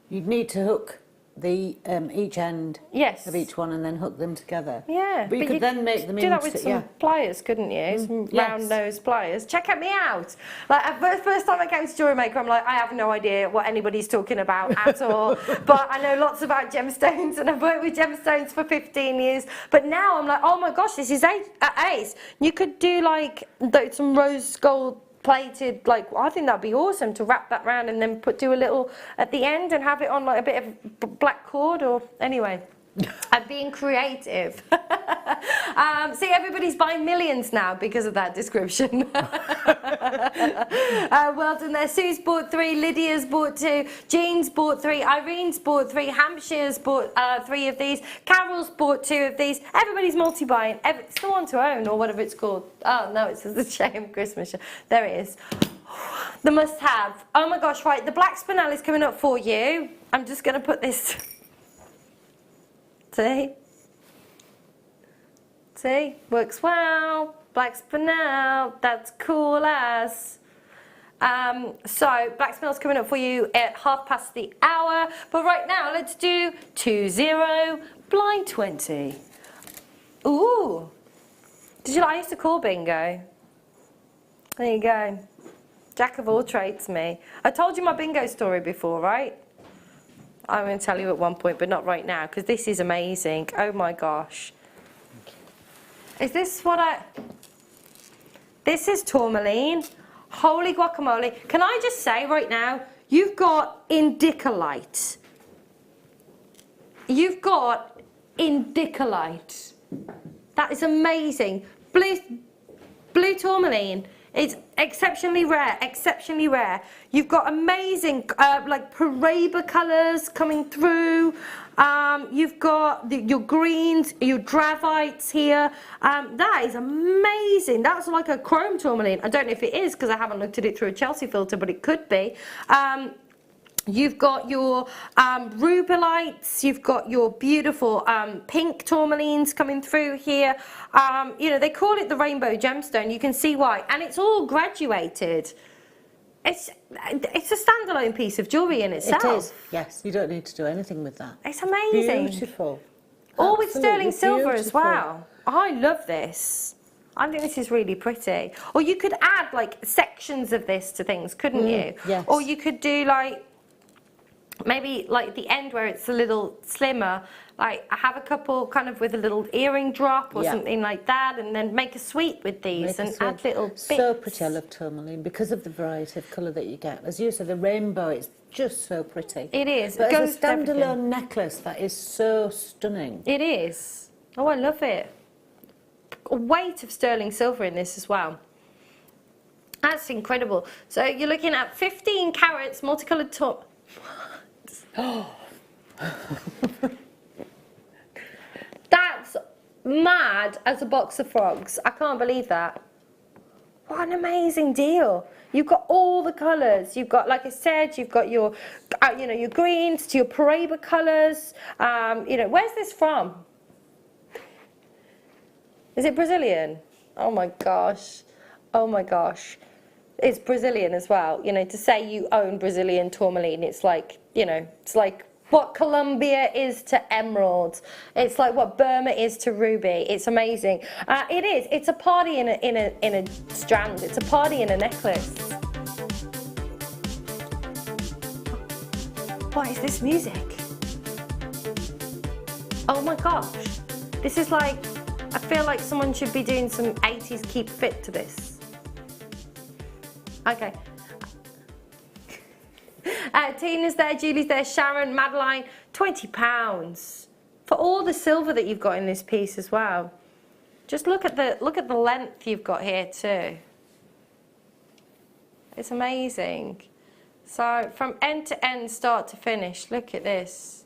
You'd need to hook the each end of each one and then hook them together. Yeah, but you could then make them do that with some pliers, couldn't you? Some round nose pliers. Check me out. Like the first time I came to Jewellery Maker, I'm like, I have no idea what anybody's talking about at all. But I know lots about gemstones, and I've worked with gemstones for 15 years. But now I'm like, oh my gosh, this is ace. You could do like some rose gold plated, like, I think that'd be awesome to wrap that round and then do a little at the end and have it on like a bit of black cord, or anyway, I'm being creative. See, everybody's buying millions now because of that description. Well done there. Sue's bought 3, Lydia's bought 2, Jean's bought 3, Irene's bought 3, Hampshire's bought 3 of these, Carol's bought 2 of these. Everybody's multi-buying. It's the one to own, or whatever it's called. Oh no, it says the shame Christmas. There it is. The must-have. Oh my gosh, right, the black spinel is coming up for you. I'm just going to put this... See? Works well. Black spinel. That's cool as. So, black spinel's coming up for you at 1/2 the hour. But right now, let's do 2-0 blind 20. Ooh. Did you like I used to call bingo? There you go. Jack of all trades, me. I told you my bingo story before, right? I'm going to tell you at one point, but not right now, because this is amazing. Oh my gosh. Is this what I... This is Tourmaline. Holy guacamole. Can I just say right now, you've got indicolite. You've got indicolite. That is amazing. Blue Tourmaline. It's exceptionally rare, exceptionally rare. You've got amazing, like Peridot colours coming through. You've got your greens, your dravites here. That is amazing. That's like a chrome tourmaline. I don't know if it is because I haven't looked at it through a Chelsea filter, but it could be. You've got your rubelites, you've got your beautiful pink tourmalines coming through here. You know, they call it the rainbow gemstone. You can see why. And it's all graduated. It's a standalone piece of jewellery in itself. It is, yes. You don't need to do anything with that. It's amazing. Beautiful. All with sterling silver as well. I love this. I think this is really pretty. Or you could add like sections of this to things, couldn't you? Yes. Or you could do like, maybe like the end where it's a little slimmer, like I have a couple kind of with a little earring drop or something like that, and then make a suite with these and add little bits. So pretty. I love tourmaline because of the variety of colour that you get. As you said, the rainbow, it's just so pretty. It is. But it as goes a standalone necklace, that is so stunning. It is. Oh, I love it. A weight of sterling silver in this as well. That's incredible. So you're looking at 15 carats, multicoloured top. That's mad as a box of frogs. I can't believe that. What an amazing deal. You've got all the colours. You've got, like I said, you've got your, you know, your greens to your Peridot colours. You know, where's this from? Is it Brazilian? Oh my gosh. Oh my gosh. It's Brazilian as well. You know, to say you own Brazilian tourmaline, it's like, you know, it's like what Colombia is to emerald. It's like what Burma is to ruby. It's amazing. It is. It's a party in a strand. It's a party in a necklace. What is this music? Oh my gosh. This is like, I feel like someone should be doing some 80s keep fit to this. Okay. Tina's there, Julie's there, Sharon, Madeline, £20 for all the silver that you've got in this piece as well. Just look at the length you've got here too. It's amazing. So from end to end, start to finish, look at this.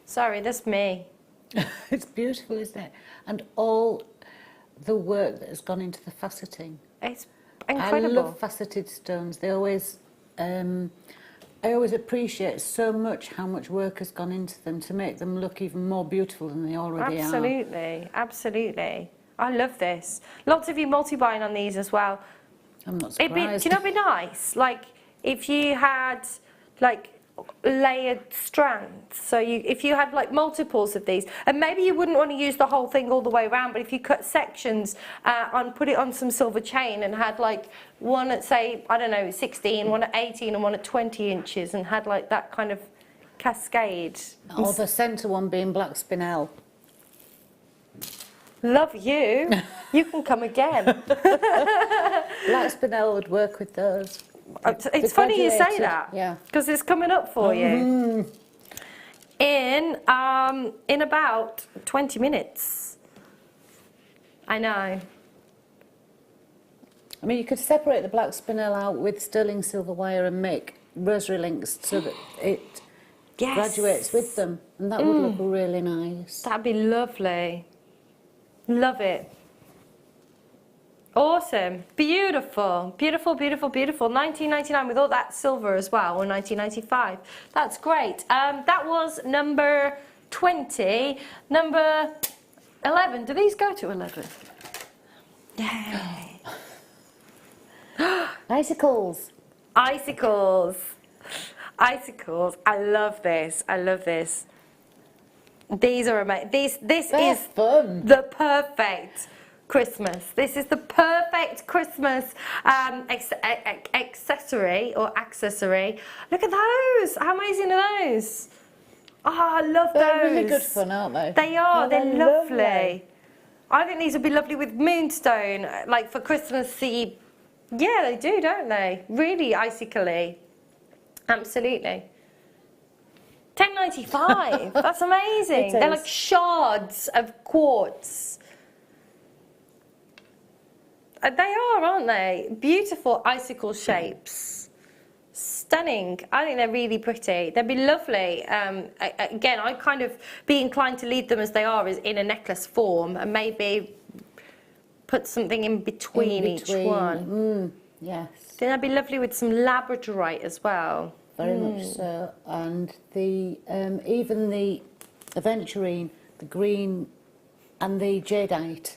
Sorry, that's me. It's beautiful, isn't it? And all the work that has gone into the faceting. It's incredible. I love faceted stones. They always, I always appreciate so much how much work has gone into them to make them look even more beautiful than they already are. Absolutely, absolutely. I love this. Lots of you multi-buying on these as well. I'm not surprised. Do you know what'd be nice? Like if you had like layered strands, so if you had like multiples of these, and maybe you wouldn't want to use the whole thing all the way around, but if you cut sections put it on some silver chain and had like one at, say, I don't know, 16, one at 18 and one at 20 inches, and had like that kind of cascade. Or the centre one being black spinel. Love you. You can come again. Black spinel would work with those. It's funny you say graduated, that. yeah. Because it's coming up for you. In about 20 minutes. I know. I mean, you could separate the black spinel out with sterling silver wire and make rosary links so that it graduates with them, and that would look really nice. That'd be lovely. Love it. Awesome. Beautiful. Beautiful, beautiful, beautiful. 19.99 with all that silver as well, or 19.95. That's great. That was number 20. Number 11. Do these go to 11? Yay. Icicles. Icicles. Icicles. I love this. I love this. These are amazing. This They're is fun. the perfect Christmas. This is the perfect Christmas accessory or accessory. Look at those. How amazing are those? Oh, I love those. They're really good fun, aren't they? They are. Oh, they're they're lovely. lovely. I think these would be lovely with moonstone, like for Christmassy. Yeah, they do, don't they? Really icicle-y. Absolutely. $10.95. That's amazing. They're like shards of quartz. They are, aren't they? Beautiful icicle shapes. Stunning. I think they're really pretty. They'd be lovely. Again, I'd kind of be inclined to leave them as they are, as in a necklace form, and maybe put something in between each one. Yes. I think that'd be lovely with some Labradorite as well. Very much so. And the even the aventurine, the green, and the jadeite.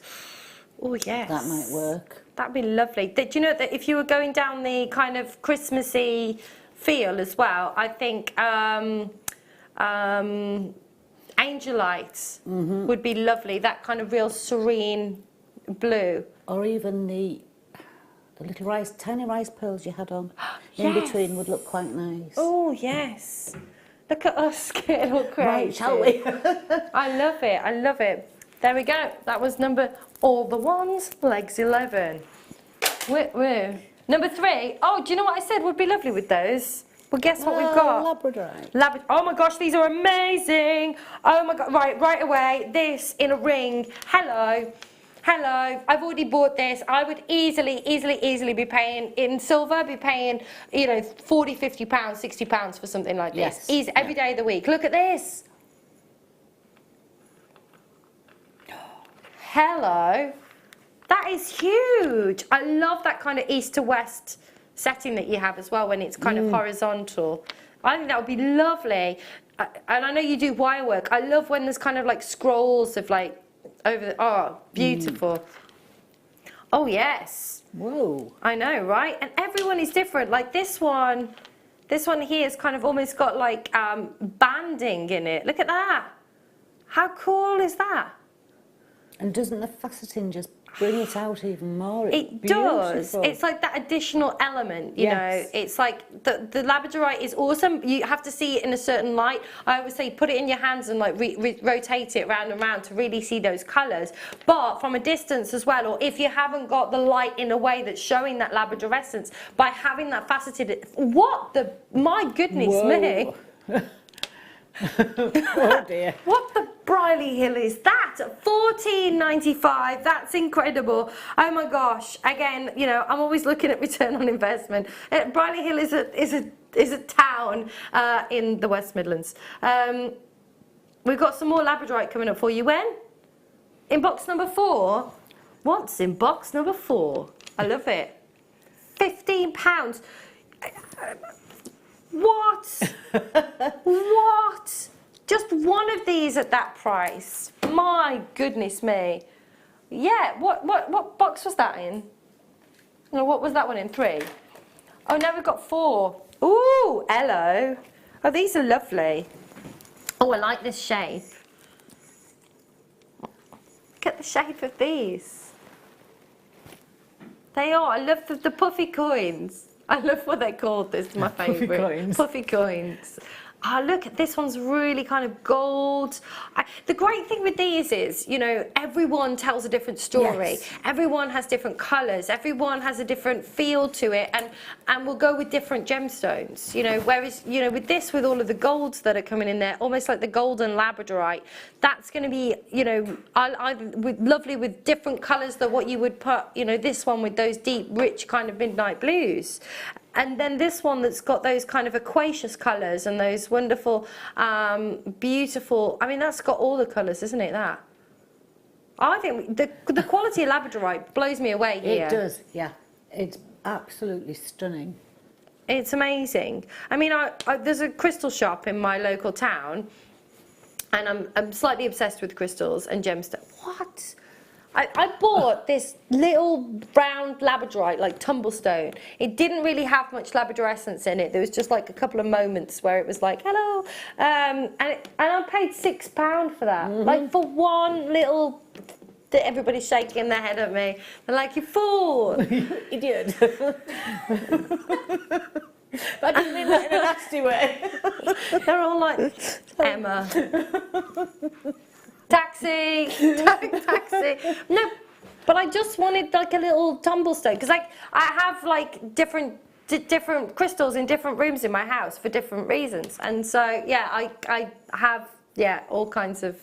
Oh yes. That might work. That'd be lovely. Do you know that if you were going down the kind of Christmassy feel as well, I think angelite would be lovely. That kind of real serene blue. Or even the little tiny rice pearls you had on in Yes. between would look quite nice. Oh yes. Look at us getting all creative. Right, shall we? I love it. I love it. There we go. That was all the ones, legs 11. Woo. Number 3. Oh, do you know what I said would be lovely with those? Well, guess what we've got? Labradorite. Oh my gosh, these are amazing. Oh my god, right away. This in a ring. Hello. I've already bought this. I would easily be paying in silver, be paying, you know, 40, 50 pounds, 60 pounds for something like this. Yes. Every day of the week. Look at this. Hello. That is huge. I love that kind of east to west setting that you have as well when it's kind of horizontal. I think that would be lovely. And I know you do wire work. I love when there's kind of like scrolls of like over the, oh, beautiful. Oh yes. Whoa. I know, right? And everyone is different. Like this one here has kind of almost got like banding in it. Look at that. How cool is that? And doesn't the faceting just bring it out even more? It does. It's like that additional element, you know. It's like the Labradorite is awesome. You have to see it in a certain light. I always say put it in your hands and like rotate it round and round to really see those colours. But from a distance as well, or if you haven't got the light in a way that's showing that Labradorescence, by having that faceted, my goodness me. Oh dear. What the Briley Hill is that? $14.95. That's incredible. Oh my gosh. Again, you know, I'm always looking at return on investment. Briley Hill is a town in the West Midlands. We've got some more Labradorite coming up for you. When? In box number 4. What's in box number 4? I love it. £15. What? What? Just one of these at that price. My goodness me. Yeah, what box was that in? No, what was that one in? 3? Oh, now we've got 4. Ooh, hello. Oh, these are lovely. Oh, I like this shape. Look at the shape of these. They are. I love the puffy coins. I love what they're called. This is my favourite. Puffy coins. Puffy coins. Oh, look, this one's really kind of gold. The great thing with these is, you know, everyone tells a different story. Yes. Everyone has different colours. Everyone has a different feel to it, and we'll go with different gemstones. You know, whereas, you know, with this, with all of the golds that are coming in there, almost like the golden Labradorite, that's going to be, you know, lovely with different colours than what you would put, you know, this one with those deep, rich kind of midnight blues. And then this one that's got those kind of aquaceous colours and those wonderful, beautiful, I mean, that's got all the colours, isn't it, that? I think the quality of Labradorite blows me away here. It does, yeah. It's absolutely stunning. It's amazing. I mean, there's a crystal shop in my local town, and I'm slightly obsessed with crystals and gemstones. What? I bought this little round Labradorite, like tumblestone. It didn't really have much Labrador essence in it. There was just like a couple of moments where it was like, hello. And I paid £6 for that. Like for one little, everybody's shaking their head at me. They're like, you fool. Idiot. I didn't mean that in a nasty way. They're all like, Emma. Taxi, taxi. No, but I just wanted like a little tumblestone, because like I have like different crystals in different rooms in my house for different reasons, and so yeah, I have all kinds of.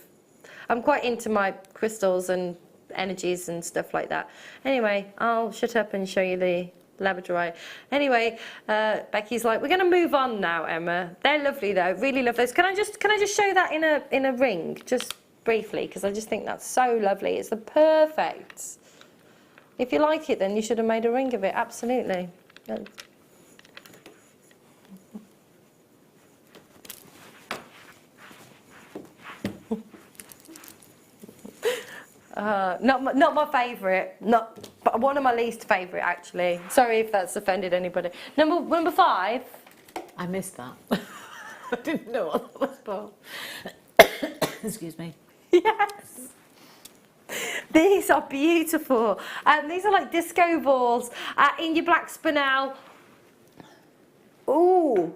I'm quite into my crystals and energies and stuff like that. Anyway, I'll shut up and show you the Labradorite. Anyway, Becky's like, we're going to move on now, Emma. They're lovely though, really love those. Can I just show that in a ring, just briefly, because I just think that's so lovely. It's the perfect. If you like it, then you should have made a ring of it. Absolutely. Not my favourite. But one of my least favourite, actually. Sorry if that's offended anybody. Number 5. I missed that. I didn't know what that was about. Excuse me. Yes. These are beautiful. These are like disco balls in your black spinel. Ooh.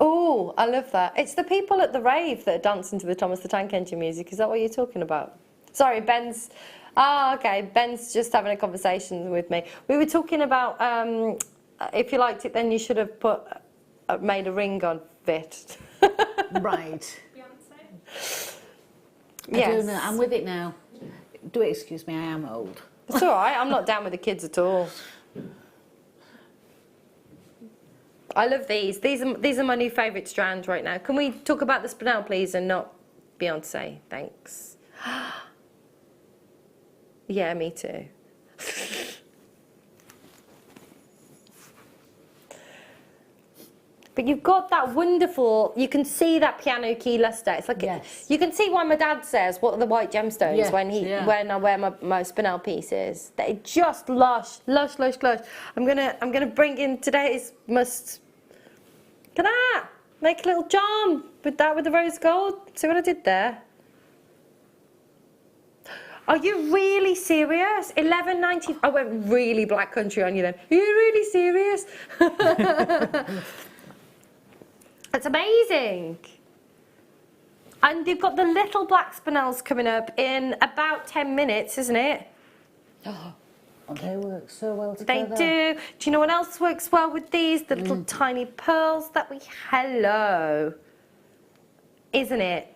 Ooh, I love that. It's the people at the rave that are dancing to the Thomas the Tank Engine music. Is that what you're talking about? Sorry, Ben's... Oh, okay. Ben's just having a conversation with me. We were talking about if you liked it, then you should have made a ring on it. Right. Yes. I'm with it now. Do excuse me, I am old. It's all right. I'm not down with the kids at all. I love these. These are my new favourite strands right now. Can we talk about the Spinel, please, and not Beyonce? Thanks. Yeah, me too. But you've got that wonderful, you can see that piano key luster. It's like yes. You can see why my dad says, what are the white gemstones, yes, when I wear my Spinel pieces. They're just lush, lush, lush, lush. I'm gonna bring in today's must. Can I make a little charm with the rose gold? See what I did there? Are you really serious? $11.90. I went really black country on you then. Are you really serious? That's amazing. And you've got the little black spinels coming up in about 10 minutes, isn't it? Oh, they work so well together. They do. Do you know what else works well with these? The little tiny pearls that we... Hello. Isn't it?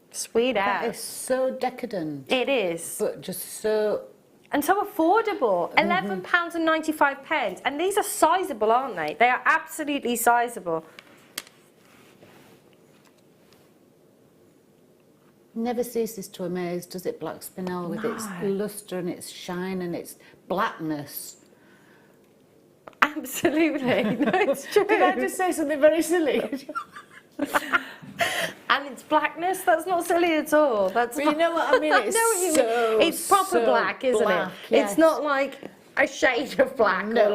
Sweet ass. That is so decadent. It is. But just so... And so affordable. £11.95. And these are sizable, aren't they? They are absolutely sizable. Never ceases to amaze, does it, black spinel, with its lustre and its shine and its blackness? Absolutely. No, it's true. Did I just say something very silly? And its blackness, that's not silly at all. That's You know what I mean? It's I know what you mean. It's proper black, isn't black, it? yes. It's not like a shade of black or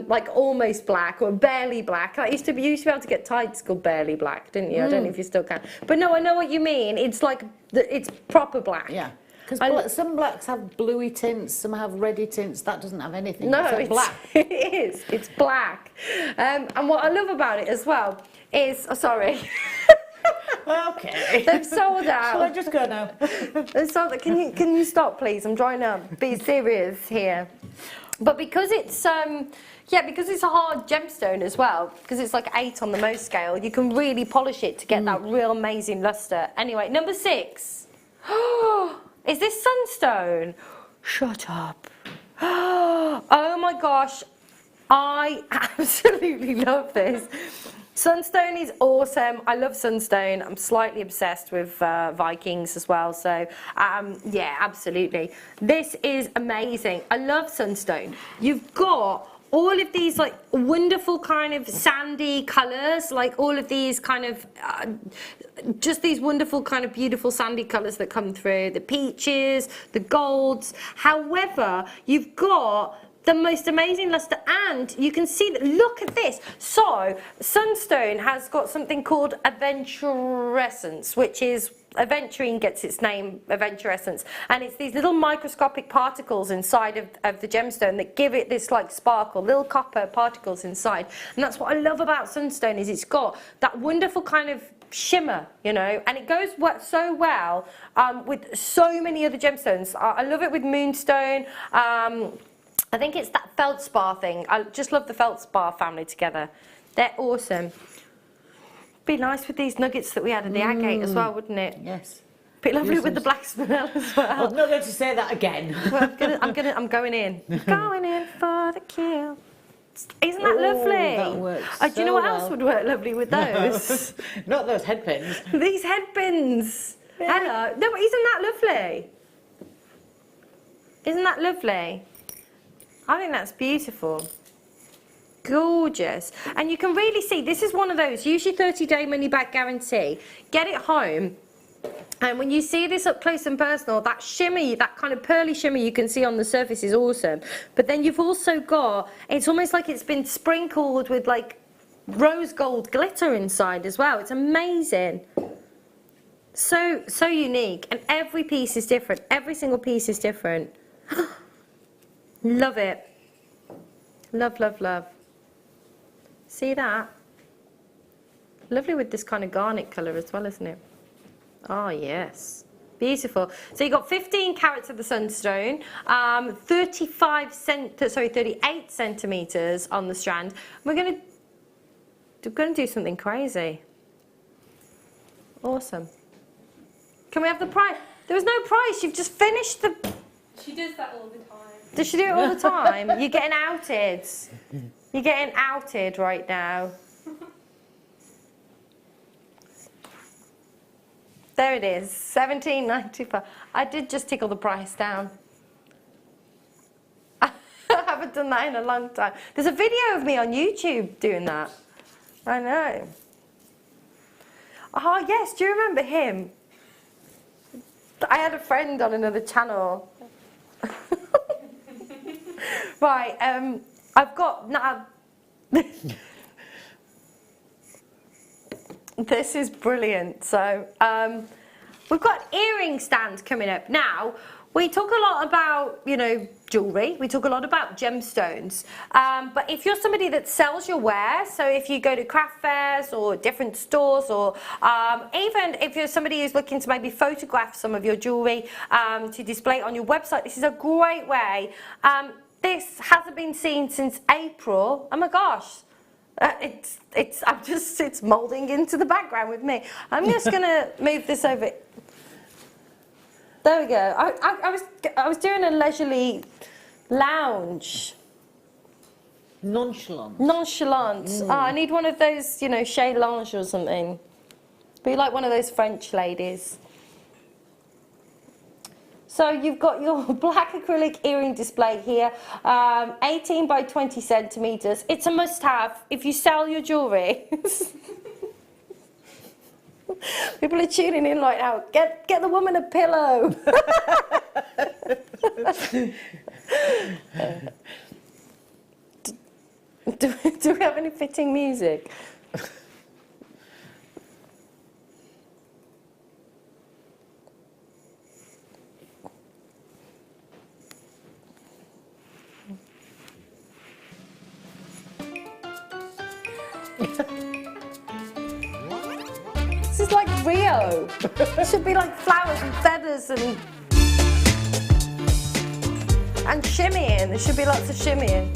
like almost black or barely black. You used to be able to get tights called barely black, didn't you? I don't know if you still can. But no, I know what you mean. It's like it's proper black. Yeah. Because some blacks have bluey tints, some have reddy tints. That doesn't have anything. No, it's black. It is. It's black. And what I love about it as well is, sorry. Okay. They've sold out. Shall I just go now? They've sold out. Can you stop, please? I'm trying to be serious here. But because it's because it's a hard gemstone as well, because it's like 8 on the Mohs scale, you can really polish it to get that real amazing luster. Anyway, number 6. Is this Sunstone? Shut up. Oh my gosh, I absolutely love this. Sunstone is awesome. I love Sunstone. I'm slightly obsessed with Vikings as well. So yeah, absolutely. This is amazing. I love Sunstone. You've got all of these like wonderful kind of sandy colours, like all of these kind of just these wonderful kind of beautiful sandy colours that come through, the peaches, the golds. However, you've got the most amazing luster, and you can see that, look at this. So Sunstone has got something called aventurescence, which is, aventurine gets its name, aventurescence, and it's these little microscopic particles inside of the gemstone that give it this like sparkle, little copper particles inside. And that's what I love about Sunstone, is it's got that wonderful kind of shimmer, you know, and it goes so well with so many other gemstones. I love it with Moonstone. I think it's that feldspar thing. I just love the feldspar family together. They're awesome. Be nice with these nuggets that we had in the agate as well, wouldn't it? Yes. Be lovely with the black spinel as well. I'm not going to say that again. Well, I'm going in. Going in for the kill. Isn't that lovely? That works. Do you know what else would work lovely with those? Not those headpins. These headpins. Yeah. Hello. No, but isn't that lovely? Isn't that lovely? I think that's beautiful. Gorgeous. And you can really see, this is one of those, usually 30-day money-back guarantee. Get it home, and when you see this up close and personal, that shimmer, that kind of pearly shimmer you can see on the surface is awesome. But then you've also got, it's almost like it's been sprinkled with like rose gold glitter inside as well. It's amazing. So unique. And every piece is different. Every single piece is different. Love it. Love, love, love. See that? Lovely with this kind of garnet colour as well, isn't it? Oh, yes. Beautiful. So you've got 15 carats of the Sunstone, 38 centimetres on the strand. We're going to do something crazy. Awesome. Can we have the price? There was no price. You've just finished the... She does that all the time. Does she do it all the time? You're getting outed. You're getting outed right now. There it is, $17.95. I did just tickle the price down. I haven't done that in a long time. There's a video of me on YouTube doing that. I know. Oh yes, do you remember him? I had a friend on another channel. Right, I've got now. This is brilliant. So we've got earring stand coming up. Now, we talk a lot about, you know, jewellery. We talk a lot about gemstones. But if you're somebody that sells your wear, so if you go to craft fairs or different stores, or even if you're somebody who's looking to maybe photograph some of your jewellery to display it on your website, this is a great way. This hasn't been seen since April. Oh my gosh. It's moulding into the background with me. I'm just gonna move this over. There we go. I was doing a leisurely lounge. Nonchalant. Nonchalant. Oh, I need one of those, you know, chez lounge or something. Be like one of those French ladies. So you've got your black acrylic earring display here, 18 by 20 centimetres. It's a must-have if you sell your jewellery. People are tuning in right now. Get the woman a pillow. Do we have any fitting music? This is like Rio. It should be like flowers and feathers and shimmying. There should be lots of shimmying.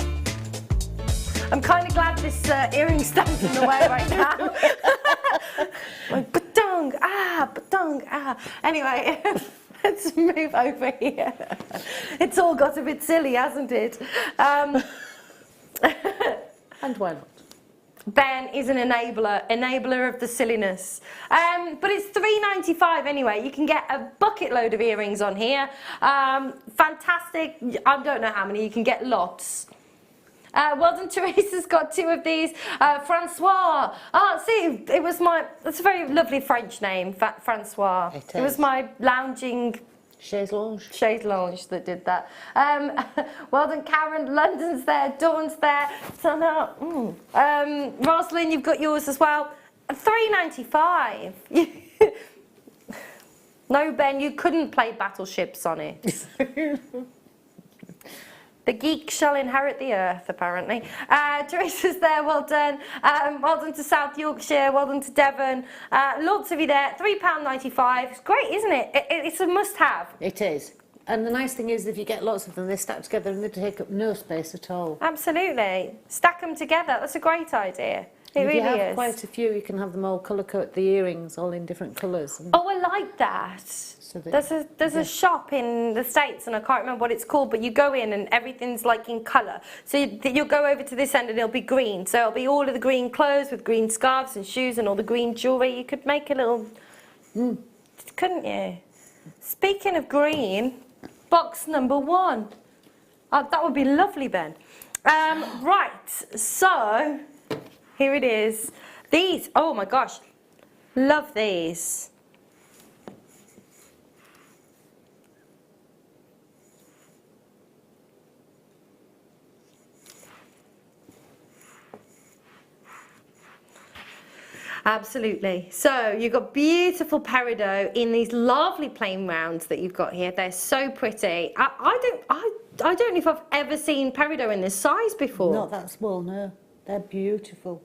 I'm kind of glad this earring stands in the way right now. Like, ba-dong, ba-dong, Anyway, let's move over here. It's all got a bit silly, hasn't it? And why not? Ben is an enabler of the silliness. But it's $3.95 anyway. You can get a bucket load of earrings on here. Fantastic. I don't know how many. You can get lots. Well done, Teresa's got 2 of these. Francois. See, that's a very lovely French name, Francois. It was my lounging Chaise lounge that did that. Well done, Karen. London's there, Dawn's there. Sana. Rosalind, you've got yours as well. $3.95. No, Ben, you couldn't play battleships on it. The geek shall inherit the earth, apparently. Teresa's there, well done. Well done to South Yorkshire, well done to Devon. Lots of you there, £3.95. It's great, isn't it? It's a must-have. It is. And the nice thing is, if you get lots of them, they stack together and they take up no space at all. Absolutely. Stack them together. That's a great idea. It really is. If you have quite a few, you can have them all colour-coded, the earrings, all in different colours. Oh, I like that. So there's a shop in the States, and I can't remember what it's called, but you go in and everything's like in colour. So you'll go over to this end and it'll be green. So it'll be all of the green clothes with green scarves and shoes and all the green jewellery. You could make a little... Couldn't you? Speaking of green, box number 1. That would be lovely, Ben. Right, so here it is. These, oh my gosh, love these. Absolutely. So you've got beautiful peridot in these lovely plain rounds that you've got here. They're so pretty. I don't know if I've ever seen peridot in this size before. Not that small, no. They're beautiful.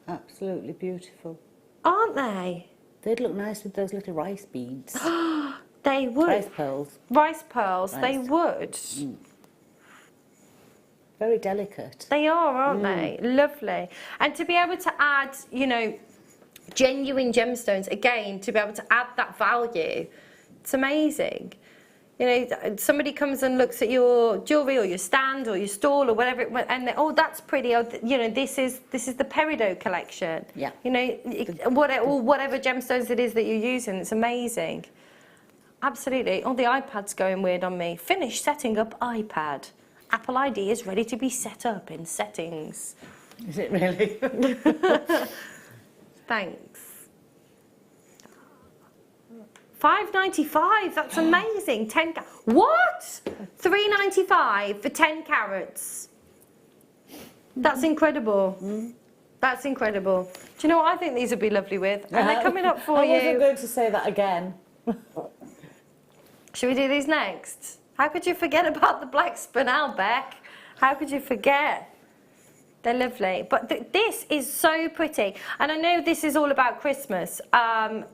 Absolutely beautiful. Aren't they? They'd look nice with those little rice beads. They would. Rice pearls. Rice pearls, Nice. they would. Very delicate. They are, aren't they? Lovely. And to be able to add, you know, genuine gemstones, again, to be able to add that value, it's amazing. You know, somebody comes and looks at your jewellery or your stand or your stall or whatever, and they, oh, that's pretty. Oh, you know, this is the Peridot collection. Yeah. You know, whatever gemstones it is that you're using, it's amazing. Absolutely. Oh, the iPad's going weird on me. Finish setting up iPad. Apple ID is ready to be set up in settings. Is it really? Thanks. $5.95. That's amazing. 10. What? $3.95 for 10 carats. That's incredible. That's incredible. Do you know what I think these would be lovely with? And they're coming up for you. I wasn't going to say that again. Should we do these next? How could you forget about the black spinel, Beck? How could you forget? They're lovely. But this is so pretty. And I know this is all about Christmas,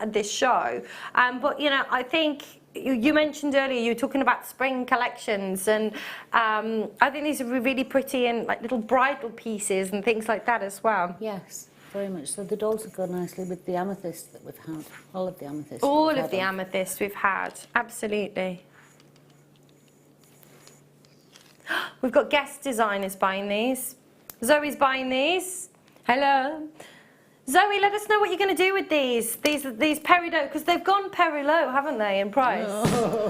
this show. But, you know, I think you mentioned earlier, you were talking about spring collections. And I think these are really pretty and like little bridal pieces and things like that as well. Yes, very much. So they'd also go nicely with the amethyst that we've had. All of the amethyst. All of the amethyst we've had. Absolutely. We've got guest designers buying these. Zoe's buying these. Hello. Zoe, let us know what you're going to do with these Peridot, because they've gone Peridot, haven't they, in price? No.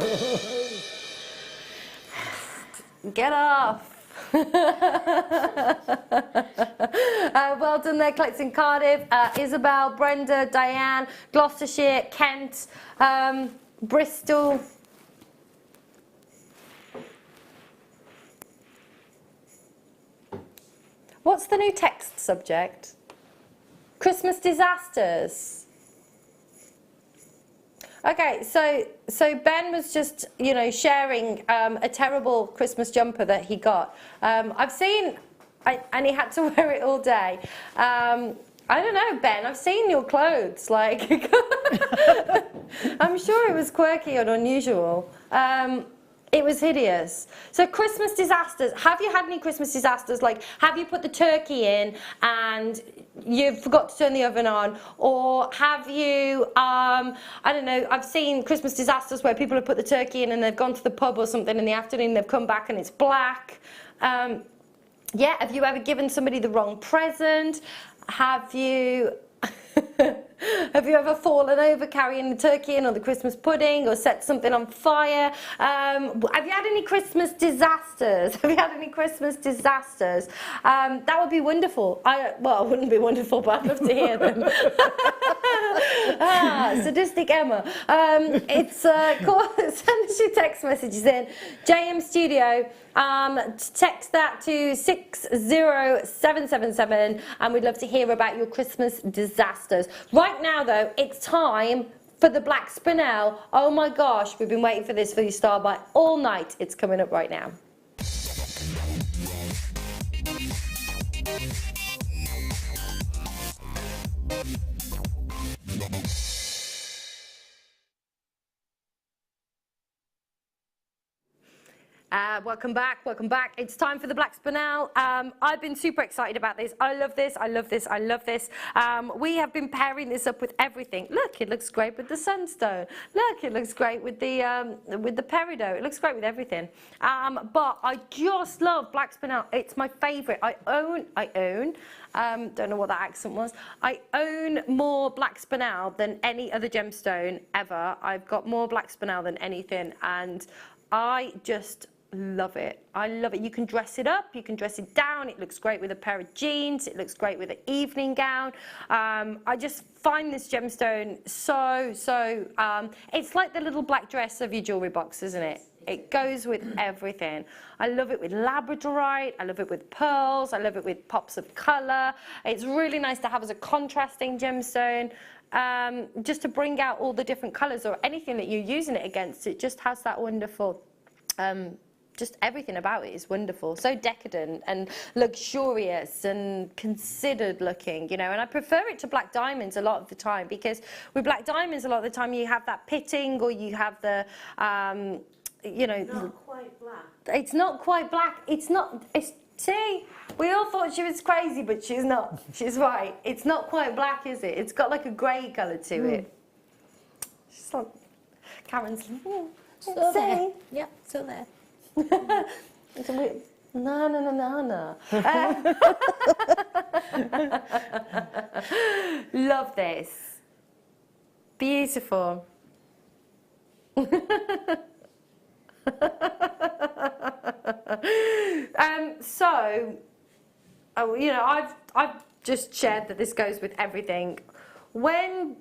Get off. Well done there, collecting Cardiff, Isabel, Brenda, Diane, Gloucestershire, Kent, Bristol. What's the new text subject? Christmas disasters. Okay, so Ben was just, you know, sharing a terrible Christmas jumper that he got. I've seen and he had to wear it all day. I don't know, Ben, I've seen your clothes, like, I'm sure it was quirky and unusual. It was hideous. So Christmas disasters, have you had any Christmas disasters? Like, have you put the turkey in and you forgot to turn the oven on? Or have you, I don't know, I've seen Christmas disasters where people have put the turkey in and they've gone to the pub or something in the afternoon, they've come back and it's black. Yeah, have you ever given somebody the wrong present? Have you have you ever fallen over carrying the turkey in or the Christmas pudding or set something on fire? Have you had any Christmas disasters? Have you had any Christmas disasters? That would be wonderful. Well, it wouldn't be wonderful, but I'd love to hear them. Sadistic Emma. Send us your text messages in. JM Studio. Text that to 60777 and we'd love to hear about your Christmas disasters. Right now though, it's time for the black spinel. Oh my gosh, we've been waiting for this for your star by all night. It's coming up right now. Welcome back, welcome back. It's time for the black spinel. I've been super excited about this. I love this, I love this, I love this. We have been pairing this up with everything. Look, it looks great with the Sunstone. Look, it looks great with the Peridot. It looks great with everything. But I just love black spinel. It's my favorite. I own, don't know what that accent was. I own more black spinel than any other gemstone ever. I've got more black spinel than anything and I just love it. I love it. You can dress it up, you can dress it down. It looks great with a pair of jeans. It looks great with an evening gown. I just find this gemstone so, it's like the little black dress of your jewellery box, isn't it? It goes with everything. I love it with Labradorite. I love it with pearls. I love it with pops of colour. It's really nice to have as a contrasting gemstone. Just to bring out all the different colours or anything that you're using it against. It just has that wonderful, just everything about it is wonderful. So decadent and luxurious and considered looking, you know, and I prefer it to black diamonds a lot of the time because with black diamonds a lot of the time you have that pitting or you have the, you know. Not quite black. It's not quite black. It's not, see, we all thought she was crazy, but she's not. She's right. It's not quite black, is it? It's got like a grey colour to it. She's like, Karen's So there. Yep, so there. It's a weird, no. Love this. Beautiful. So, you know, I've just shared that this goes with everything. When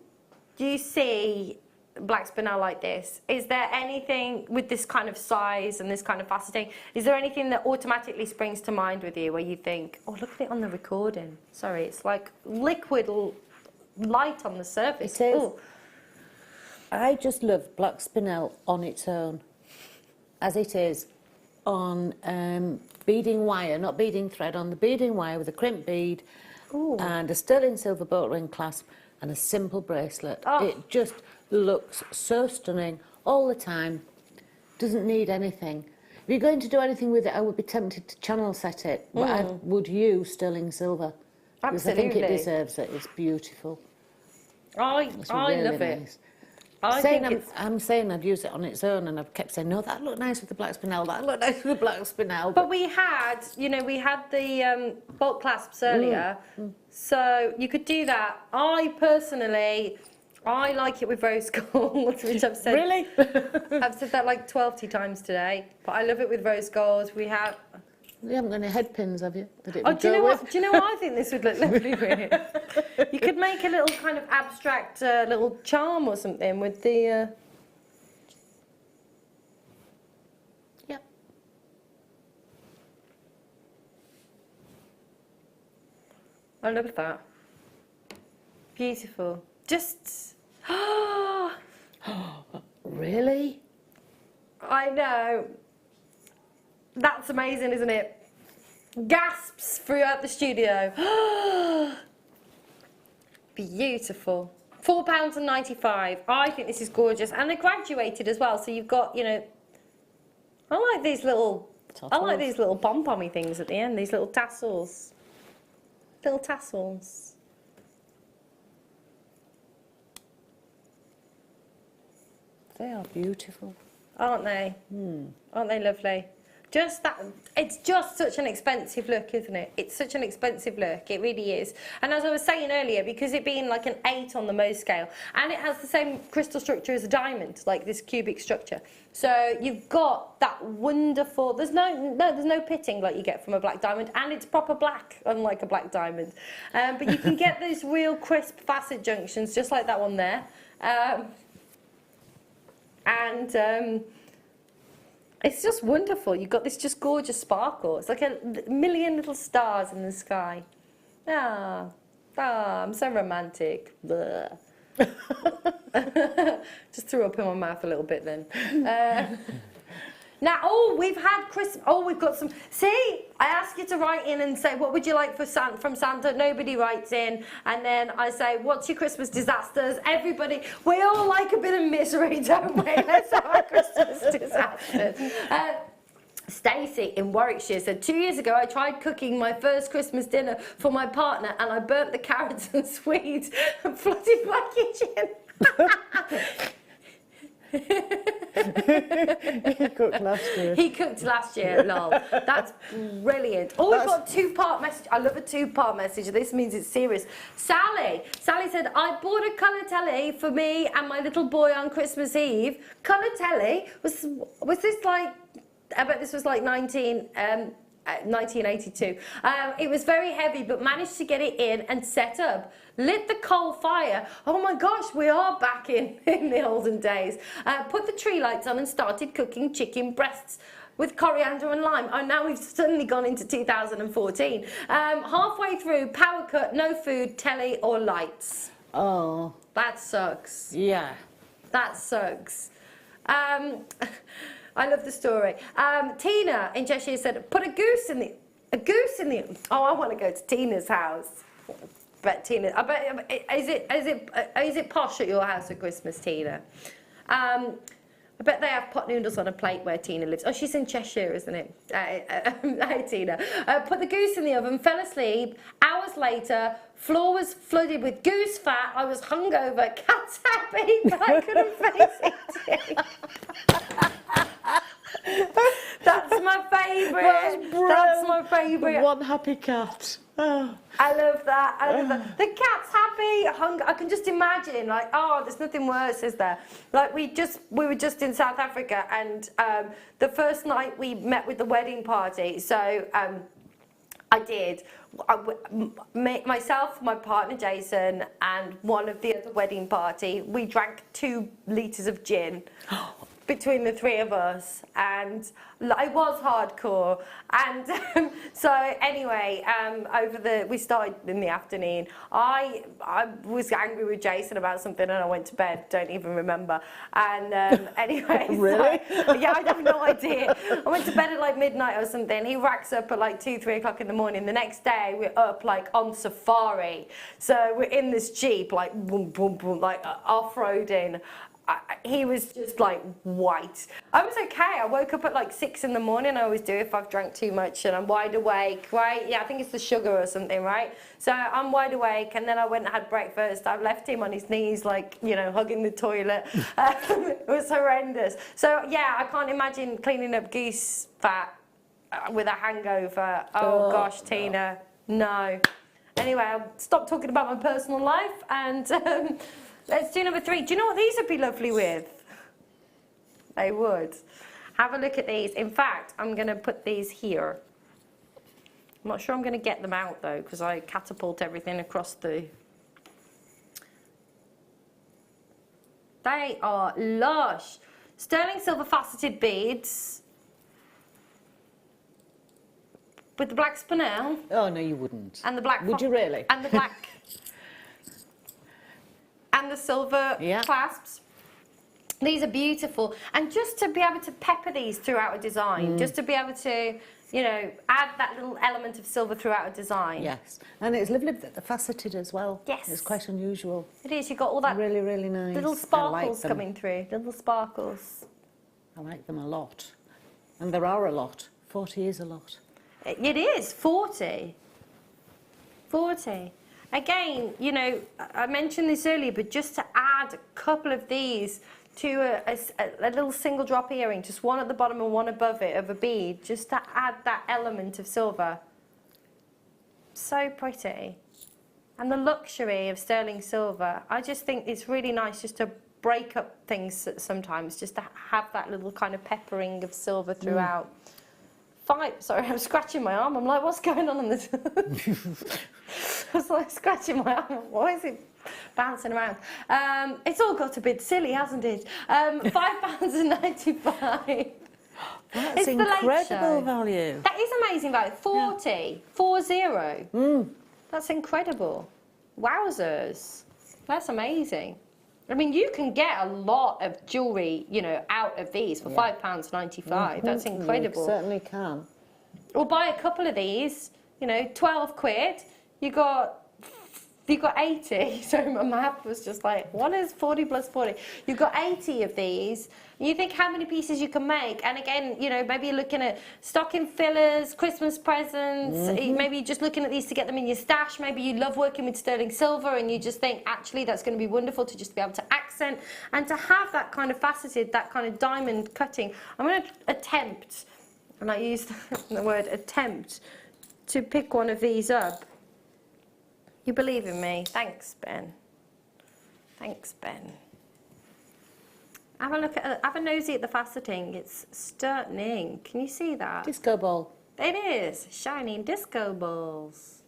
you see black spinel like this, is there anything with this kind of size and this kind of faceting, is there anything that automatically springs to mind with you where you think, oh, look at it on the recording. Sorry, it's like liquid light on the surface. It is. Ooh. I just love black spinel on its own, as it is, on beading wire, not beading thread, on the beading wire with a crimp bead. Ooh. And a sterling silver boat ring clasp and a simple bracelet. Oh. It just looks so stunning all the time. Doesn't need anything. If you're going to do anything with it, I would be tempted to channel set it, but I would use sterling silver. Because I think it deserves it. It's beautiful. I really love it. Nice. I'm saying I'd use it on its own, and I've kept saying, no, that looked nice with the black spinel, that looked nice with the black spinel. But we had, you know, we had the bolt clasps earlier, so you could do that. I personally, I like it with rose gold, which I've said. Really? I've said that like 12 times today, but I love it with rose gold. We have. You haven't got any head pins, have you? Do you know what? Do you know what I think this would look lovely with? You could make a little kind of abstract little charm or something with the. Yep. I love that. Beautiful. Just. Really? I know. That's amazing, isn't it? gasps throughout the studio. Beautiful. £4.95. I think this is gorgeous, and they're graduated as well. So you've got, you know, I like these little pom-pommy things at the end. These little tassels. Little tassels. They are beautiful. Aren't they? Aren't they lovely? Just that, it's just such an expensive look, isn't it? It's such an expensive look, it really is. And as I was saying earlier, because it being like an 8 on the Mohs scale, and it has the same crystal structure as a diamond, like this cubic structure. So you've got that wonderful, there's no pitting like you get from a black diamond, and it's proper black, unlike a black diamond. But you can get those real crisp facet junctions, just like that one there. It's just wonderful. You've got this just gorgeous sparkle. It's like a million little stars in the sky. I'm so romantic. Just threw up in my mouth a little bit then. Now, we've had Christmas. We've got some. See, I ask you to write in and say, what would you like from Santa? Nobody writes in. And then I say, what's your Christmas disasters? Everybody, we all like a bit of misery, don't we? Let's have our Christmas disasters. Stacey in Warwickshire said, 2 years ago I tried cooking my first Christmas dinner for my partner and I burnt the carrots and swedes and flooded my kitchen. He cooked last year. He cooked last year, lol. That's brilliant. Oh, we've got a two-part message. I love a two-part message. This means it's serious. Sally said, I bought a colour telly for me and my little boy on Christmas Eve. Colour telly? Was this like, I bet this was like 1982. It was very heavy, but managed to get it in and set up. Lit the coal fire. Oh my gosh, we are back in the olden days. Put the tree lights on and started cooking chicken breasts with coriander and lime. Oh, now we've suddenly gone into 2014. Halfway through, power cut, no food, telly or lights. Oh. That sucks. Yeah. That sucks. I love the story. Tina in Cheshire said, put a goose in the... Oh, I want to go to Tina's house. But Tina, is it posh at your house at Christmas, Tina? I bet they have pot noodles on a plate where Tina lives. Oh, she's in Cheshire, isn't it? Hi, Tina. Put the goose in the oven, fell asleep. Hours later, floor was flooded with goose fat. I was hungover, cat's happy, but I couldn't face it. That's my favourite. That's my favourite. One happy cat. Oh. I love that. I love that. The cat's happy. I can just imagine, like, oh, there's nothing worse, is there? Like we were just in South Africa, and the first night we met with the wedding party. So myself, my partner Jason, and one of the other wedding party, we drank 2 litres of gin. Between the 3 of us, and it was hardcore. And so anyway, we started in the afternoon. I was angry with Jason about something, and I went to bed. Don't even remember. And anyway, really? So, yeah, I have no idea. I went to bed at like midnight or something. He racks up at like 2-3 o'clock in the morning. The next day, we're up like on safari. So we're in this Jeep, like boom, boom, boom, like off-roading. He was just like white. I was okay. I woke up at like 6 in the morning. I always do if I've drank too much and I'm wide awake, right? Yeah, I think it's the sugar or something, right? So I'm wide awake, and then I went and had breakfast. I left him on his knees, like, you know, hugging the toilet. It was horrendous. So yeah, I can't imagine cleaning up goose fat with a hangover. Oh gosh, Tina, no. Anyway, I'll stop talking about my personal life, and let's do number 3. Do you know what these would be lovely with? They would. Have a look at these. In fact, I'm going to put these here. I'm not sure I'm going to get them out, though, because I catapult everything across the... They are lush. Sterling silver faceted beads. With the black spinel. Oh, no, you wouldn't. And the black... Would you really? And the black... and the silver clasps. These are beautiful. And just to be able to pepper these throughout a design, just to be able to, you know, add that little element of silver throughout a design. Yes, and it's lovely that they're faceted as well. Yes. It's quite unusual. It is, you've got all that Really, really nice. little I like sparkles them. coming through, little sparkles. I like them a lot. And there are a lot. 40 is a lot. It is, 40. 40. Again, you know, I mentioned this earlier, but just to add a couple of these to a little single drop earring, just one at the bottom and one above it of a bead, just to add that element of silver. So pretty. And the luxury of sterling silver, I just think it's really nice just to break up things sometimes, just to have that little kind of peppering of silver throughout. Sorry, I'm scratching my arm. I'm like, what's going on this? I was like scratching my arm. Why is it bouncing around? It's all got a bit silly, hasn't it? £5.95. That's It's the late incredible show. value. That is amazing value. 40. 40. That's incredible. Wowzers. That's amazing. I mean, you can get a lot of jewellery, you know, out of these for £5.95. That's incredible. You certainly can. Or buy a couple of these, you know, 12 quid. You got 80. So my math was just like, what is 40 plus 40? You've got 80 of these. And you think how many pieces you can make. And again, you know, maybe you're looking at stocking fillers, Christmas presents. Maybe you're just looking at these to get them in your stash. Maybe you love working with sterling silver and you just think, actually, that's going to be wonderful to just be able to accent and to have that kind of faceted, that kind of diamond cutting. I'm going to attempt, and I use the word attempt, to pick one of these up. You believe in me? Thanks, Ben. Thanks, Ben. Have a look at, have a nosy at the faceting. It's stunning. Can you see that? Disco ball. It is shining disco balls.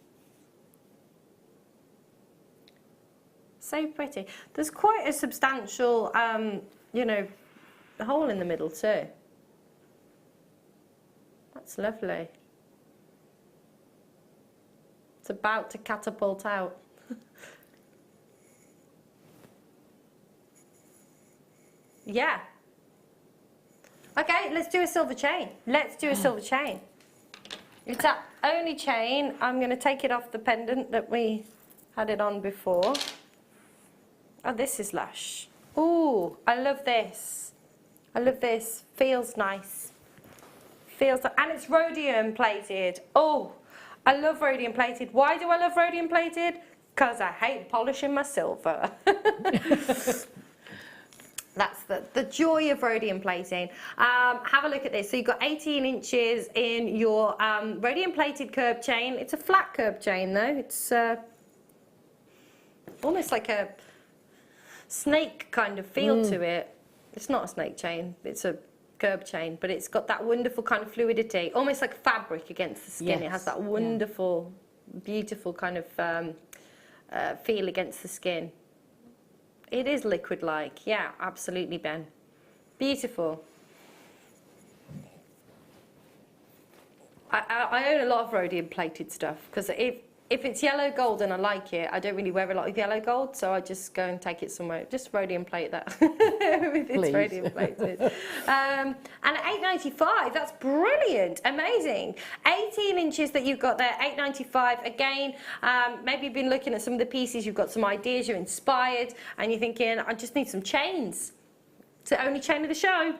So pretty. There's quite a substantial, you know, hole in the middle too. That's lovely. It's about to catapult out. Yeah. Okay, let's do a silver chain. Let's do a silver chain. It's that only chain. I'm going to take it off the pendant that we had it on before. Oh, this is lush. Ooh, I love this. I love this. Feels nice. Feels, and it's rhodium plated. Oh, I love rhodium plated. Why do I love rhodium plated? Because I hate polishing my silver. That's the joy of rhodium plating. Have a look at this. So you've got 18 inches in your rhodium plated curb chain. It's a flat curb chain though. It's almost like a snake kind of feel to it. It's not a snake chain. It's a curb chain, but it's got that wonderful kind of fluidity, almost like fabric against the skin. Yes. It has that wonderful, beautiful kind of feel against the skin. It is liquid-like, yeah, absolutely, Ben. Beautiful. I own a lot of rhodium-plated stuff because if it's yellow gold and I like it, I don't really wear a lot of yellow gold, so I just go and take it somewhere. Just rhodium plate that. It's rhodium plated. And at $8.95, that's brilliant, amazing. 18 inches that you've got there, $8.95. Again, maybe you've been looking at some of the pieces, you've got some ideas, you're inspired, and you're thinking, I just need some chains. It's the only chain of the show.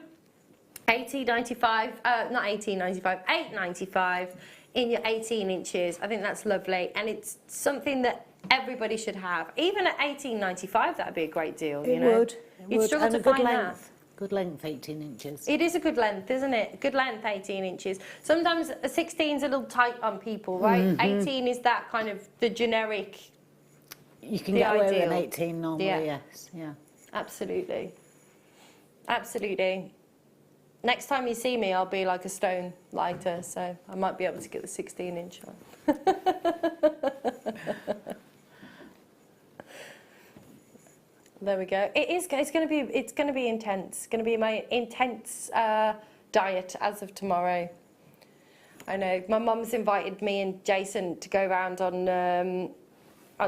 $18.95, not $18.95, $8.95. In your 18 inches. I think that's lovely, and it's something that everybody should have. Even at $18.95, that'd be a great deal, you know. It would. You'd struggle And to a good find length. Good length, 18 inches. It is a good length, isn't it? Good length, 18 inches. Sometimes a 16's a little tight on people, right? 18 is that kind of the generic, You can the get away with ideal. an 18 normally, Yeah. yes. Yeah. Absolutely. Absolutely. Next time you see me, I'll be like a stone lighter, so I might be able to get the 16-inch on. There we go. It's going to be intense. It's going to be my intense diet as of tomorrow. I know my mum's invited me and Jason to go around on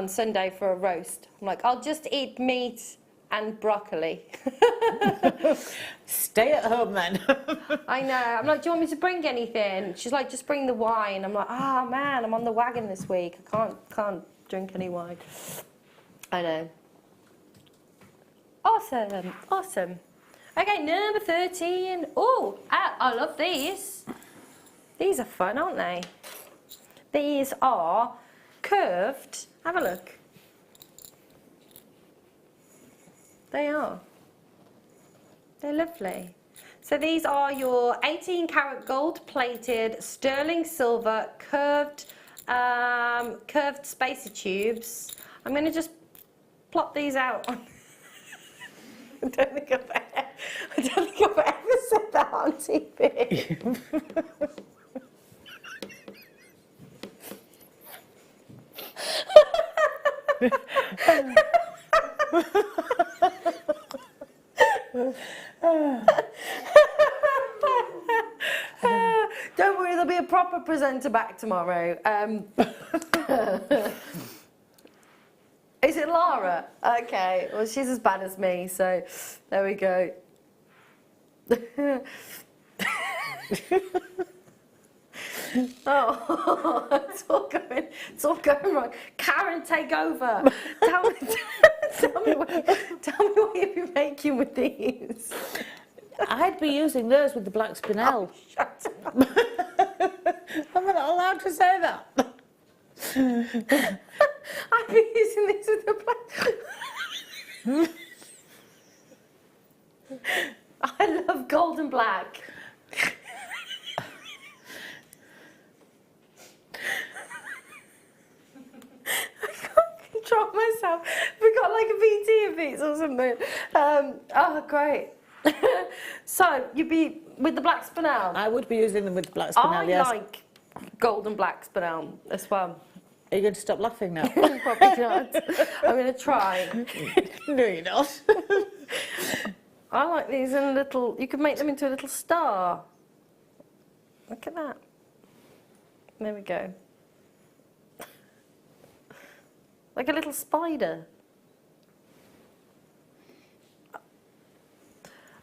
Sunday for a roast. I'm like, I'll just eat meat and broccoli. Stay at home then. I know. I'm like, do you want me to bring anything? She's like, just bring the wine. I'm like, oh man, I'm on the wagon this week. I can't drink any wine. I know. Awesome, awesome. Okay, number 13. Oh, I love these. These are fun, aren't they? These are curved. Have a look. They are. They're lovely. So these are your 18 karat gold plated sterling silver curved spacer tubes. I'm going to just plop these out. I don't think I've ever said that on TV. Don't worry, there'll be a proper presenter back tomorrow. Is it Lara? Okay, well she's as bad as me, so there we go. Oh, it's all going wrong. Karen, take over. Tell me what you've been making with these. I'd be using those with the black spinel. Oh, shut up. I'm not allowed to say that. I'd be using these with the black. I love gold and black. Control myself. We got like a VT of these or something. Oh, great. So you'd be with the black spinel. I would be using them with the black spinel. I like gold and black spinel as well. Are you going to stop laughing now? Probably not. I'm going to try. No, you're not. I like these in little. You could make them into a little star. Look at that. There we go. Like a little spider.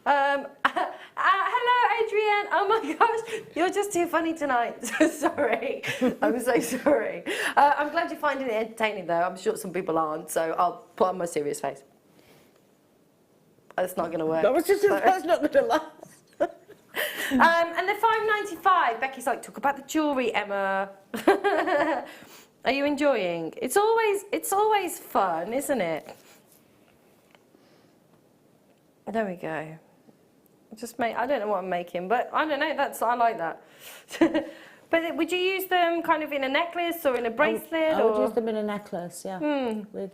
Hello, Adrienne. Oh my gosh, you're just too funny tonight. Sorry. I'm so sorry. I'm glad you're finding it entertaining, though. I'm sure some people aren't, so I'll put on my serious face. That's not going to work. That's not going to last. And they're $5.95. Becky's like, talk about the jewellery, Emma. Are you enjoying? It's always fun, isn't it? There we go. I don't know what I'm making, but I don't know. I like that. But would you use them kind of in a necklace or in a bracelet? I would use them in a necklace, yeah, with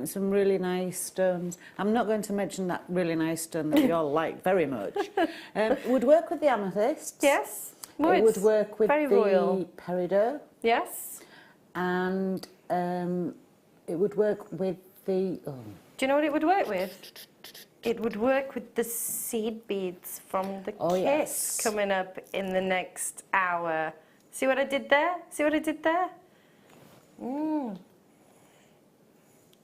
some really nice stones. I'm not going to mention that really nice stone that you all like very much. It would work with the amethyst. Yes. Well, it would work with the royal. Peridot. Yes. And it would work with the... Oh. Do you know what it would work with? It would work with the seed beads from the kit coming up in the next hour. See what I did there? See what I did there?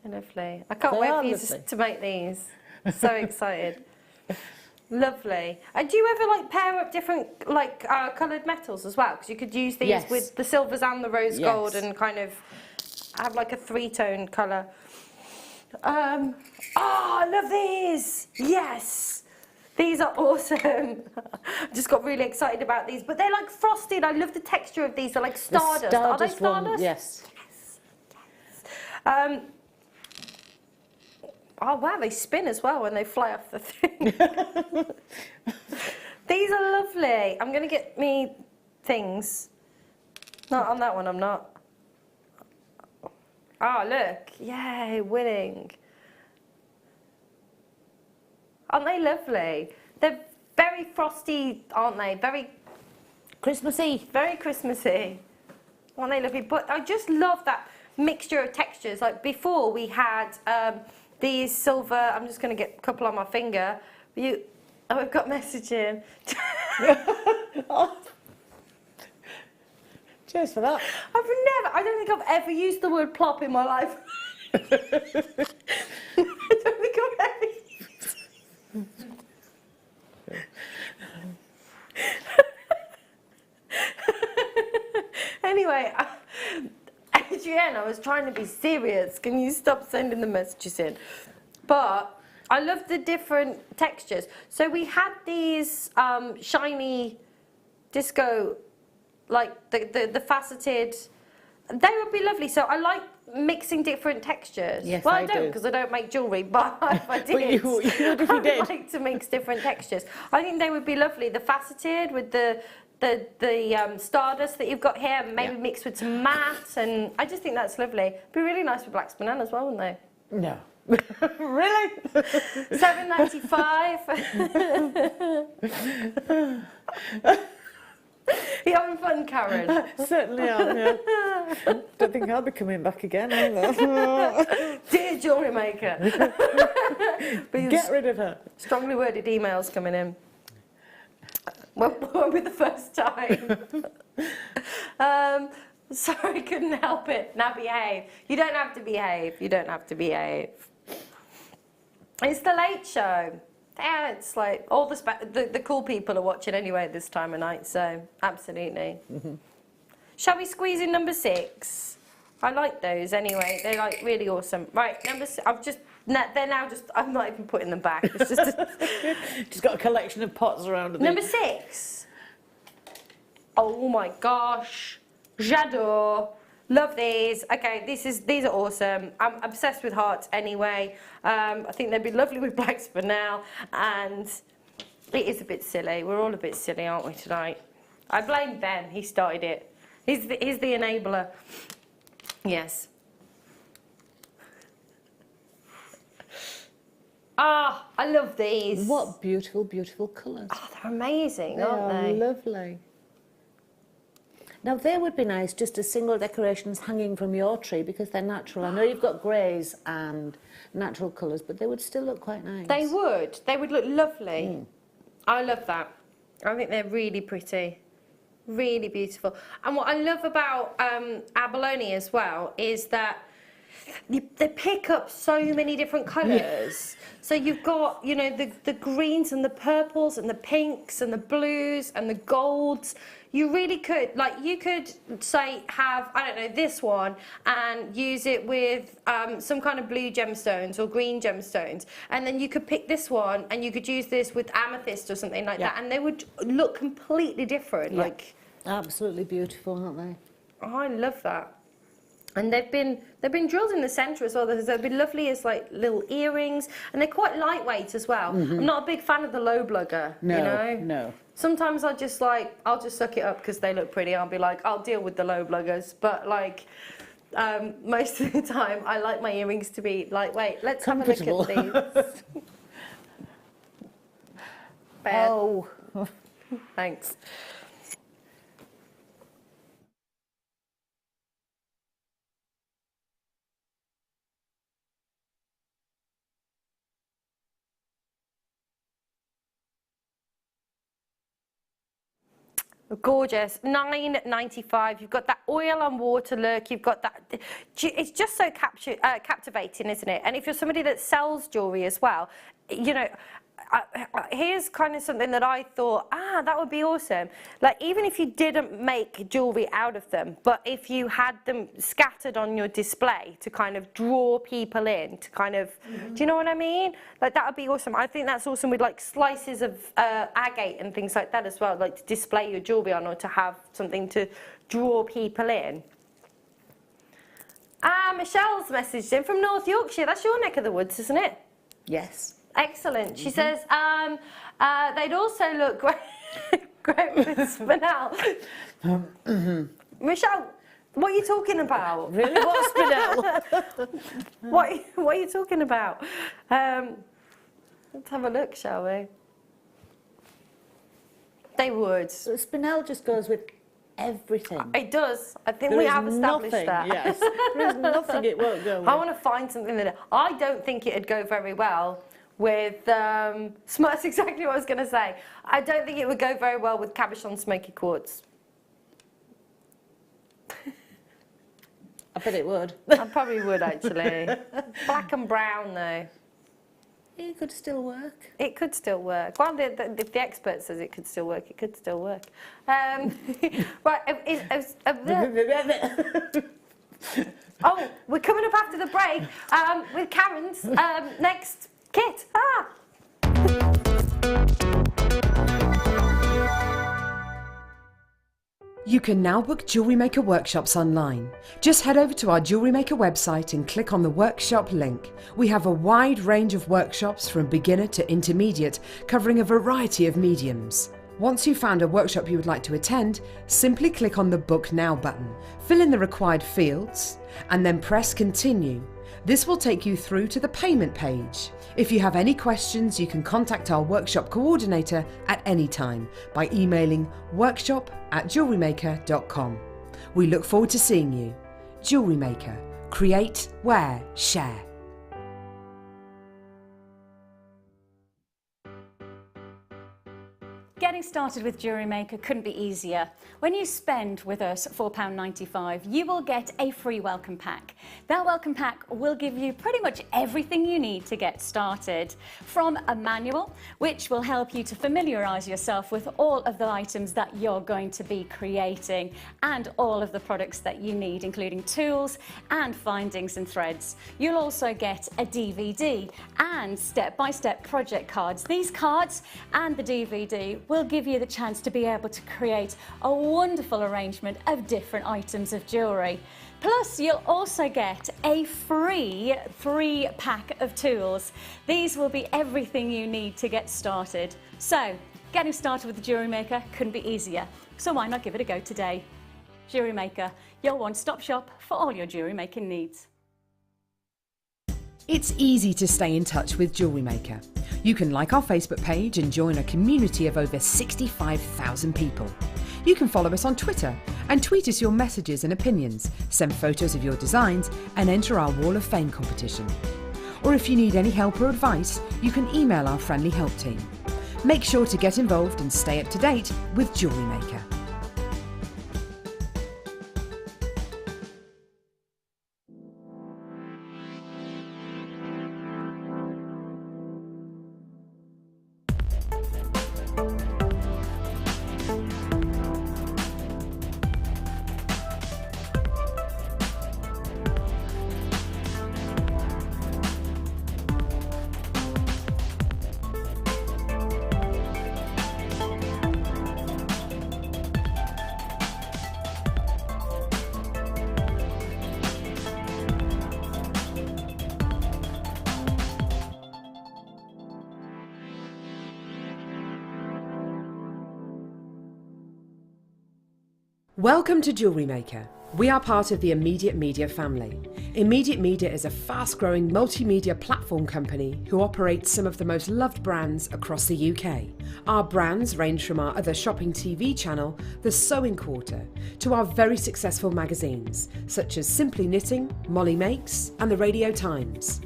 Lovely. I can't wait for you to make these. So excited. Lovely. And do you ever like pair up different coloured metals as well? Because you could use these with the silvers and the rose gold and kind of have like a three-tone colour. Oh, I love these. Yes. These are awesome. Just got really excited about these. But they're like frosted. I love the texture of these. They're like stardust. Are they stardust? Yes. Yes. Oh, wow, they spin as well when they fly off the thing. These are lovely. I'm going to get me things. Not on that one, I'm not. Oh, look. Yay, winning. Aren't they lovely? They're very frosty, aren't they? Very Christmassy. Very Christmassy. Aren't they lovely? But I just love that mixture of textures. Like before we had these silver, I'm just going to get a couple on my finger. We've got messaging. Oh. Cheers for that. I don't think I've ever used the word plop in my life. I don't think I've ever Anyway, Adrienne, I was trying to be serious. Can you stop sending the messages in? But I love the different textures. So we had these shiny disco, like the faceted. They would be lovely. So I like mixing different textures. Yes, well, I don't do. because I don't make jewellery, but if I did, But you would if you I'd did. like to mix different textures. I think they would be lovely. The faceted with the stardust that you've got here, maybe mixed with some matte, and I just think that's lovely. Be really nice with black spinel as well, wouldn't they? No. Really? $7.95. You're having fun, Karen. Certainly am, yeah. Don't think I'll be coming back again either. Dear Jewellery Maker. Get rid of her. Strongly worded emails coming in. Won't be the first time. Sorry, couldn't help it. Now behave. You don't have to behave. You don't have to behave. It's the late show. Yeah, it's like all the cool people are watching anyway this time of night, so absolutely. Shall we squeeze in number 6? I like those anyway. They're like really awesome. Right, number 6. They're now just. I'm not even putting them back. It's just. She's got a collection of pots around. Number 6. Oh my gosh, j'adore. Love these. Okay, these are awesome. I'm obsessed with hearts anyway. I think they'd be lovely with black spinel, and it is a bit silly. We're all a bit silly, aren't we, tonight? I blame Ben. He started it. He's the enabler. Yes. Ah, I love these. What beautiful, beautiful colours. Oh, they're amazing, aren't they? Lovely. Now they would be nice just as single decorations hanging from your tree because they're natural. I know you've got greys and natural colours, but they would still look quite nice. They would. They would look lovely. I love that. I think they're really pretty. Really beautiful. And what I love about Abalone as well is that they pick up so many different colours. So you've got, you know, the greens and the purples and the pinks and the blues and the golds. You really could, like, you could say have, I don't know, this one and use it with some kind of blue gemstones or green gemstones. And then you could pick this one and you could use this with amethyst or something like that. And they would look completely different. Yeah. Like, absolutely beautiful, aren't they? Oh, I love that. And they've been drilled in the centre as well. They've been lovely as like little earrings, and they're quite lightweight as well. I'm not a big fan of the low blugger. No, you know? no. Sometimes I'll just suck it up because they look pretty. I'll be like, I'll deal with the low bluggers. But like most of the time, I like my earrings to be lightweight. Let's have a look at these. Oh, thanks. Gorgeous. $9.95. You've got that oil on water look. You've got that. It's just so captivating, isn't it? And if you're somebody that sells jewellery as well, you know, here's kind of something that I thought, that would be awesome. Like, even if you didn't make jewellery out of them, but if you had them scattered on your display to kind of draw people in, to kind of, do you know what I mean? Like, that would be awesome. I think that's awesome with like slices of agate and things like that as well, like to display your jewellery on or to have something to draw people in. Michelle's messaged in from North Yorkshire. That's your neck of the woods, isn't it? yes. Excellent. She says they'd also look great with spinel. Michelle, what are you talking about? Really, what spinel? What are you talking about? Let's have a look, shall we? They would. So spinel just goes with everything. It does. I think There we is have established nothing, that. Yes. There is nothing it won't go with. I want to find something that I don't think it'd go very well with. That's exactly what I was going to say. I don't think it would go very well with cabochon smoky quartz. I bet it would. I probably would actually. Black and brown though. It could still work. It could still work. Well, if the expert says it could still work, it could still work. Right, oh, we're coming up after the break with Karen's next kit. You can now book Jewellery Maker workshops online. Just head over to our Jewellery Maker website and click on the workshop link. We have a wide range of workshops from beginner to intermediate, covering a variety of mediums. Once you've found a workshop you would like to attend, simply click on the Book Now button, fill in the required fields, and then press Continue. This will take you through to the payment page. If you have any questions, you can contact our workshop coordinator at any time by emailing workshop@jewellerymaker.com. We look forward to seeing you. Jewellery Maker. Create, wear, share. Getting started with Jewellery Maker couldn't be easier. When you spend with us £4.95, you will get a free welcome pack. That welcome pack will give you pretty much everything you need to get started. From a manual, which will help you to familiarise yourself with all of the items that you're going to be creating and all of the products that you need, including tools and findings and threads. You'll also get a DVD and step-by-step project cards. These cards and the DVD will give you the chance to be able to create a wonderful arrangement of different items of jewellery. Plus, you'll also get a free 3-pack of tools. These will be everything you need to get started. So, getting started with the Jewellery Maker couldn't be easier. So why not give it a go today? Jewellery Maker, your one-stop shop for all your jewellery making needs. It's easy to stay in touch with Jewellery Maker. You can like our Facebook page and join a community of over 65,000 people. You can follow us on Twitter and tweet us your messages and opinions, send photos of your designs and enter our Wall of Fame competition. Or if you need any help or advice, you can email our friendly help team. Make sure to get involved and stay up to date with Jewellery Maker. Welcome to Jewellery Maker. We are part of the Immediate Media family. Immediate Media is a fast-growing multimedia platform company who operates some of the most loved brands across the UK. Our brands range from our other shopping TV channel, The Sewing Quarter, to our very successful magazines, such as Simply Knitting, Molly Makes, and the Radio Times.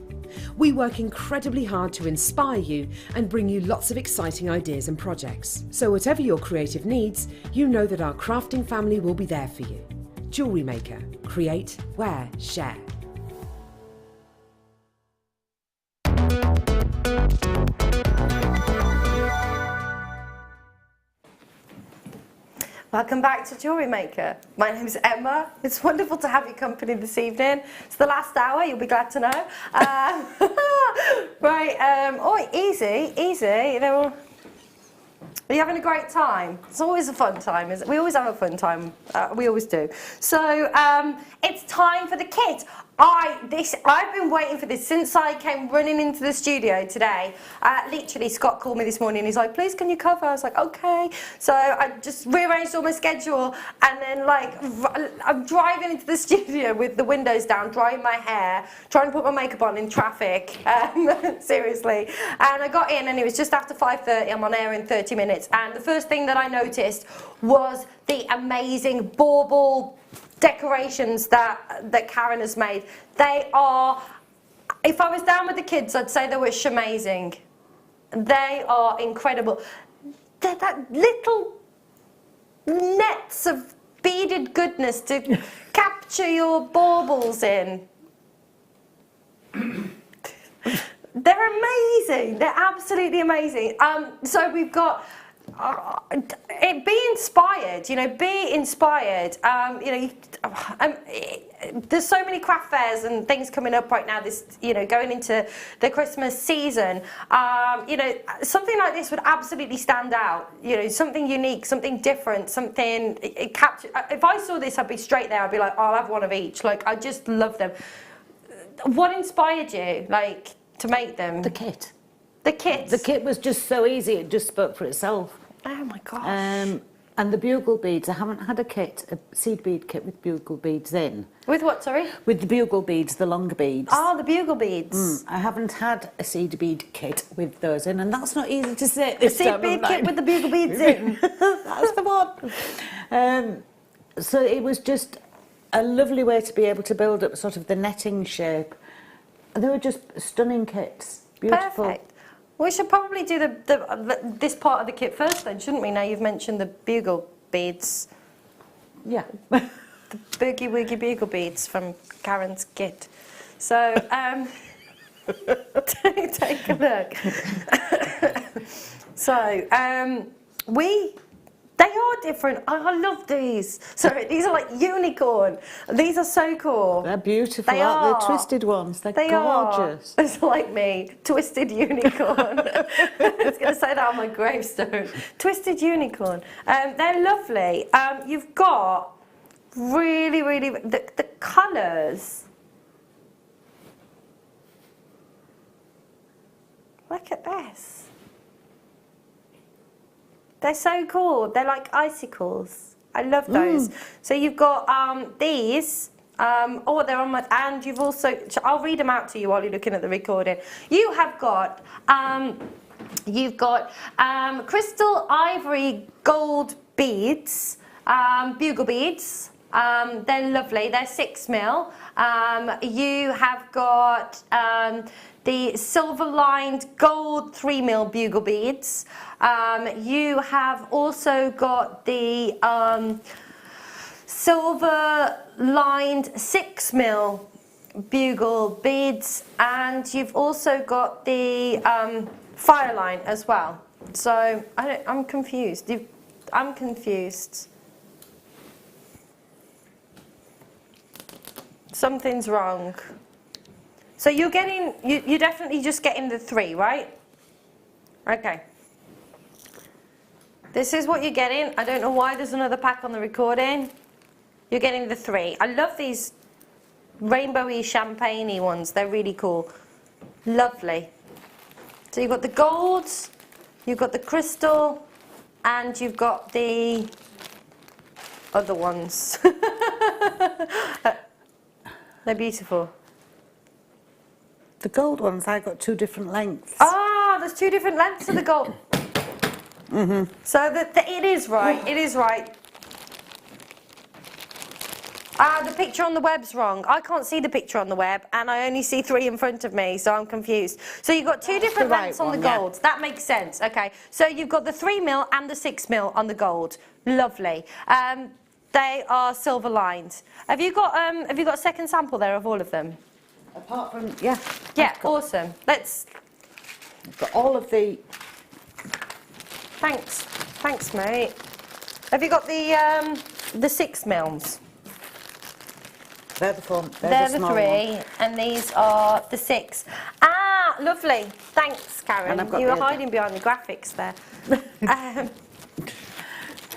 We work incredibly hard to inspire you and bring you lots of exciting ideas and projects. So whatever your creative needs, you know that our crafting family will be there for you. Jewellery Maker. Create, wear, share. Welcome back to Jewellery Maker. My name is Emma. It's wonderful to have your company this evening. It's the last hour, you'll be glad to know. Easy. Are you having a great time? It's always a fun time, isn't it? We always have a fun time. We always do. So it's time for the kit. I've been waiting for this since I came running into the studio today. Literally, Scott called me this morning. He's like, "Please, can you cover?" I was like, "Okay." So I just rearranged all my schedule, and then I'm driving into the studio with the windows down, drying my hair, trying to put my makeup on in traffic. Seriously. And I got in, and it was just after 5:30. I'm on air in 30 minutes, and the first thing that I noticed was the amazing bauble decorations that Karen has made. They are, if I was down with the kids, I'd say they were shamazing. They are incredible. They're that little nets of beaded goodness to capture your baubles in. They're amazing. They're absolutely amazing. So we've got be inspired. You know, be inspired. There's so many craft fairs and things coming up right now. This, you know, going into the Christmas season. You know, something like this would absolutely stand out. You know, something unique, something different, something it capture. If I saw this, I'd be straight there. I'd be like, oh, I'll have one of each. Like, I just love them. What inspired you, like, to make them? The kit. The kit. The kit was just so easy. It just spoke for itself. Oh my gosh. And the bugle beads. I haven't had a seed bead kit with bugle beads in. With what, sorry? With the bugle beads, the longer beads. Oh, the bugle beads. I haven't had a seed bead kit with those in, and that's not easy to say. A seed bead kit with the bugle beads in. That's the one. So it was just a lovely way to be able to build up sort of the netting shape. They were just stunning kits. Beautiful. Perfect. We should probably do this part of the kit first then, shouldn't we? Now you've mentioned the bugle beads. Yeah. The boogie woogie bugle beads from Karen's kit. So, take a look. So, they are different. I love these. Sorry, these are like unicorn. These are so cool. They're beautiful, They aren't are. they? Twisted ones. They're They gorgeous. are. It's like me, twisted unicorn. I was going to say that on my gravestone. Twisted unicorn. They're lovely. You've got really, the colours. Look at this. They're so cool. They're like icicles. I love those. So you've got these. Oh, they're on my... And you've also... I'll read them out to you while you're looking at the recording. You have got... you've got crystal ivory gold beads. Bugle beads. They're lovely. They're 6mm. You have got... the silver-lined gold 3mm bugle beads. You have also got the silver-lined 6mm bugle beads, and you've also got the fireline as well. So I'm confused. I'm confused. Something's wrong. So you're getting, you're definitely just getting the 3, right? Okay. This is what you're getting. I don't know why there's another pack on the recording. You're getting the 3. I love these rainbowy champagne-y ones. They're really cool. Lovely. So you've got the golds, you've got the crystal, and you've got the other ones. They're beautiful. The gold ones, I got 2 different lengths. Ah, there's 2 different lengths of the gold. So it is right. It is right. Ah, the picture on the web's wrong. I can't see the picture on the web, and I only see 3 in front of me, so I'm confused. So you've got 2 different the right lengths on one, the golds. Yeah. That makes sense. Okay. So you've got the 3mm and the 6mm on the gold. Lovely. They are silver lined. Have you got a second sample there of all of them? Apart from, yeah. Yeah, awesome. I've got all of the... Thanks, mate. Have you got the 6mm? They're the 4. They're the 3, small one. and these are the 6. Ah, lovely. Thanks, Karen. And I've got You were the hiding behind the graphics there.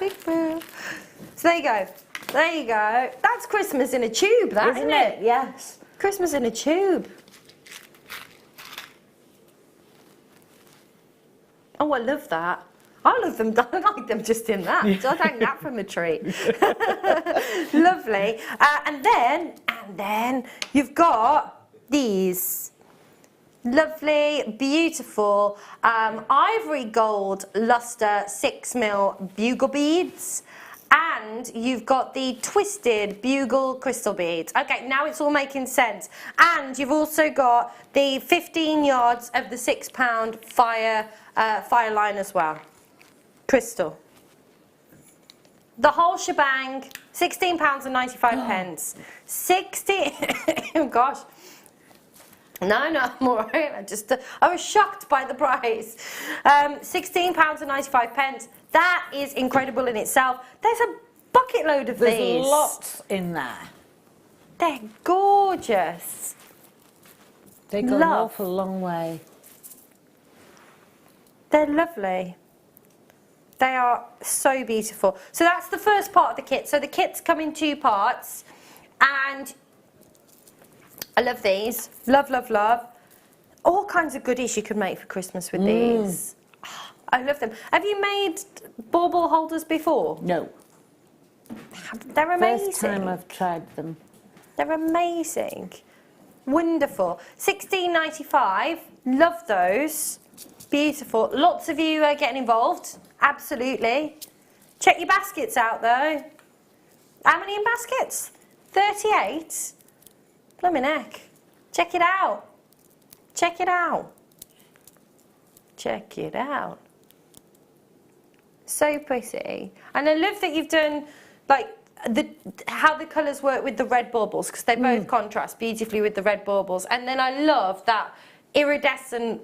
Big boo. So there you go. There you go. That's Christmas in a tube, that, isn't it? Yes. Christmas in a tube. Oh, I love that. I love them. I like them just in that. So I hang that from the tree. Lovely. And then you've got these lovely, beautiful ivory gold luster 6mm bugle beads. And you've got the twisted bugle crystal beads. Okay, now it's all making sense. And you've also got the 15 yards of the £6 fire line as well. Crystal. The whole shebang, £16.95. 60. Oh gosh. No, I'm all right. I was shocked by the price. £16.95. That is incredible in itself. There's a bucket load of these. There's lots in there. They're gorgeous. They go an awful long way. They're lovely. They are so beautiful. So that's the first part of the kit. So the kits come in 2 parts, and I love these. Love, love, love. All kinds of goodies you could make for Christmas with these. Oh, I love them. Have you made bauble holders before? No. They're amazing. First time I've tried them. They're amazing. Wonderful. £16.95. Love those. Beautiful. Lots of you are getting involved. Absolutely. Check your baskets out though. How many in baskets? 38. Blimey neck. Check it out. Check it out. Check it out. So pretty. And I love that you've done like how the colours work with the red baubles, because they both contrast beautifully with the red baubles. And then I love that iridescent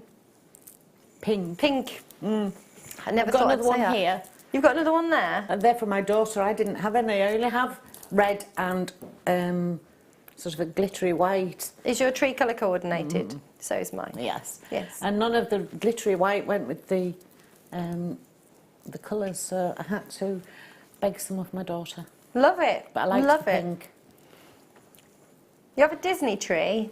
pink. I never thought I'd say that. I've got another one here. You've got another one there? And they're for my daughter. I didn't have any. I only have red and sort of a glittery white. Is your tree colour coordinated? So is mine. Yes. Yes. And none of the glittery white went with the colours, so I had to beg some of my daughter. Love it. But I like Love the it. pink. You have a Disney tree?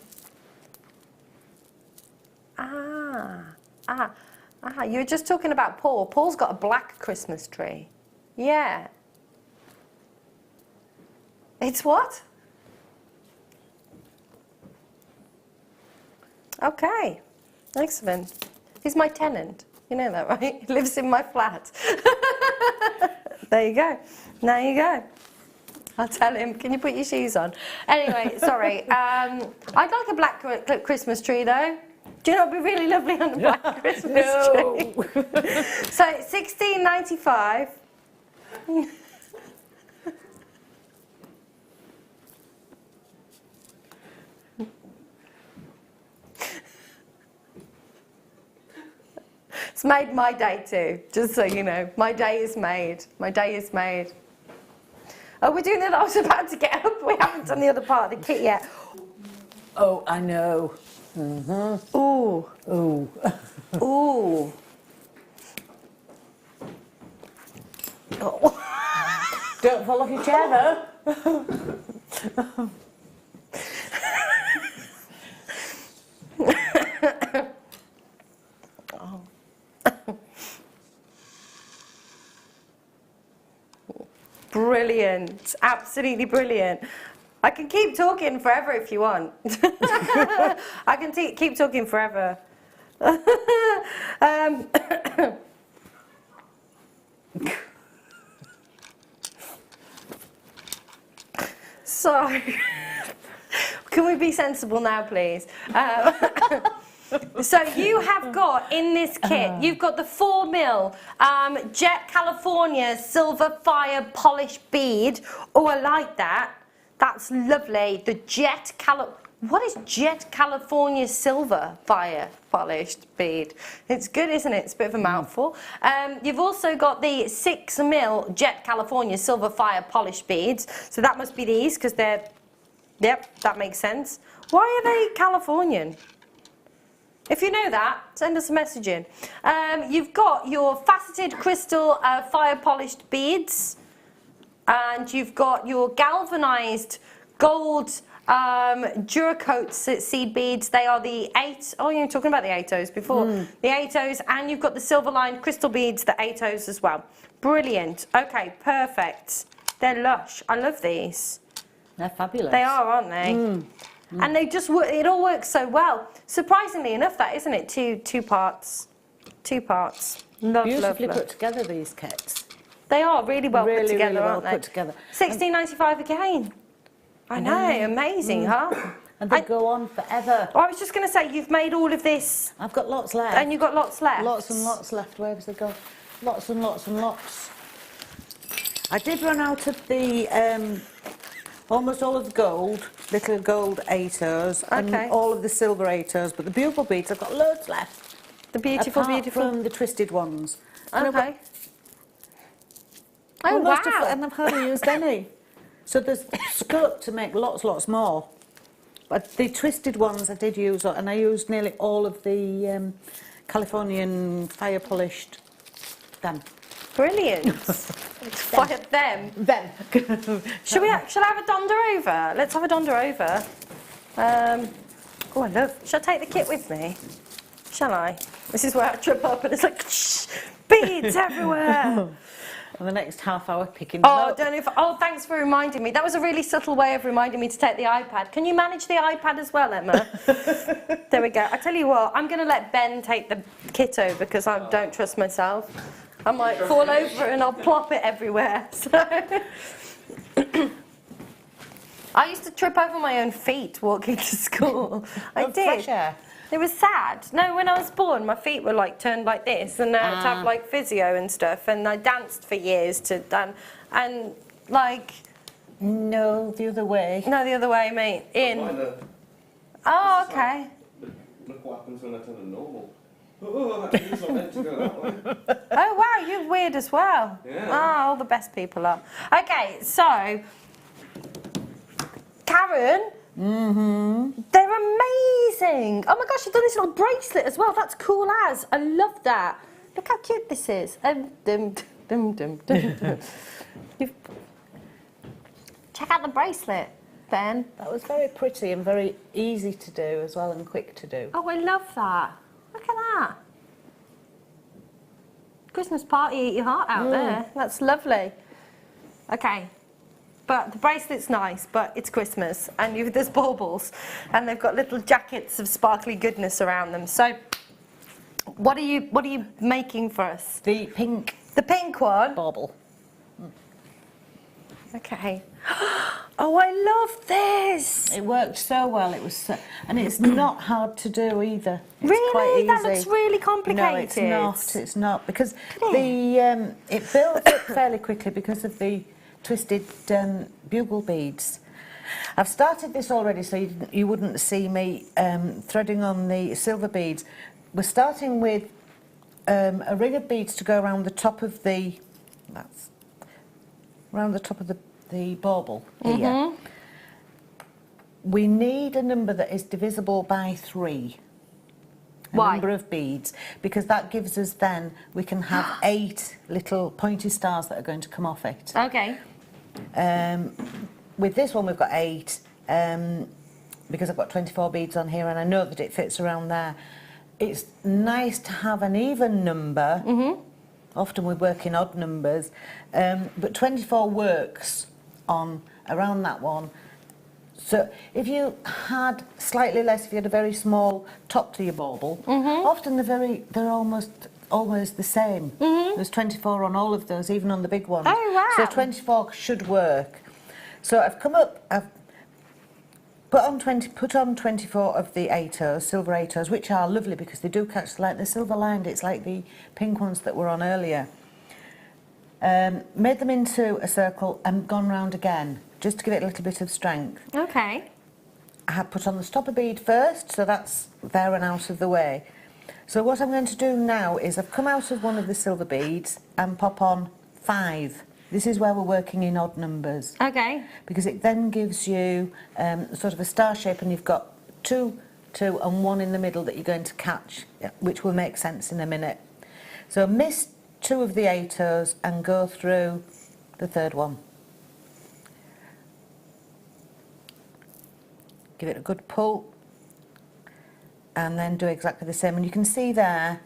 You were just talking about Paul. Paul's got a black Christmas tree. Yeah. It's what? Okay. Excellent. He's my tenant. You know that, right? He lives in my flat. There you go. There you go. I'll tell him, can you put your shoes on? Anyway, sorry. I'd like a black Christmas tree, though. Do you know what would be really lovely on a black Christmas tree? So, £16.95. It's made my day too, just so you know. My day is made. My day is made. Oh, we're doing that. I was about to get up. We haven't done the other part of the kit yet. Oh, I know. Ooh. Ooh. Ooh. Oh. Don't fall off your chair, though. Brilliant, absolutely brilliant. I can keep talking forever if you want. I can keep talking forever. So, can we be sensible now, please? So you have got in this kit, you've got the 4mm Jet California Silver Fire Polished Bead. Oh, I like that. That's lovely. The what is Jet California Silver Fire Polished Bead? It's good, isn't it? It's a bit of a mouthful. You've also got the 6mm Jet California Silver Fire Polished Beads. So that must be these, because they're, yep, that makes sense. Why are they Californian? If you know that, send us a message in. You've got your faceted crystal fire polished beads, and you've got your galvanized gold Duracoat seed beads. They are the 8. Oh, you were talking about the 8Os before. The 8Os, and you've got the silver lined crystal beads, the 8Os as well. Brilliant. Okay, perfect. They're lush. I love these. They're fabulous. They are, aren't they? And they just work, it all works so well. Surprisingly enough, that, isn't it? Two parts. 2 parts. Beautifully put together, these kits. They are really well put together, really well aren't they? put together. £16.95 again. I know, amazing, huh? And they go on forever. I was just going to say, you've made all of this. I've got lots left. And you've got lots left. Lots and lots left. Where have they gone? Lots and lots and lots. I did run out of the almost all of the gold, little gold 8s, and all of the silver 8s, but the bugle beads, I've got loads left. The beautiful, apart beautiful. from the twisted ones. Okay. Oh, wow. And I've hardly used any. So there's scope to make lots more. But the twisted ones I did use, and I used nearly all of the Californian fire polished them. Brilliant. Fire them. Them. Shall I have a donder over? Let's have a donder over. Oh, I love. Shall I take the kit with me? Shall I? This is where I trip up and it's like, shh, beads everywhere. And the next half hour picking them up. Thanks for reminding me. That was a really subtle way of reminding me to take the iPad. Can you manage the iPad as well, Emma? There we go. I tell you what, I'm going to let Ben take the kit over because I don't trust myself. I might fall over and I'll plop it everywhere. So I used to trip over my own feet walking to school. I did. Fresh air. It was sad. No, when I was born, my feet were like turned like this, and I had to have like physio and stuff. And I danced for years and like. No, the other way. No, the other way, mate. In. Oh, okay. Look what happens when I turn to normal. Oh, it's not meant to go that way. Oh wow, you're weird as well. Yeah. Oh, all the best people are. Okay, so Karen. They're amazing. Oh my gosh, you've done this little bracelet as well. That's cool as. I love that. Look how cute this is. Check out the bracelet, Ben. That was very pretty and very easy to do as well, and quick to do. Oh, I love that. Look at that. Christmas party, eat your heart out there. That's lovely. Okay. But the bracelet's nice, but it's Christmas, and there's baubles, and they've got little jackets of sparkly goodness around them. So, what are you making for us? The pink. The pink one. Bauble. Okay. Oh, I love this. It worked so well. It was, and it's not hard to do either. It's really? quite easy. That looks really complicated. No, it's not. It's not because it builds up fairly quickly because of the twisted bugle beads. I've started this already, so you wouldn't see me threading on the silver beads. We're starting with a ring of beads to go around the top of the the bauble here. We need a number that is divisible by 3. Why? Number of beads, because that gives us then, we can have 8 little pointy stars that are going to come off it. Okay. With this one we've got 8, because I've got 24 beads on here and I know that it fits around there. It's nice to have an even number. Often we work in odd numbers, but 24 works on around that one. So if you had slightly less, if you had a very small top to your bauble, often they're almost the same. There's 24 on all of those, even on the big ones. Oh wow! So 24 should work. So I've put on 24 of the 8s, silver 8s, which are lovely because they do catch the light. They're silver lined. It's like the pink ones that were on earlier. Made them into a circle and gone round again, just to give it a little bit of strength. Okay. I have put on the stopper bead first, so that's there and out of the way. So what I'm going to do now is I've come out of one of the silver beads and pop on 5. This is where we're working in odd numbers. Okay. Because it then gives you sort of a star shape, and you've got 2, 2 and 1 in the middle that you're going to catch, which will make sense in a minute. So miss 2 of the 8s and go through the 3rd one. Give it a good pull and then do exactly the same. And you can see there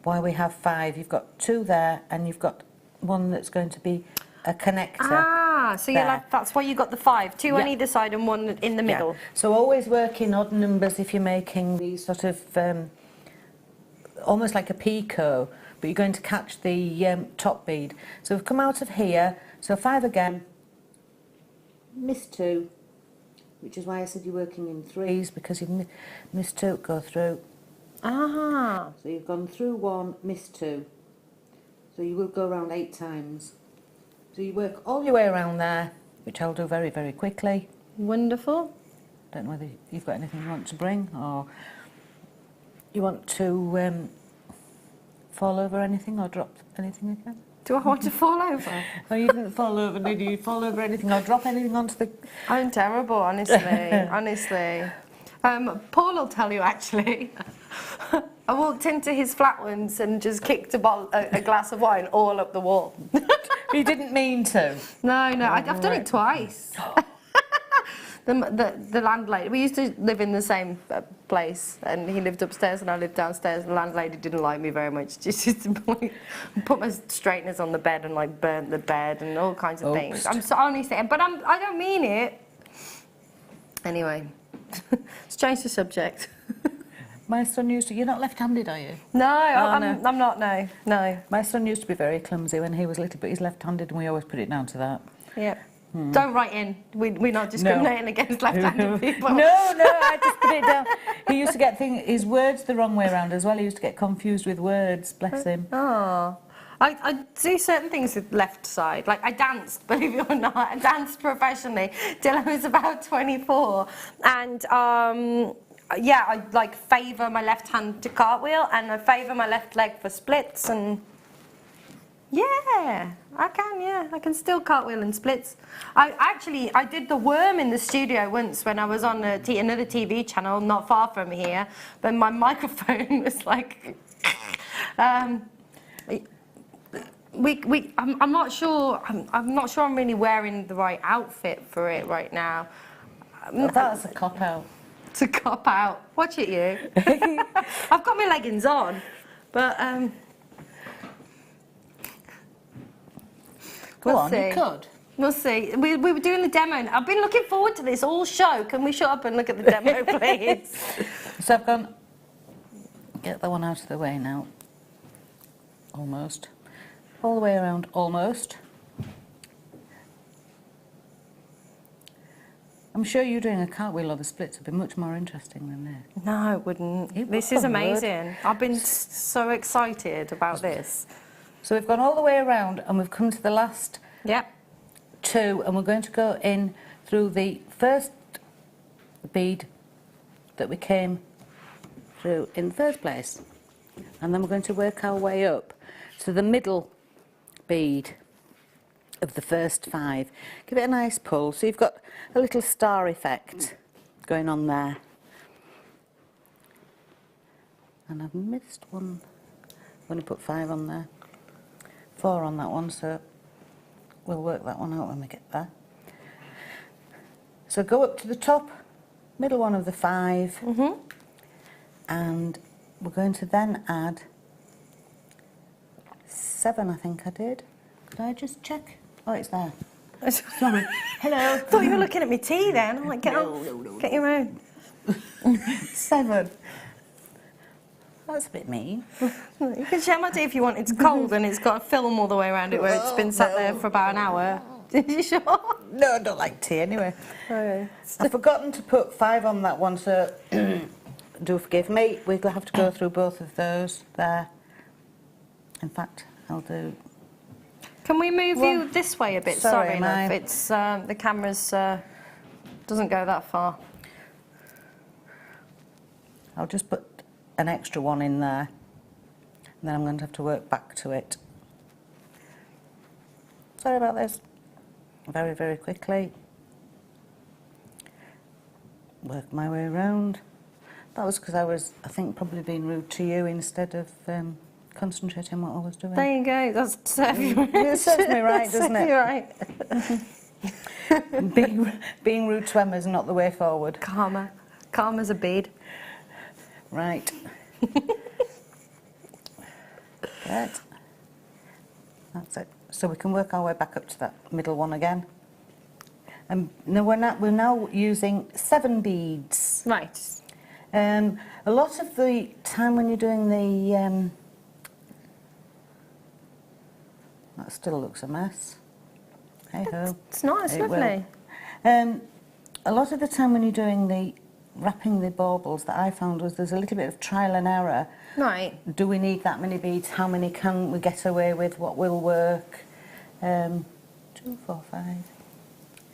why we have 5. You've got 2 there and you've got 1 that's going to be a connector. Ah, so you're like, that's why you got the 5. 2 on either side and 1 in the middle. So always work in odd numbers if you're making these sort of almost like a picot, but you're going to catch the top bead. So we've come out of here, so 5 again, miss 2, which is why I said you're working in 3s, because you've missed 2, go through. Ah. So you've gone through 1, missed 2. So you will go around 8 times. So you work all your way around there, which I'll do very, very quickly. Wonderful. Don't know whether you've got anything you want to bring, or you want to fall over anything or drop anything again. Do I want to fall over? Oh, you didn't fall over, did you? Fall over anything or drop anything onto the... I'm terrible, honestly. Honestly. Paul will tell you, actually. I walked into his flat once and just kicked a glass of wine all up the wall. You didn't mean to? No, I've done it twice. The landlady, we used to live in the same place, and he lived upstairs and I lived downstairs. The landlady didn't like me very much. She used to put my straighteners on the bed and like burnt the bed and all kinds of things. I'm so honestly, but I don't mean it. Anyway, let's change the subject. My son used to... You're not left-handed, are you? No, no. I'm not, no. My son used to be very clumsy when he was little, but he's left-handed and we always put it down to that. Yeah. Don't write in. We're not discriminating against left-handed people. No, I just put it down. He used to get his words the wrong way around as well. He used to get confused with words, bless him. Oh. I do certain things with left side. Like, I danced, believe it or not. I danced professionally till I was about 24. And, yeah, I, like, favour my left hand to cartwheel, and I favour my left leg for splits, and... Yeah, I can still cartwheel and splits. I did the worm in the studio once when I was on another TV channel not far from here, but my microphone was like... I'm not sure. I'm not sure I'm really wearing the right outfit for it right now. Well, that's a cop-out. It's a cop-out. Watch it, you. I've got my leggings on, but... Go on, you could. We'll see. We were doing the demo. I've been looking forward to this all show. Can we shut up and look at the demo, please? So I've gone... Get that one out of the way now. Almost. All the way around, almost. I'm sure you doing a cartwheel or the splits would be much more interesting than this. No, it wouldn't. This is amazing. I've been so excited about this. So we've gone all the way around and we've come to the last two, and we're going to go in through the first bead that we came through in the first place. And then we're going to work our way up to the middle bead of the first 5. Give it a nice pull. So you've got a little star effect going on there. And I've missed one. I'm going to put 5 on there. 4 on that one, so we'll work that one out when we get there. So go up to the top, middle one of the 5, and we're going to then add 7, I think I did. Could I just check? Oh, it's there. Sorry. Hello. I thought you were looking at me tea then. I'm like, get off. Get your own. 7. That's a bit mean. You can share my tea if you want. It's cold and it's got a film all the way around it where it's been sat there for about an hour. Are you sure? No, I don't like tea anyway. Okay. I've forgotten to put 5 on that one, so do forgive me. We'll have to go through both of those there. In fact, I'll do... Can we move you this way a bit? Sorry, love. It's the camera's doesn't go that far. I'll just put an extra one in there, and then I'm going to have to work back to it. Sorry about this. Very, very quickly. Work my way around. That was because I was, I think, probably being rude to you instead of concentrating on what I was doing. There you go. That serves you right. It serves me right, doesn't it? You're right. being rude to Emma is not the way forward. Calm as a bead. Right. Good. That's it. So we can work our way back up to that middle one again. And now we're now using 7 beads. Right. A lot of the time when you're doing the that still looks a mess. Hey ho. It's not. It's lovely. A lot of the time when you're doing the wrapping the baubles, that I found was there's a little bit of trial and error. Right. Do we need that many beads? How many can we get away with? What will work? 2, 4, 5,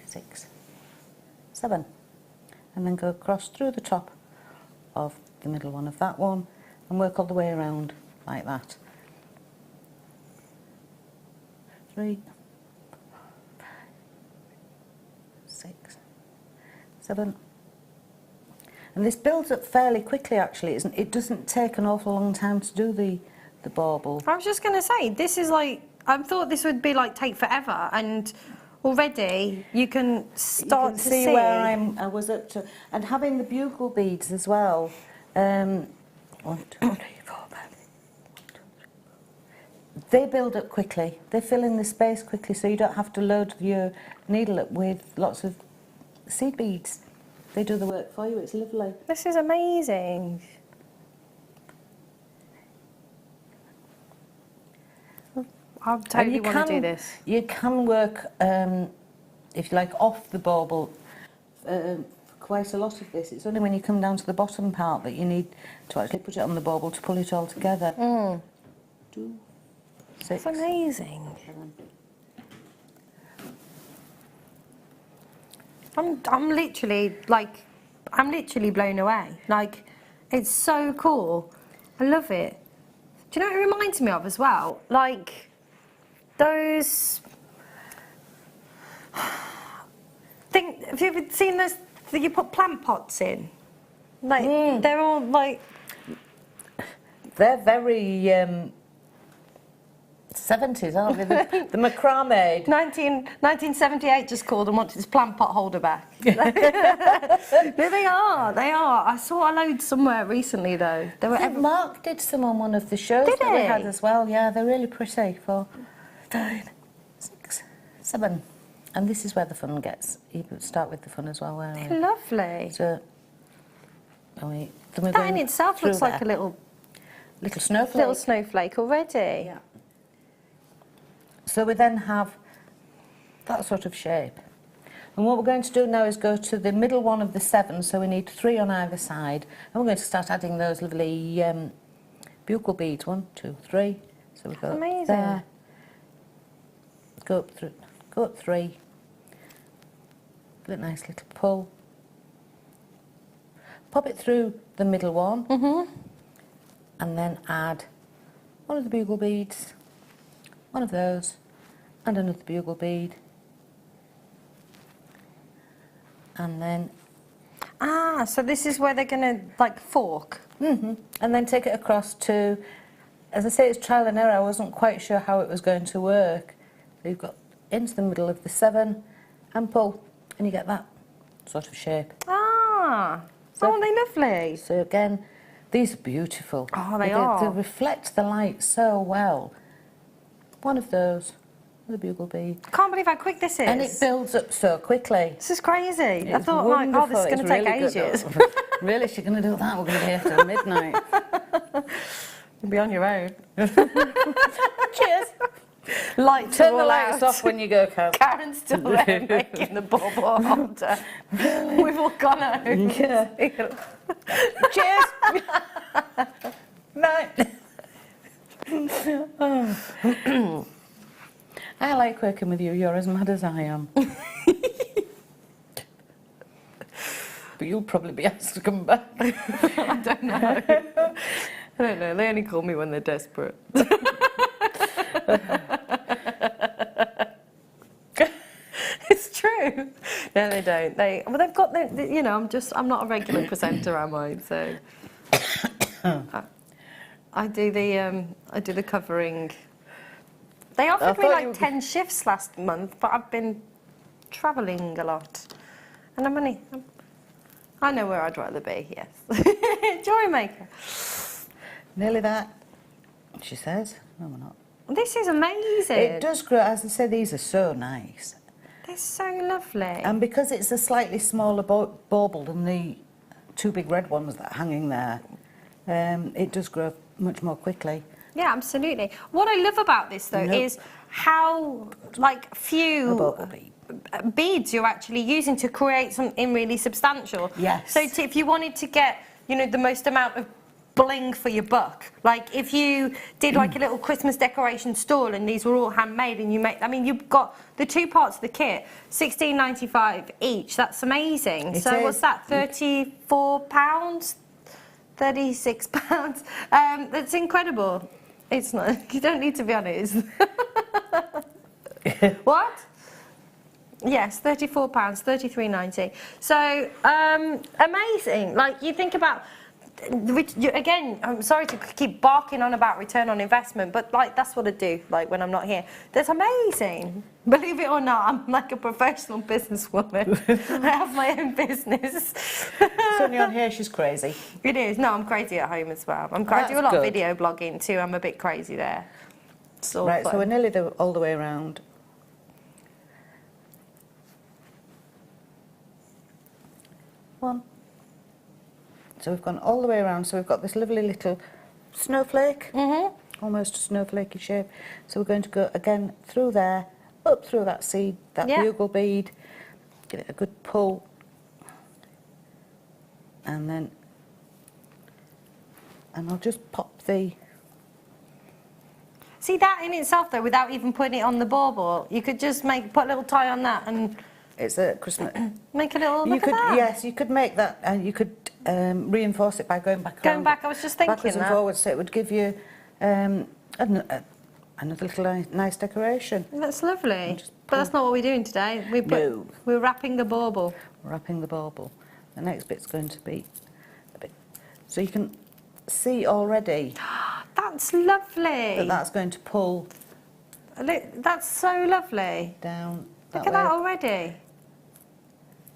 6, 7. And then go across through the top of the middle one of that one and work all the way around like that. 3, 5, 6, 7. And this builds up fairly quickly actually. It doesn't take an awful long time to do the bauble. I was just going to say, this is like, I thought this would be like take forever, and already you can start to see where I was up to. And having the bugle beads as well. 1, 2, 3, 4, 5. They build up quickly. They fill in the space quickly, so you don't have to load your needle up with lots of seed beads. They do the work for you. It's lovely. This is amazing. I totally want to do this. You can work, if you like, off the bauble. Quite a lot of this. It's only when you come down to the bottom part that you need to actually put it on the bauble to pull it all together. 2, 6. It's amazing. 7. I'm literally blown away. Like, it's so cool. I love it. Do you know what it reminds me of as well? Like those. Have you ever seen those that you put plant pots in? Like they're all like. They're very 70s, aren't they? The macrame. 1978 just called and wanted his plant pot holder back. No, they are. I saw a load somewhere recently though. They were Mark did some on one of the shows Did that we he? had as well. Yeah, they're really pretty. 4, 5, 6, 7. And this is where the fun gets. You start with the fun as well. They're lovely. So, that in itself looks like a little snowflake. Little snowflake already. Yeah. So we then have that sort of shape. And what we're going to do now is go to the middle one of the 7, so we need 3 on either side. And we're going to start adding those lovely bugle beads. 1, 2, 3. So we go amazing. There. Go up 3. Give it a nice little pull. Pop it through the middle one. And then add one of the bugle beads, one of those, and another bugle bead. And then... so this is where they're going to, like, fork? And then take it across to... As I say, it's trial and error. I wasn't quite sure how it was going to work. So you've got into the middle of the 7 and pull, and you get that sort of shape. Oh, they're lovely. So again, these are beautiful. Oh, they are. They reflect the light so well. One of those, with a bugle bead. I can't believe how quick this is. And it builds up so quickly. This is crazy. I It's thought, like, oh, this is going to take really ages. Really, she's going to do that? We're going to be here till midnight. You'll be on your own. Cheers. Lights Turn are the all lights out. off when you go, Kat. Karen's still there making the bauble holder. We've all gone home. Yeah. Cheers. Night. I like working with you. You're as mad as I am. But you'll probably be asked to come back. I don't know. I don't know. They only call me when they're desperate. It's true. No, they don't. They've got you know. I'm not a regular presenter, am I? So I do the covering. They offered me like 10 shifts last month, but I've been travelling a lot, and I know where I'd rather be. Yes, Jewellery Maker. Nearly that, she says. No, we're not. This is amazing. It does grow. As I say, these are so nice. They're so lovely. And because it's a slightly smaller bauble than the 2 big red ones that are hanging there, it does grow much more quickly. Yeah, absolutely. What I love about this, though, is how, like, few beads you're actually using to create something really substantial. Yes. So if you wanted to get, you know, the most amount of bling for your buck. Like if you did like a little Christmas decoration stall and these were all handmade and you make, I mean, you've got the two parts of the kit, £16.95 each. That's amazing. It so is. what's that, £34? £36. That's incredible. It's not, you don't need to be honest. What? Yes, £34, £33.90. So, amazing. Like, you think about, again, I'm sorry to keep barking on about return on investment, but, like, that's what I do, like, when I'm not here. That's amazing. Believe it or not, I'm like a professional businesswoman. I have my own business. Certainly on here, she's crazy. It is. No, I'm crazy at home as well. I do a lot of video blogging, too. I'm a bit crazy there. Right, so we're nearly all the way around. One. So we've gone all the way around. So we've got this lovely little snowflake, almost a snowflakey shape. So we're going to go again through there, up through that seed, that bugle bead, give it a good pull, and then, and I'll just pop the. See that in itself though, without even putting it on the bauble, you could just put a little tie on that and. It's a Christmas. Make a little look at that. Yes, you could make that, and you could reinforce it by going back. Going back, I was just thinking backwards and forwards, so it would give you another little nice decoration. That's lovely. But that's not what we're doing today. We're wrapping the bauble. Wrapping the bauble. The next bit's going to be a bit. So you can see already. That's lovely. That's going to pull. That's so lovely. Down. Look at that already.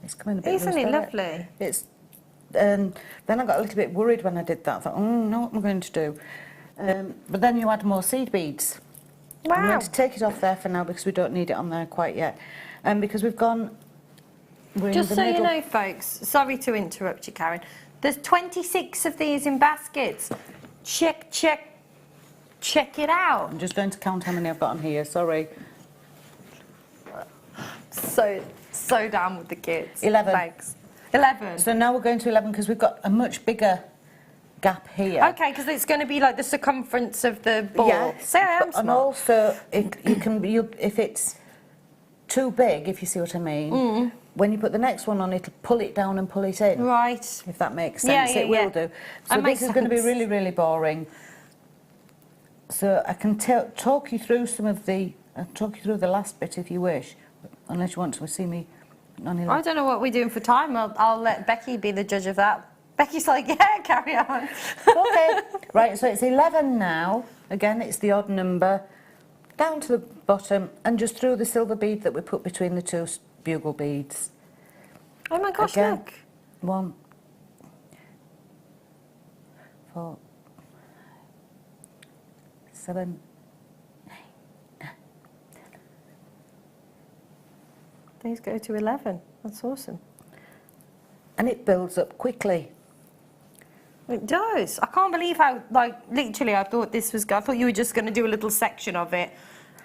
It's coming a bit. Isn't it lovely? It's. Then I got a little bit worried when I did that. I thought, oh, no, what am I going to do? But then you add more seed beads. Wow. I'm going to take it off there for now because we don't need it on there quite yet. Because we've gone. Just so you know, folks, sorry to interrupt you, Karen. There's 26 of these in baskets. Check it out. I'm just going to count how many I've got on here. Sorry. So down with the kids. 11. Thanks. 11. So now we're going to 11 because we've got a much bigger gap here. Okay, because it's going to be like the circumference of the ball. Yes, and also if it's too big, if you see what I mean, when you put the next one on, it'll pull it down and pull it in. Right. If that makes sense, it will do. So this is going to be really, really boring. So I can talk you through some of the. I'll talk you through the last bit if you wish, unless you want to see me. I don't know what we're doing for time. I'll let Becky be the judge of that. Becky's like, yeah, carry on. Okay. Right, so it's 11 now. Again, it's the odd number. Down to the bottom and just through the silver bead that we put between the two bugle beads. Oh my gosh, again, look. 1, 4, 7, 8, 9, 10. These go to 11. That's awesome. And it builds up quickly. It does. I can't believe how, like, literally, I thought you were just going to do a little section of it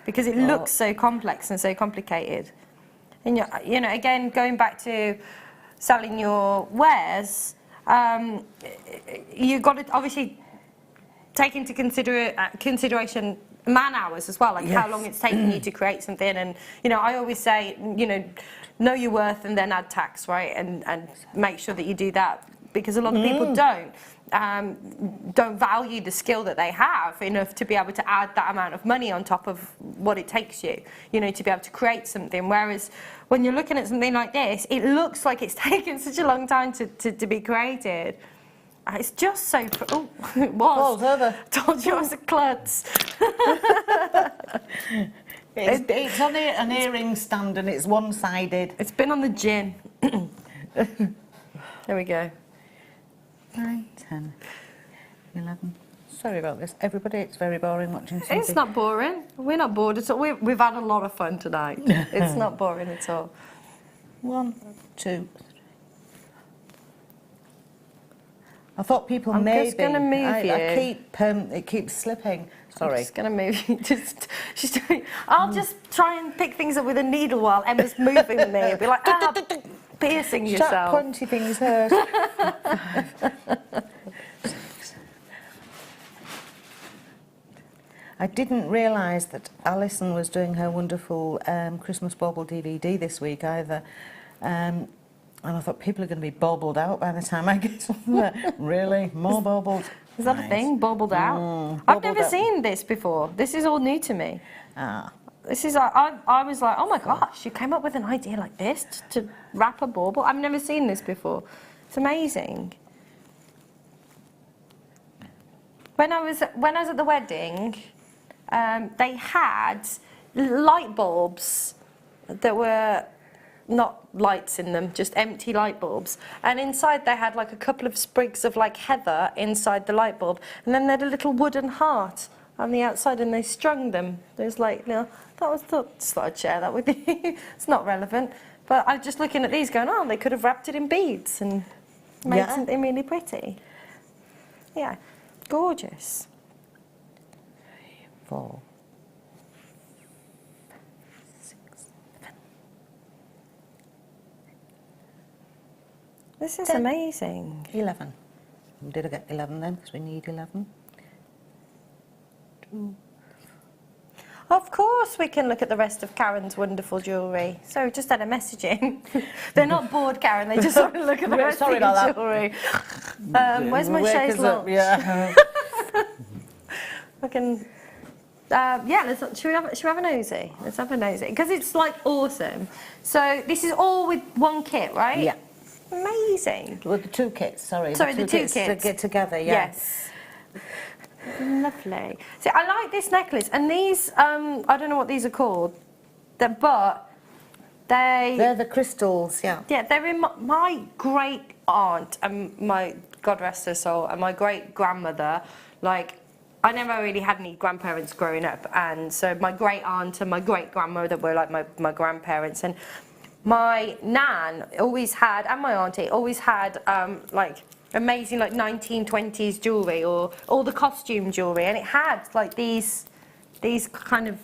because it looks so complex and so complicated. And, you know, again, going back to selling your wares, you've got to obviously take into consideration man hours as well, like how long it's taking you to create something. And, you know, I always say, you know your worth and then add tax, right? And make sure that you do that, because a lot of people don't value the skill that they have enough to be able to add that amount of money on top of what it takes you, you know, to be able to create something. Whereas when you're looking at something like this, it looks like it's taken such a long time to be created. It's just so... Oh, it was. Falls over. Told you I was a klutz. It's on an earring stand and it's one-sided. It's been on the gin. There we go. 9, 10, 11. Sorry about this, everybody. It's very boring watching something. It's not boring. We're not bored at all. We've had a lot of fun tonight. It's not boring at all. 1, 2, 3. I thought people I'm maybe. just going to move you. I keep it keeps slipping. Sorry. I'm just going to move you. I'll just try and pick things up with a needle while Emma's moving me. I'll be like, piercing yourself. Stop pointy things hurt. 5, 6, I didn't realise that Alison was doing her wonderful Christmas Bauble DVD this week either. And I thought people are going to be baubled out by the time I get on there. Really? More baubled? Is that a thing? Baubled out? I've never seen this before. This is all new to me. Ah. This is like, I was like, oh my gosh, you came up with an idea like this to wrap a bauble? I've never seen this before. It's amazing. When I was at the wedding, they had light bulbs that were not lights in them, just empty light bulbs. And inside they had like a couple of sprigs of like heather inside the light bulb. And then they had a little wooden heart on the outside and they strung them. There's like, you know, just thought I'd share that with you. It's not relevant. But I'm just looking at these going, oh, they could have wrapped it in beads and made something really pretty. Yeah, gorgeous. 4, 6, 7. This is amazing. 11. Did I get 11 then? Because we need 11. 2. Of course we can look at the rest of Karen's wonderful jewellery. So we just had a message in. They're not bored, Karen, they just want to look at the rest of your jewellery. Where's my chaise lounge? Yeah. I can... should we have a nosy? Let's have a nosy. Because it's like awesome. So this is all with one kit, right? Yeah. Amazing. Well, the 2 kits, sorry. Sorry, the two kits. To get together, yeah. Yes. Lovely. See, I like this necklace, and these, I don't know what these are called, but they're the crystals, yeah. Yeah, they're in my great aunt, and my, God rest her soul, and my great grandmother, like, I never really had any grandparents growing up, and so my great aunt and my great grandmother were like my grandparents, and my nan always had, and my auntie always had, like, amazing like 1920s jewellery or all the costume jewellery, and it had like these kind of,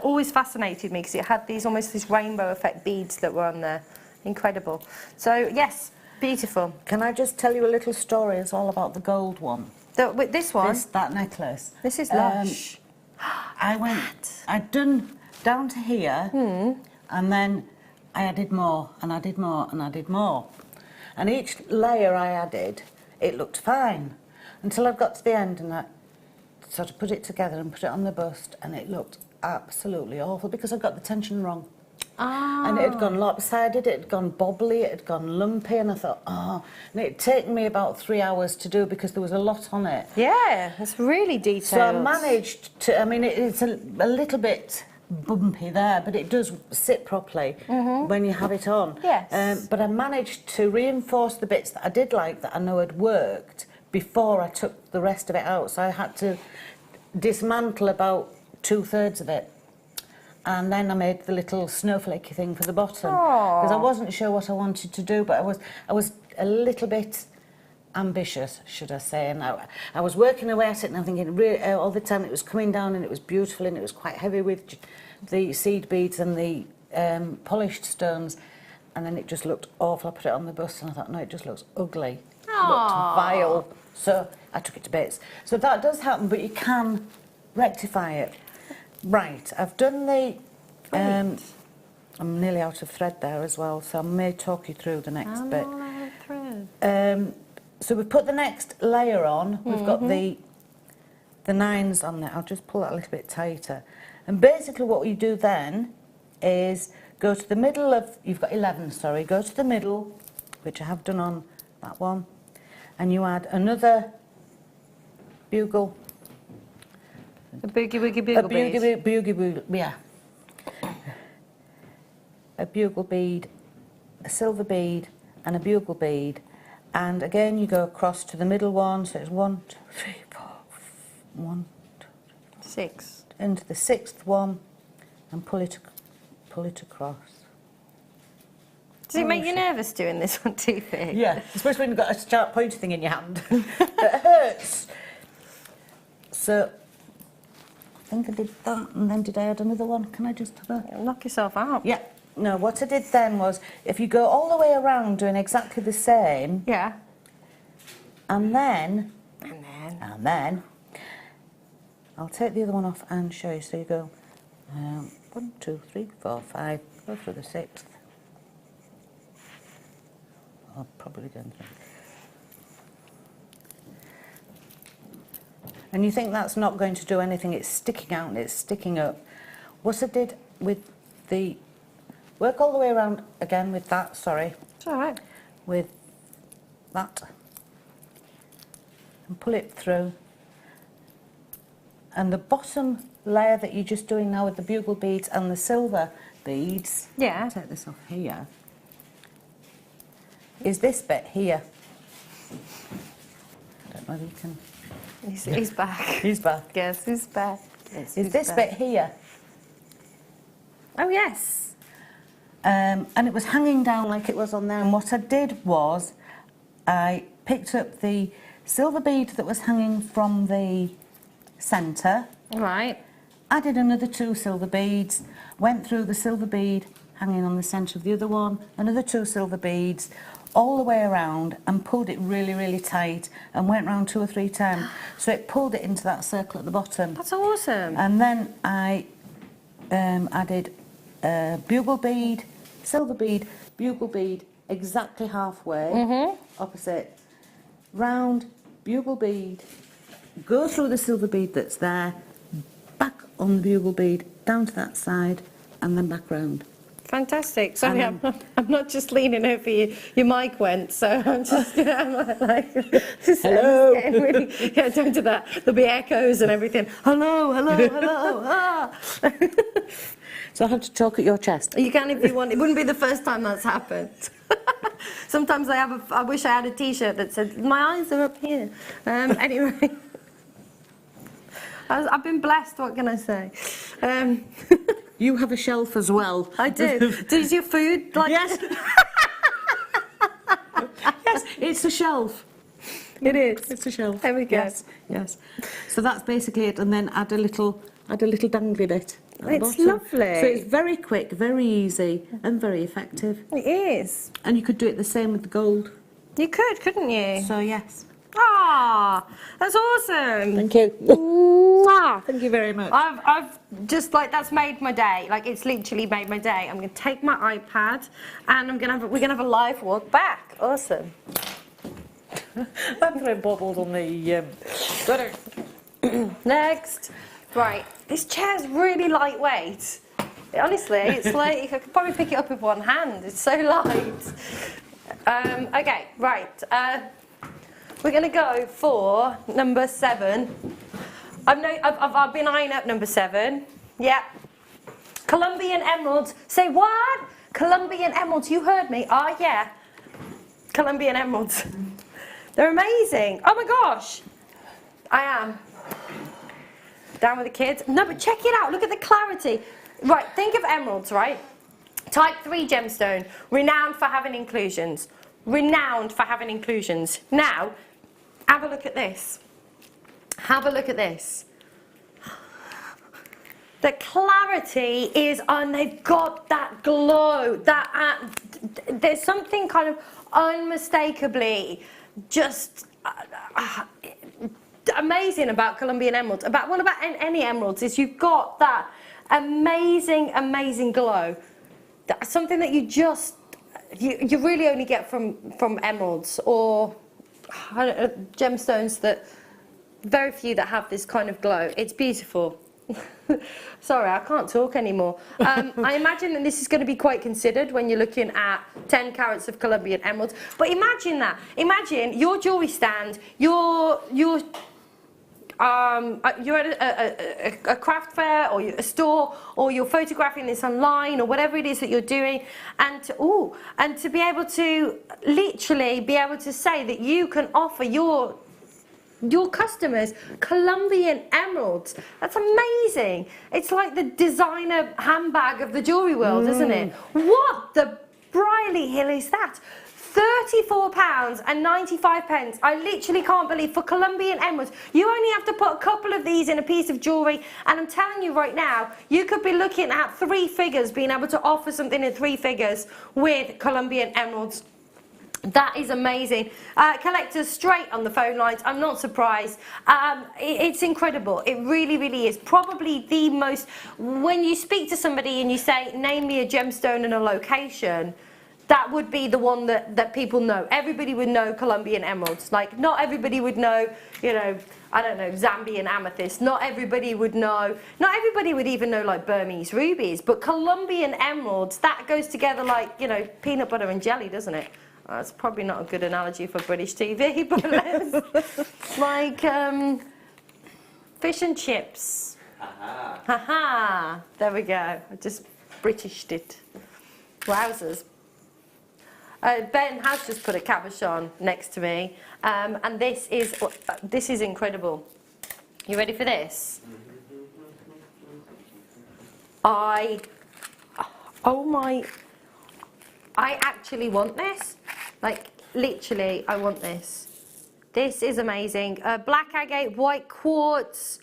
always fascinated me because it had these almost these rainbow effect beads that were on there. Incredible. So yes, beautiful. Can I just tell you a little story as well about the gold one? With this one? That necklace. This is lush. I'd done down to here, and then I added more, and I did more, and I did more. And each layer I added, it looked fine, until I got to the end and I sort of put it together and put it on the bust, and it looked absolutely awful because I got the tension wrong. Ah. And it had gone lopsided, it had gone bobbly, it had gone lumpy, and I thought, oh, and it had taken me about 3 hours to do because there was a lot on it. Yeah, it's really detailed. So I managed to, I mean, it's a little bit bumpy there, but it does sit properly when you have it on. Yes. But I managed to reinforce the bits that I did like, that I know had worked, before I took the rest of it out. So I had to dismantle about 2/3 of it. And then I made the little snowflakey thing for the bottom. Because I wasn't sure what I wanted to do, but I was a little bit ambitious, should I say, and I was working away at it, and I'm thinking all the time it was coming down, and it was beautiful, and it was quite heavy with the seed beads and the polished stones, and then it just looked awful. I put it on the bust and I thought, no, it just looks ugly. It looked vile, so I took it to bits. So that does happen, but you can rectify it. Right, I've done the I'm nearly out of thread there as well, so I may talk you through the next bit. All out of thread. So we've put the next layer on. We've got the 9s on there. I'll just pull that a little bit tighter. And basically what you do then is go to the middle of, you've got 11, sorry, go to the middle, which I have done on that one, and you add another bugle. A boogie bead. Yeah. A bugle bead, a silver bead, and a bugle bead. And again, you go across to the middle one, so it's 1, 2, 3, 4, 1, 2, 3, 4. 6. Into the 6th one, and pull it across. Does it make you nervous doing this on TV? Yeah, especially when you've got a sharp pointy thing in your hand. It hurts. So, I think I did that, and then did I add another one? Can I just have a... Knock yourself out. Yeah. No, what I did then was, if you go all the way around doing exactly the same... Yeah. And then... I'll take the other one off and show you. So you go 1, 2, 3, 4, 5, go through the 6th. I'll probably go through. And you think that's not going to do anything, it's sticking out and it's sticking up. What I did with the, work all the way around again with that, sorry. It's all right. With that. And pull it through. And the bottom layer that you're just doing now with the bugle beads and the silver beads, Yeah. take this off here, is this bit here. I don't know if you can... He's back. He's back. Yes, he's back. Yes, Is he's this back. bit here. Oh, yes. And it was hanging down like it was on there. And what I did was I picked up the silver bead that was hanging from the centre. Right. Added another 2 silver beads. Went through the silver bead hanging on the centre of the other one. Another 2 silver beads. All the way around and pulled it really, really tight and went round 2 or 3 times. So it pulled it into that circle at the bottom. That's awesome. And then I added a bugle bead, silver bead, bugle bead, exactly halfway, opposite, round, bugle bead, go through the silver bead that's there, back on the bugle bead, down to that side, and then back round. Fantastic. Sorry, I'm not just leaning over you. Your mic went, so I'm just like, hello. Really, yeah, don't do that. There'll be echoes and everything. Hello, hello, hello. Ah. So I have to talk at your chest. You can if you want. It wouldn't be the first time that's happened. Sometimes I wish I had a T-shirt that said, my eyes are up here. Anyway. I've been blessed, what can I say? You have a shelf as well. I do. Does your food like... Yes. Yes, it's a shelf. It is. It's a shelf. There we go. Yes, yes. So that's basically it, and then add a little dangly bit at the It's bottom. lovely. So it's very quick, very easy, and very effective. It is. And you could do it the same with the gold. You could, couldn't you? So yes. Ah, that's awesome. Thank you. Mwah. Thank you very much. I've just like, that's made my day. Like, it's literally made my day. I'm going to take my iPad and we're going to have a live walk back. Awesome. I'm throwing baubles on the Next. Right, this chair's really lightweight. Honestly, it's like, I could probably pick it up with one hand. It's so light. Okay, right. We're going to go for number 7. I've been eyeing up number 7. Yeah. Colombian emeralds. Say what? Colombian emeralds. You heard me. Oh, yeah. Colombian emeralds. They're amazing. Oh, my gosh. I am. Down with the kids. No, but check it out. Look at the clarity. Right, think of emeralds, right? Type 3 gemstone. Renowned for having inclusions. Renowned for having inclusions. Now, have a look at this. Have a look at this. The clarity is on, they've got that glow, that there's something kind of unmistakably just amazing about Colombian emeralds. About any emeralds is you've got that amazing, amazing glow. That's something that you just, you really only get from emeralds or gemstones, that very few that have this kind of glow. It's beautiful. Sorry, I can't talk anymore. I imagine that this is going to be quite considered when you're looking at 10 carats of Colombian emeralds. But imagine that. Imagine your jewellery stand, you're at a craft fair or a store, or you're photographing this online or whatever it is that you're doing, and to be able to literally be able to say that you can offer your customers Colombian emeralds. That's amazing. It's like the designer handbag of the jewellery world, isn't it? What the Briley Hill is that? £34.95. I literally can't believe, for Colombian emeralds, you only have to put a couple of these in a piece of jewellery, and I'm telling you right now, you could be looking at 3 figures, being able to offer something in 3 figures with Colombian emeralds. That is amazing. Collectors straight on the phone lines. I'm not surprised. It's incredible. It really, really is. Probably the most, when you speak to somebody and you say, name me a gemstone and a location, that would be the one that people know. Everybody would know Colombian emeralds. Like, not everybody would know, you know, I don't know, Zambian amethyst. Not everybody would know. Not everybody would even know, like, Burmese rubies. But Colombian emeralds, that goes together like, you know, peanut butter and jelly, doesn't it? That's probably not a good analogy for British TV, but let's, like, fish and chips. Aha. Haha, there we go. I just Britished it. Wowzers. Ben has just put a cabochon next to me, and this is incredible. You ready for this? I actually want this. Like, literally, I want this. This is amazing. Black agate, white quartz,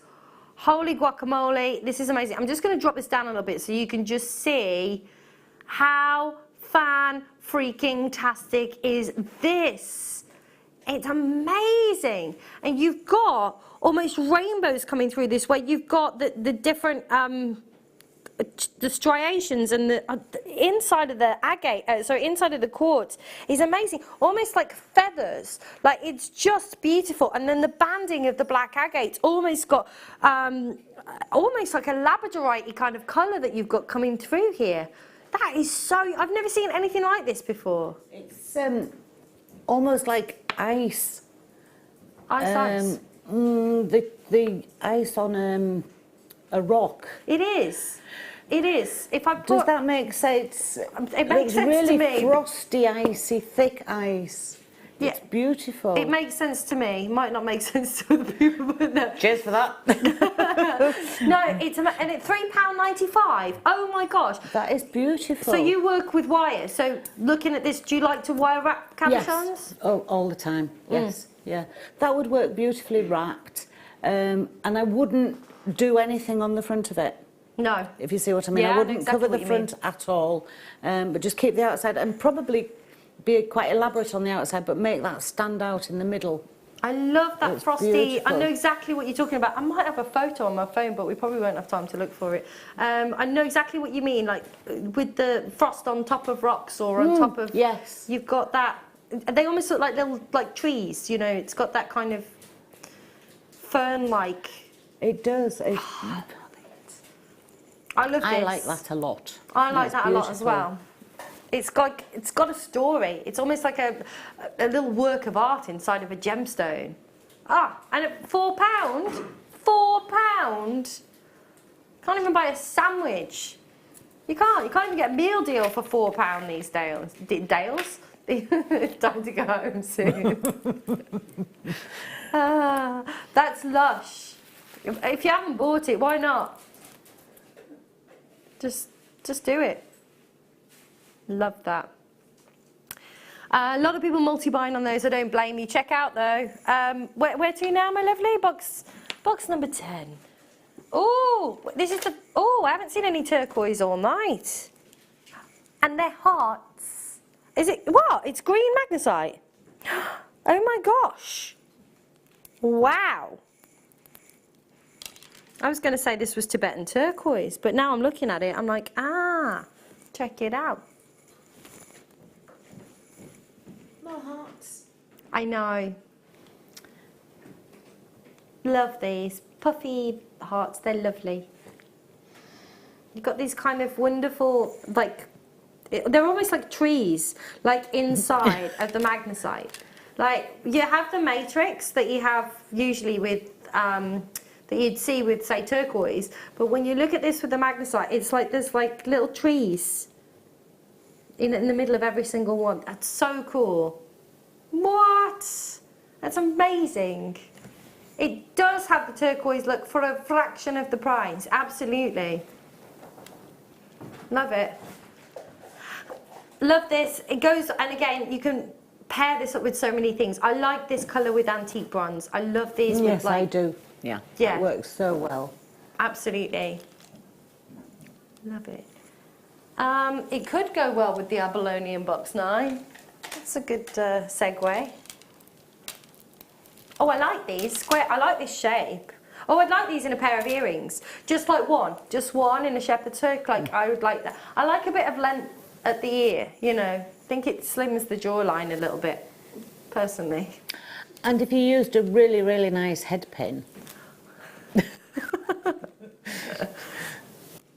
holy guacamole. This is amazing. I'm just going to drop this down a little bit so you can just see how fan-freaking-tastic is this. It's amazing. And you've got almost rainbows coming through this way. You've got the different the striations, and the inside of the agate, inside of the quartz is amazing, almost like feathers. Like, it's just beautiful. And then the banding of the black agate's almost got almost like a labradorite kind of colour that you've got coming through here. That is so, I've never seen anything like this before. It's almost like ice. Ice. The ice on a rock. It is. It is. If I put, does that make sense? It makes sense really to me. Frosty, icy, thick ice. Yeah. It's beautiful. It makes sense to me. It might not make sense to other people, but no. Cheers for that. No, it's and it's £3.95. Oh my gosh. That is beautiful. So you work with wire. So looking at this, do you like to wire wrap cabochons? Yes. Oh, all the time. Yes. Yeah. That would work beautifully wrapped, and I wouldn't do anything on the front of it. No. If you see what I mean. Yeah, I wouldn't exactly cover the front at all, but just keep the outside and probably be quite elaborate on the outside, but make that stand out in the middle. I love that It's frosty. beautiful. I know exactly what you're talking about. I might have a photo on my phone, but we probably won't have time to look for it. I know exactly what you mean, like with the frost on top of rocks or on top of... Yes. You've got that... They almost look like little trees, you know. It's got that kind of fern-like... It does. I love this. I like that a lot. I like It's that a lot as beautiful. well. It's got a story. It's almost like a little work of art inside of a gemstone. And at £4, £4. Can't even buy a sandwich. You can't even get a meal deal for £4 these days. Dales? It's time to go home soon. That's lush. If you haven't bought it, why not? Just do it. Love that. A lot of people multi-buying on those. I don't blame you. Check out though. Where to now, my lovely? Box number 10. Oh, this is the. Oh, I haven't seen any turquoise all night. And they're hearts. Is it what? It's green magnesite. Oh my gosh. Wow. I was going to say this was Tibetan turquoise, but now I'm looking at it, I'm like, check it out. More hearts. I know. Love these puffy hearts, they're lovely. You've got these kind of wonderful, like, they're almost like trees, like inside of the magnesite. Like, you have the matrix that you have usually with, that you'd see with, say, turquoise, but when you look at this with the magnesite, it's like there's like little trees in the middle of every single one. That's so cool. What? That's amazing. It does have the turquoise look for a fraction of the price. Absolutely. Love it. Love this. It goes, and again, you can pair this up with so many things. I like this colour with antique bronze. I love these Yes, with like... I do. Yeah. Yeah. It works so well. Absolutely. Love it. It could go well with the Abalone box 9. That's a good segue. Oh, I like these. Square. I like this shape. Oh, I'd like these in a pair of earrings. Just like one. Just one in a shepherd's hook. Like, I would like that. I like a bit of length at the ear, you know. I think it slims the jawline a little bit, personally. And if you used a really, really nice head pin.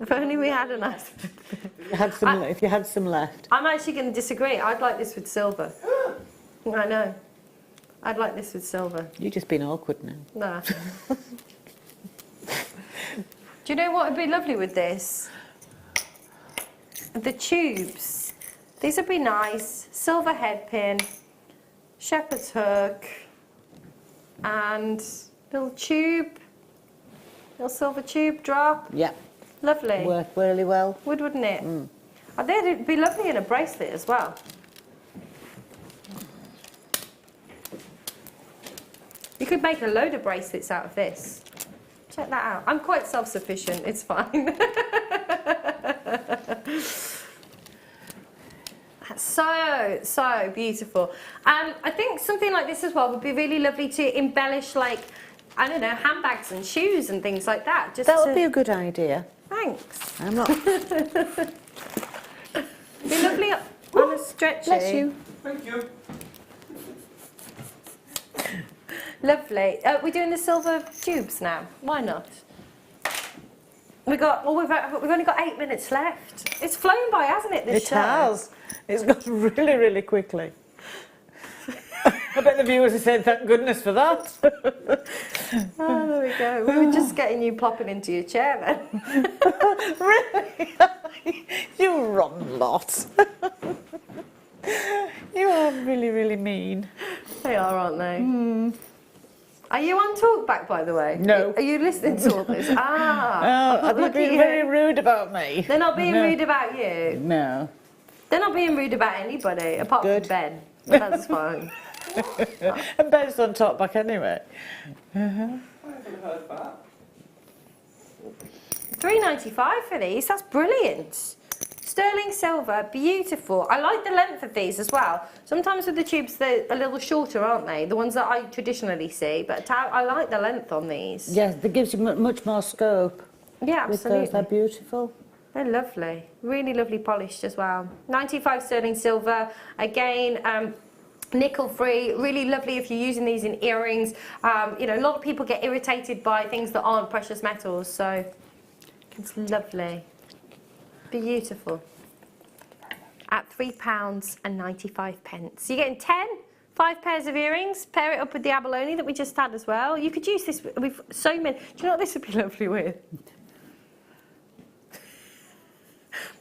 If only we had a nice... If you had some left. I'm actually going to disagree. I'd like this with silver. I know. I'd like this with silver. You've just been awkward now. Nah. Do you know what would be lovely with this? The tubes. These would be nice. Silver head pin, shepherd's hook, and little tube, little silver tube drop. Yeah. Lovely. Work really well. Would, wouldn't it? I think it'd be lovely in a bracelet as well. You could make a load of bracelets out of this. Check that out. I'm quite self-sufficient, it's fine. That's so beautiful. I think something like this as well would be really lovely to embellish, like, I don't know, handbags and shoes and things like that. Just That would be a good idea. Thanks. I'm not... Be lovely on a stretchy. Bless you. Thank you. Lovely. We're doing the silver tubes now. Why not? We've only got 8 minutes left. It's flown by, hasn't it? This It show? has. It's gone really, really quickly. I bet the viewers are saying, thank goodness for that. Oh, there we go. We were just getting you plopping into your chair then. Really? You rotten lot. You are really, really mean. They are, aren't they? Are you on talkback, by the way? No. Are you listening to all this? Are they look being at you. very rude about me? They're not being rude about you. No. They're not being rude about anybody, apart Good. from Ben. That's fine. And Ben's on top back anyway. I haven't heard that. $3.95 for these. That's brilliant. Sterling silver, beautiful. I like the length of these as well. Sometimes with the tubes they're a little shorter, aren't they? The ones that I traditionally see, but I like the length on these. Yes, that gives you much more scope. Yeah, With absolutely. those, they're beautiful. They're lovely. Really lovely polished as well. 95 sterling silver. Again, nickel free. Really lovely if you're using these in earrings. You know, a lot of people get irritated by things that aren't precious metals, so it's lovely. Beautiful. At £3.95. You're getting 5 pairs of earrings. Pair it up with the abalone that we just had as well. You could use this with so many. Do you know what this would be lovely with?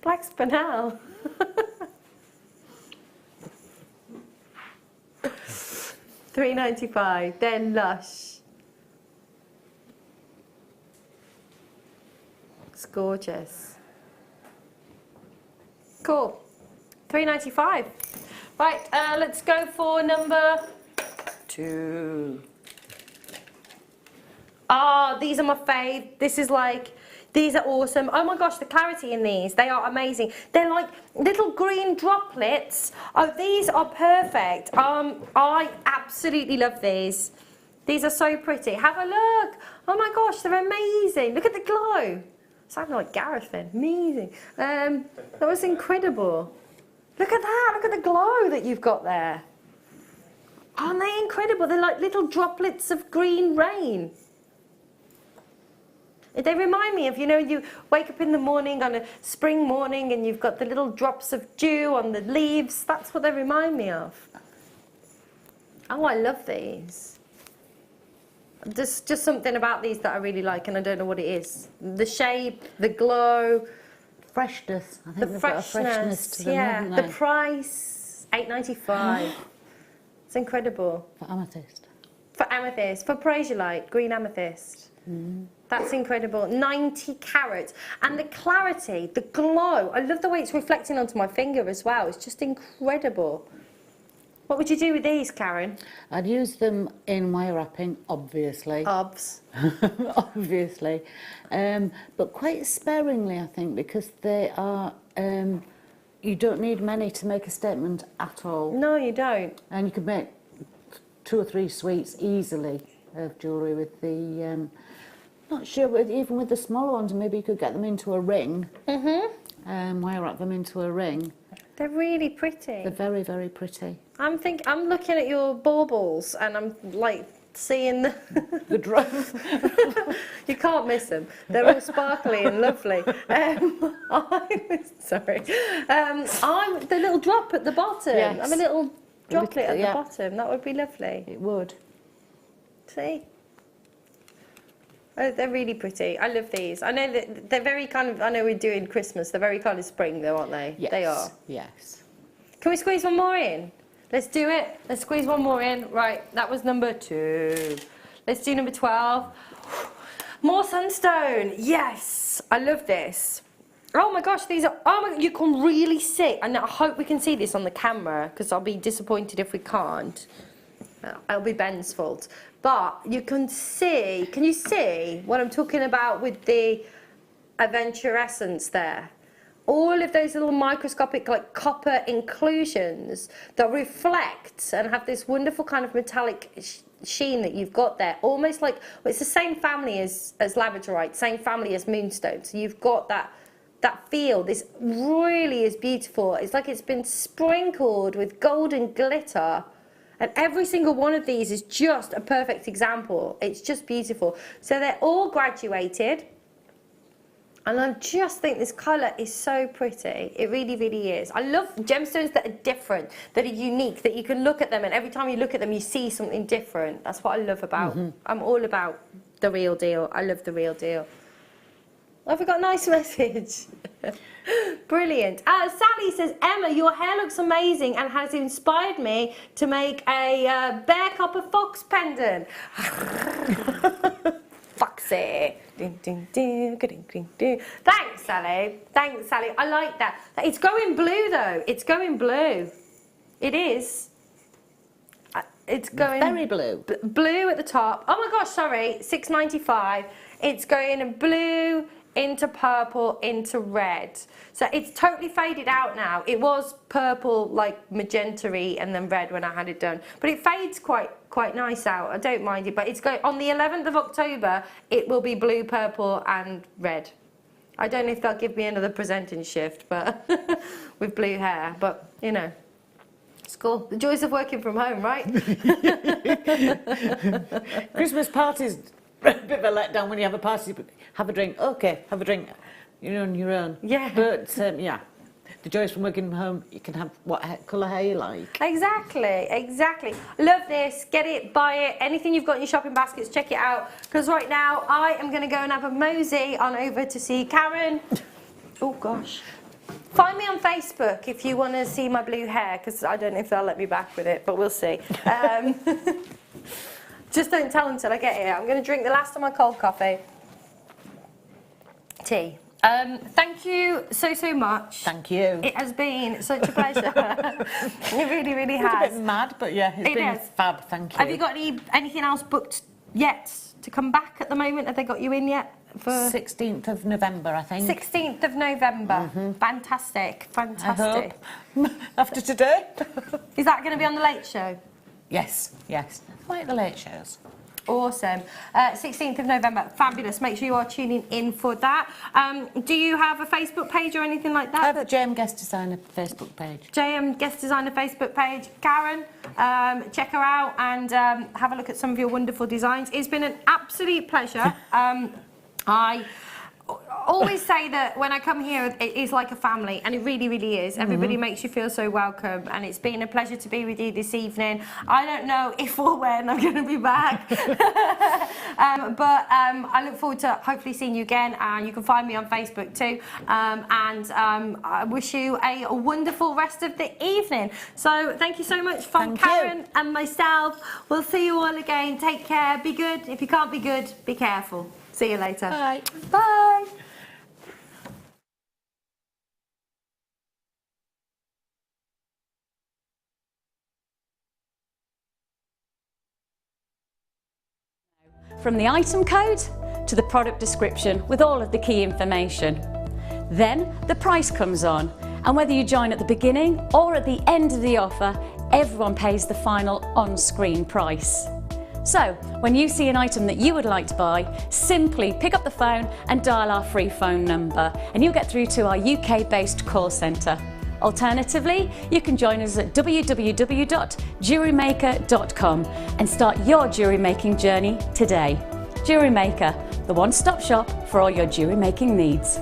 Black spinel. $3.95. They're lush. It's gorgeous. Cool. $3.95. Right, let's go for number 2. Ah, these are my fave. This is like, these are awesome. Oh my gosh, the clarity in these, they are amazing. They're like little green droplets. Oh, these are perfect. I absolutely love these. These are so pretty. Have a look. Oh my gosh, they're amazing. Look at the glow. Sounded like Gareth then. Amazing. That was incredible. Look at that. Look at the glow that you've got there. Aren't they incredible? They're like little droplets of green rain. They remind me of, you know, you wake up in the morning on a spring morning and you've got the little drops of dew on the leaves. That's what they remind me of. Oh, I love these. There's just something about these that I really like, and I don't know what it is. The shape, the glow, Freshness. I think the they've got a freshness to them, yeah. haven't The they? price, $8.95. It's incredible. For amethyst. For amethyst, for Peridot, green amethyst. That's incredible. 90 carats. And the clarity, the glow. I love the way it's reflecting onto my finger as well. It's just incredible. What would you do with these, Karen? I'd use them in wire wrapping, obviously. Obs. Obviously. But quite sparingly, I think, because they are, you you don't need many to make a statement at all. No, you don't. And you could make 2 or 3 suites easily of jewellery with the, not sure, but even with the smaller ones, maybe you could get them into a ring. Wire wrap them into a ring. They're really pretty. They're very, very pretty. I'm looking at your baubles and I'm like seeing The drum. You can't miss them. They're all sparkly and lovely. Sorry. I'm the little drop at the bottom. Yes. I'm a little droplet at the yeah. bottom. That would be lovely. It would. See? Oh, they're really pretty. I love these. I know that they're very kind of, I know we're doing Christmas. They're very kind of spring though, aren't they? Yes. They are. Yes. Can we squeeze one more in? Let's do it. Let's squeeze one more in. Right, that was number 2. Let's do number 12. More Sunstone. Yes, I love this. Oh my gosh, these are, oh my, you can really see, and I hope we can see this on the camera because I'll be disappointed if we can't. It'll be Ben's fault. But you can you see what I'm talking about with the aventurescence there? All of those little microscopic like copper inclusions that reflect and have this wonderful kind of metallic sheen that you've got there. Almost like, well, it's the same family as Labradorite, same family as Moonstone. So you've got that feel. This really is beautiful. It's like it's been sprinkled with golden glitter. And every single one of these is just a perfect example. It's just beautiful. So they're all graduated. And I just think this colour is so pretty. It really, really is. I love gemstones that are different, that are unique, that you can look at them and every time you look at them you see something different. That's what I love about. I'm all about the real deal. I love the real deal. Have we got a nice message? Brilliant. Sally says, Emma, your hair looks amazing and has inspired me to make a bear copper fox pendant. Foxy. Ding, ding, ding, ding, ding, ding. Thanks, Sally. Thanks, Sally. I like that. It's going blue, though. It's going blue. It is. It's going... Very blue. Blue at the top. Oh, my gosh, sorry. $6.95. It's going blue into purple into red. So it's totally faded out now. It was purple, like magenta-y, and then red when I had it done. But it fades quite nice out. I don't mind it. But it's going on the 11th of October. It will be blue, purple, and red. I don't know if they'll give me another presenting shift, but with blue hair. But you know, it's cool. The joys of working from home, right? Christmas parties. A bit of a letdown when you have a party, but have a drink. Okay, have a drink. You're on your own. Yeah. But yeah, the joys from working from home. You can have what colour hair you like. Exactly, exactly. Love this. Get it, buy it. Anything you've got in your shopping baskets, check it out. Because right now I am going to go and have a mosey on over to see Karen. Oh gosh. Find me on Facebook if you want to see my blue hair, because I don't know if they'll let me back with it, but we'll see. Just don't tell them till I get here. I'm going to drink the last of my cold coffee. Tea. Thank you so much. Thank you. It has been such a pleasure. It really, really has. It's a bit mad, but yeah, it's been fab. Thank you. Have you got anything else booked yet to come back at the moment? Have they got you in yet? For 16th of November, I think. 16th of November. Fantastic, fantastic. I hope. After today. Is that going to be on the Late Show? Yes, yes. Like the late shows. Awesome. 16th of November. Fabulous. Make sure you are tuning in for that. Do you have a Facebook page or anything like that? I have a JM Guest Designer Facebook page. JM Guest Designer Facebook page. Karen, check her out and have a look at some of your wonderful designs. It's been an absolute pleasure. I always say that when I come here, it is like a family, and it really, really is. Everybody makes you feel so welcome, and it's been a pleasure to be with you this evening. I don't know if or when I'm going to be back, but I look forward to hopefully seeing you again. You can find me on Facebook too, and I wish you a wonderful rest of the evening. So thank you so much from Karen and myself. We'll see you all again. Take care. Be good. If you can't be good, be careful. See you later. Bye. Bye. From the item code to the product description with all of the key information. Then the price comes on, And whether you join at the beginning or at the end of the offer, everyone pays the final on-screen price. So, when you see an item that you would like to buy, simply pick up the phone and dial our free phone number, and you'll get through to our UK-based call centre. Alternatively, you can join us at www.JewelleryMaker.com and start your jewellery making journey today. Jewellery Maker, the one-stop shop for all your jewellery making needs.